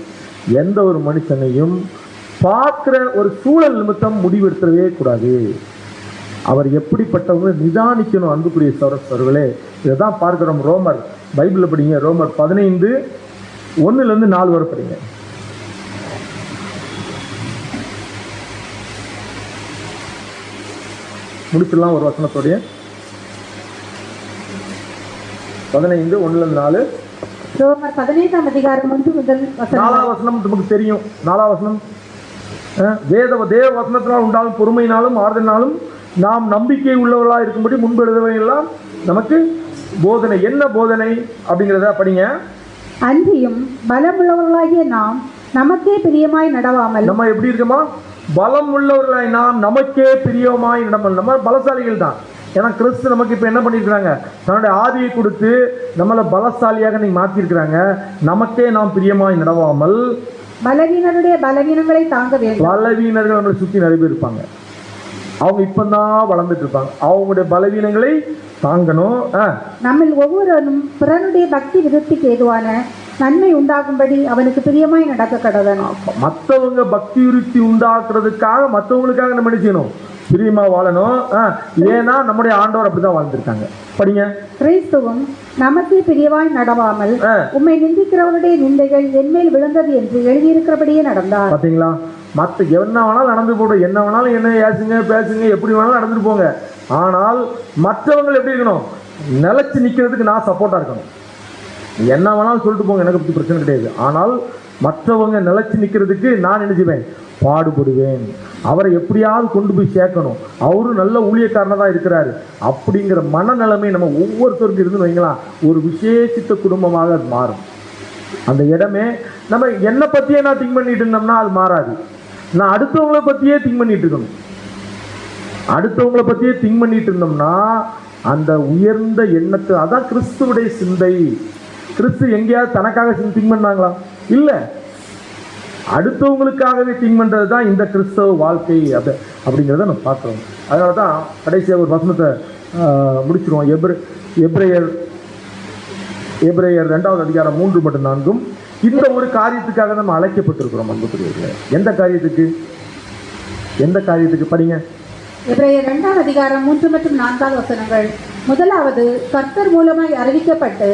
எந்த ஒரு மனுஷனையும் பார்க்குற ஒரு சூழல் நிமித்தம் முடிவெடுத்துடவே கூடாது. அவர் எப்படிப்பட்டவங்க நிதானிக்கணும். அன்புக்குரிய சகோதரர்களே, இதை தான் பார்க்குறோம். ரோமர் பைபிளில் படிங்க, ரோமர் 15:1-4 வரை படிங்க. முடிச்சிடலாம் ஒரு வசனத்தோடைய. 15:1-4. ரோமர் 15:1 முதல் 4 வசனம் நமக்கு தெரியும். 4 வசனம், தேவ வசனத்தினால் உண்டாகும் பொறுமையினாலும் ஆறுதலினாலும் நாம் நம்பிக்கை உள்ளவர்களாக இருக்கும்படி முன்பு எழுதவையெல்லாம் நமக்கு போதனை. என்ன போதனை அப்படிங்கிறத படிங்க. அன்றியும் பலமுள்ளவர்களாகிய நாம் நமக்கே பிரியமாய் நடவாமல். நம்ம எப்படி இருக்கோமா? பலம் உள்ளவர்களாய் நாம் நமக்கே பிரியமாய் நடவாமல். நம்ம பலசாலிகள் தான். ஏன்னா கிறிஸ்து நமக்கு இப்போ என்ன பண்ணியிருக்கிறாங்க, தன்னுடைய ஆவியை கொடுத்து நம்மளை பலசாலியாக நீங்கள் மாற்றிருக்கிறாங்க. நமக்கே நாம் பிரியமாய் நடவாமல் பலவீனருடைய பலவீனங்களை தாங்க வேண்டும். பலவீனர்கள் நம்மளை சுற்றி நிறைய பேர் இருப்பாங்க. அவங்க இப்பதான் வளர்ந்துட்டு இருப்பாங்க. அவங்களுடைய பலவீனங்களை தாங்கணும். நம்மில் ஒவ்வொருவரும் பிறனுடைய பக்தி விருத்திக்கு ஏதுவான நன்மை உண்டாகும்படி அவனுக்கு பிரியமாய் நடக்க கடவன். மற்றவங்க பக்தி விருத்தி உண்டாக்குறதுக்காக மற்றவங்களுக்காக நம்ம என்ன செய்யணும், பிரியமா வாழணும். ஏன்னா நம்முடைய ஆண்டவர் அப்படிதான் வாழ்ந்துருக்காங்க. படிங்க. கிறிஸ்துவும் நமக்கே பிரியமாய் நடவாமல் உம்மை நிந்திக்கிறவருடைய நிந்தைகள் என்மேல் விழுந்தது என்று எழுதியிருக்கிறபடியே நடந்தார். பாத்தீங்களா? மற்ற என்ன வேணாலும் நடந்து போடும், என்ன வேணாலும் என்ன ஏசுங்க பேசுங்க, எப்படி வேணாலும் நடந்துட்டு போங்க. ஆனால் மற்றவங்க எப்படி இருக்கணும், நிலைச்சு நிற்கிறதுக்கு நான் சப்போர்ட்டாக இருக்கணும். என்ன வேணாலும் சொல்லிட்டு போங்க, எனக்கு பற்றி பிரச்சனை கிடையாது. ஆனால் மற்றவங்க நிலைச்சு நிற்கிறதுக்கு நான் நினைச்சுவேன், பாடுபடுவேன். அவரை எப்படியாவது கொண்டு போய் சேர்க்கணும். அவரும் நல்ல ஊழியக்காரனாக தான் இருக்கிறாரு அப்படிங்கிற மனநிலைமை நம்ம ஒவ்வொருத்தருக்கும் இருந்து வைங்களா, ஒரு விசேஷித்த குடும்பமாக அது மாறும். அந்த இடமே நம்ம என்னை பற்றியே நான் திங்க் பண்ணிட்டு இருந்தோம்னா அது மாறாது. நான் அடுத்தவங்களை பற்றியே திங்க் பண்ணிட்டு இருக்கணும். அடுத்தவங்களை பத்தியே திங்க் பண்ணிட்டு இருந்தோம்னா அந்த உயர்ந்த எண்ணத்தை, அதான் கிறிஸ்துவுடைய சிந்தை. கிறிஸ்து எங்கேயாவது தனக்காக திங்க் பண்ணாங்களா? இல்லை, அடுத்தவங்களுக்காகவே திங்க் பண்றது தான் இந்த கிறிஸ்தவ வாழ்க்கை அப்படிங்கிறத நம்ம பார்க்குறோம். அதனால தான் கடைசியாக ஒரு வசனத்தை முடிச்சிருவோம். எபிரேயர் 2வது அதிகாரம் 3 மற்றும் 4. இந்த ஒரு காரியத்துக்காக நம்ம அழைக்கப்பட்டிருக்கிறோம் அன்புக்குரியவர்களே. எந்த காரியத்துக்கு படிங்க. எபிரேயர் 2வது அதிகாரம் 3 மற்றும் 4 வசனங்கள். முதலாவது, கர்த்தர் மூலமாய் அறிவிக்கப்பட்டு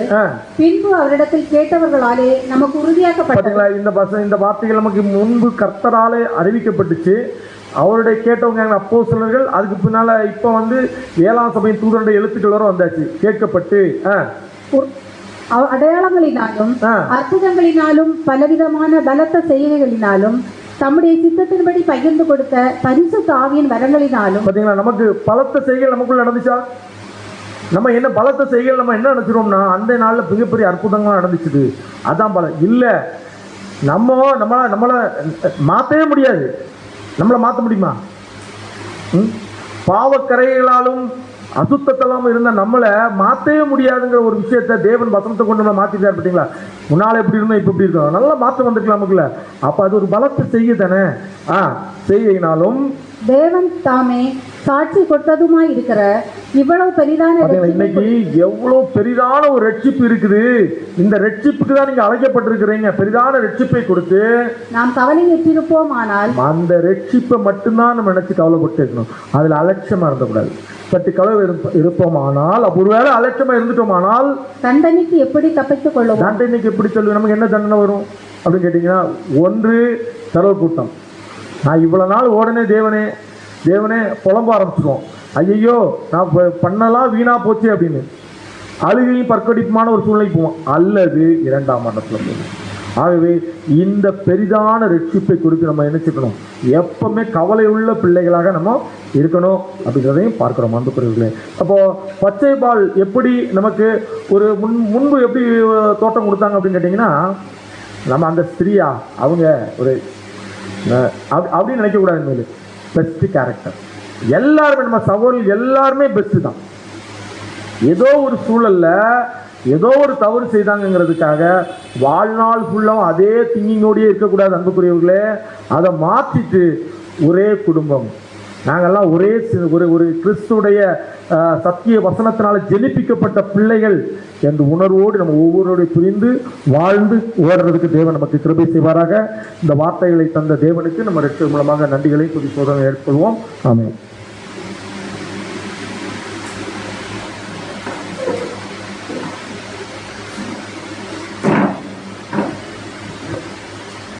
பின்பு அவரிடத்தில் கேட்டவர்களாலே நமக்கு உறுதியாக்கப்பட்டது. இந்த வார்த்தைகள் நமக்கு முன்பு கர்த்தராலே அறிவிக்கப்பட்டுச்சு. அவருடைய கேட்டவங்க அப்போஸ்தலர்கள். அதுக்கு பின்னால இப்ப 7ஆம் சபையின் தூதருடைய எழுத்துக்கள் வர வந்தாச்சு. கேட்கப்பட்டு அடையாளங்களினாலும் அற்புதங்களினாலும் பலவிதமான பலத்த செய்கைகளினாலும் தம்முடைய சித்தத்தின்படி பகிர்ந்து கொடுத்த பரிசுத்த ஆவியின் வரங்களினாலும். பாத்தீங்களா, நமக்கு பலத்த செய்கைகள் நமக்குள்ள நடந்துச்சா? நம்ம என்ன பலத்த செய்கைகள் நம்ம என்ன நினைச்சிரோம்னா அந்த நாள்ல மிகப்பெரிய அற்புதங்கள் நடந்துச்சு, அதான் பலம். இல்ல, நம்மளை மாற்றவே முடியாது. நம்மளை மாற்ற முடியுமா? பாவக்கரைகளாலும் அசுத்தத்தெல்லாம் இருந்த நம்மளை மாற்றவே முடியாதுங்கிற ஒரு விஷயத்தை தேவன் வசனத்தை கொண்டு நம்ம மாற்றிட்டார். பார்த்தீங்களா, முன்னால எப்படி இருந்தோம் இப்போ எப்படி இருக்கோம், நல்லா மாற்றம் வந்துருக்கலாம் நமக்குள்ள. அப்போ அது ஒரு பலத்தை செய்ய தானே. செய்யினாலும் தேவன் தாமே சாட்சி கொடுத்ததுமாய் இருக்கிற இவ்வளவு பெரிதான, இன்னைக்கு எவ்வளவு பெரிதான ஒரு ரட்சிப்பு இருக்குது. இந்த ரட்சிப்புக்கு தான் நீங்க அழைக்கப்பட்டிருக்கிறீங்க. பெரிதான ரட்சிப்பை கொடுத்து நாம் கவலையற்றிருப்போம். ஆனால் அந்த ரட்சிப்பை மட்டும்தான் நம்ம நினைச்சு கவலைப்பட்டு இருக்கணும். அதுல அலட்சியமா இருந்தக்கூடாது. சற்று கவலை இருப்போமானால், ஒருவேளை அலட்சியமா இருந்துட்டோமானால் தண்டனைக்கு எப்படி தப்பித்துக் கொள்ளுவோம்? தண்டனைக்கு எப்படி சொல்லுவோம்? நமக்கு என்ன தண்டனை வரும் அப்படின்னு கேட்டீங்கன்னா, ஒன்று தரவு கூட்டம். நான் இவ்வளவு நாள் உடனே தேவனே புலம்ப ஆரம்பிச்சிருவோம். ஐயோ நான் பண்ணலாம் வீணா போச்சு அப்படின்னு அழுகையும் பற்கடிப்புமான ஒரு சூழ்நிலை போவோம். அல்லது 2ஆம் மரணத்தில் போவோம். ஆகவே இந்த பெரிதான ரட்சிப்பை குறித்து நம்ம நினைச்சுக்கணும். எப்பவுமே கவலை உள்ள பிள்ளைகளாக நம்ம இருக்கணும் அப்படிங்கிறதையும் பார்க்கிறோம் அன்புக்குரியவர்களே. அப்போ பச்சை பால் எப்படி நமக்கு ஒரு முன்பு எப்படி தோட்டம் கொடுத்தாங்க அப்படின்னு கேட்டிங்கன்னா, நம்ம அந்த ஸ்திரியா அவங்க ஒரு அப்படின்னு நினைக்கக்கூடாது. மேலே பெஸ்ட் கேரக்டர் எல்லாருமே, நம்ம சகோதரர்கள் எல்லாருமே பெஸ்ட் தான். ஏதோ ஒரு சூழல்ல ஏதோ ஒரு தவறு செய்தாங்கிறதுக்காக வாழ்நாள் ஃபுல்லாக அதே திங்கிங்கோடையே இருக்கக்கூடாது அன்புக்குரியவர்களே. அதை மாற்றிட்டு ஒரே குடும்பம், நாங்கள்லாம் ஒரே ஒரு கிறிஸ்துடைய சத்திய வசனத்தினால ஜெனிப்பிக்கப்பட்ட பிள்ளைகள் என்ற உணர்வோடு நம்ம ஒவ்வொருவரையும் புரிந்து வாழ்ந்து ஓடுறதுக்கு தேவன் நமக்கு கிருபை செய்வாராக. இந்த வார்த்தைகளை தந்த தேவனுக்கு நம்ம ரெட்டு மூலமாக நன்றிகளை துதி சோதனை ஏற்படுவோம். ஆமென்.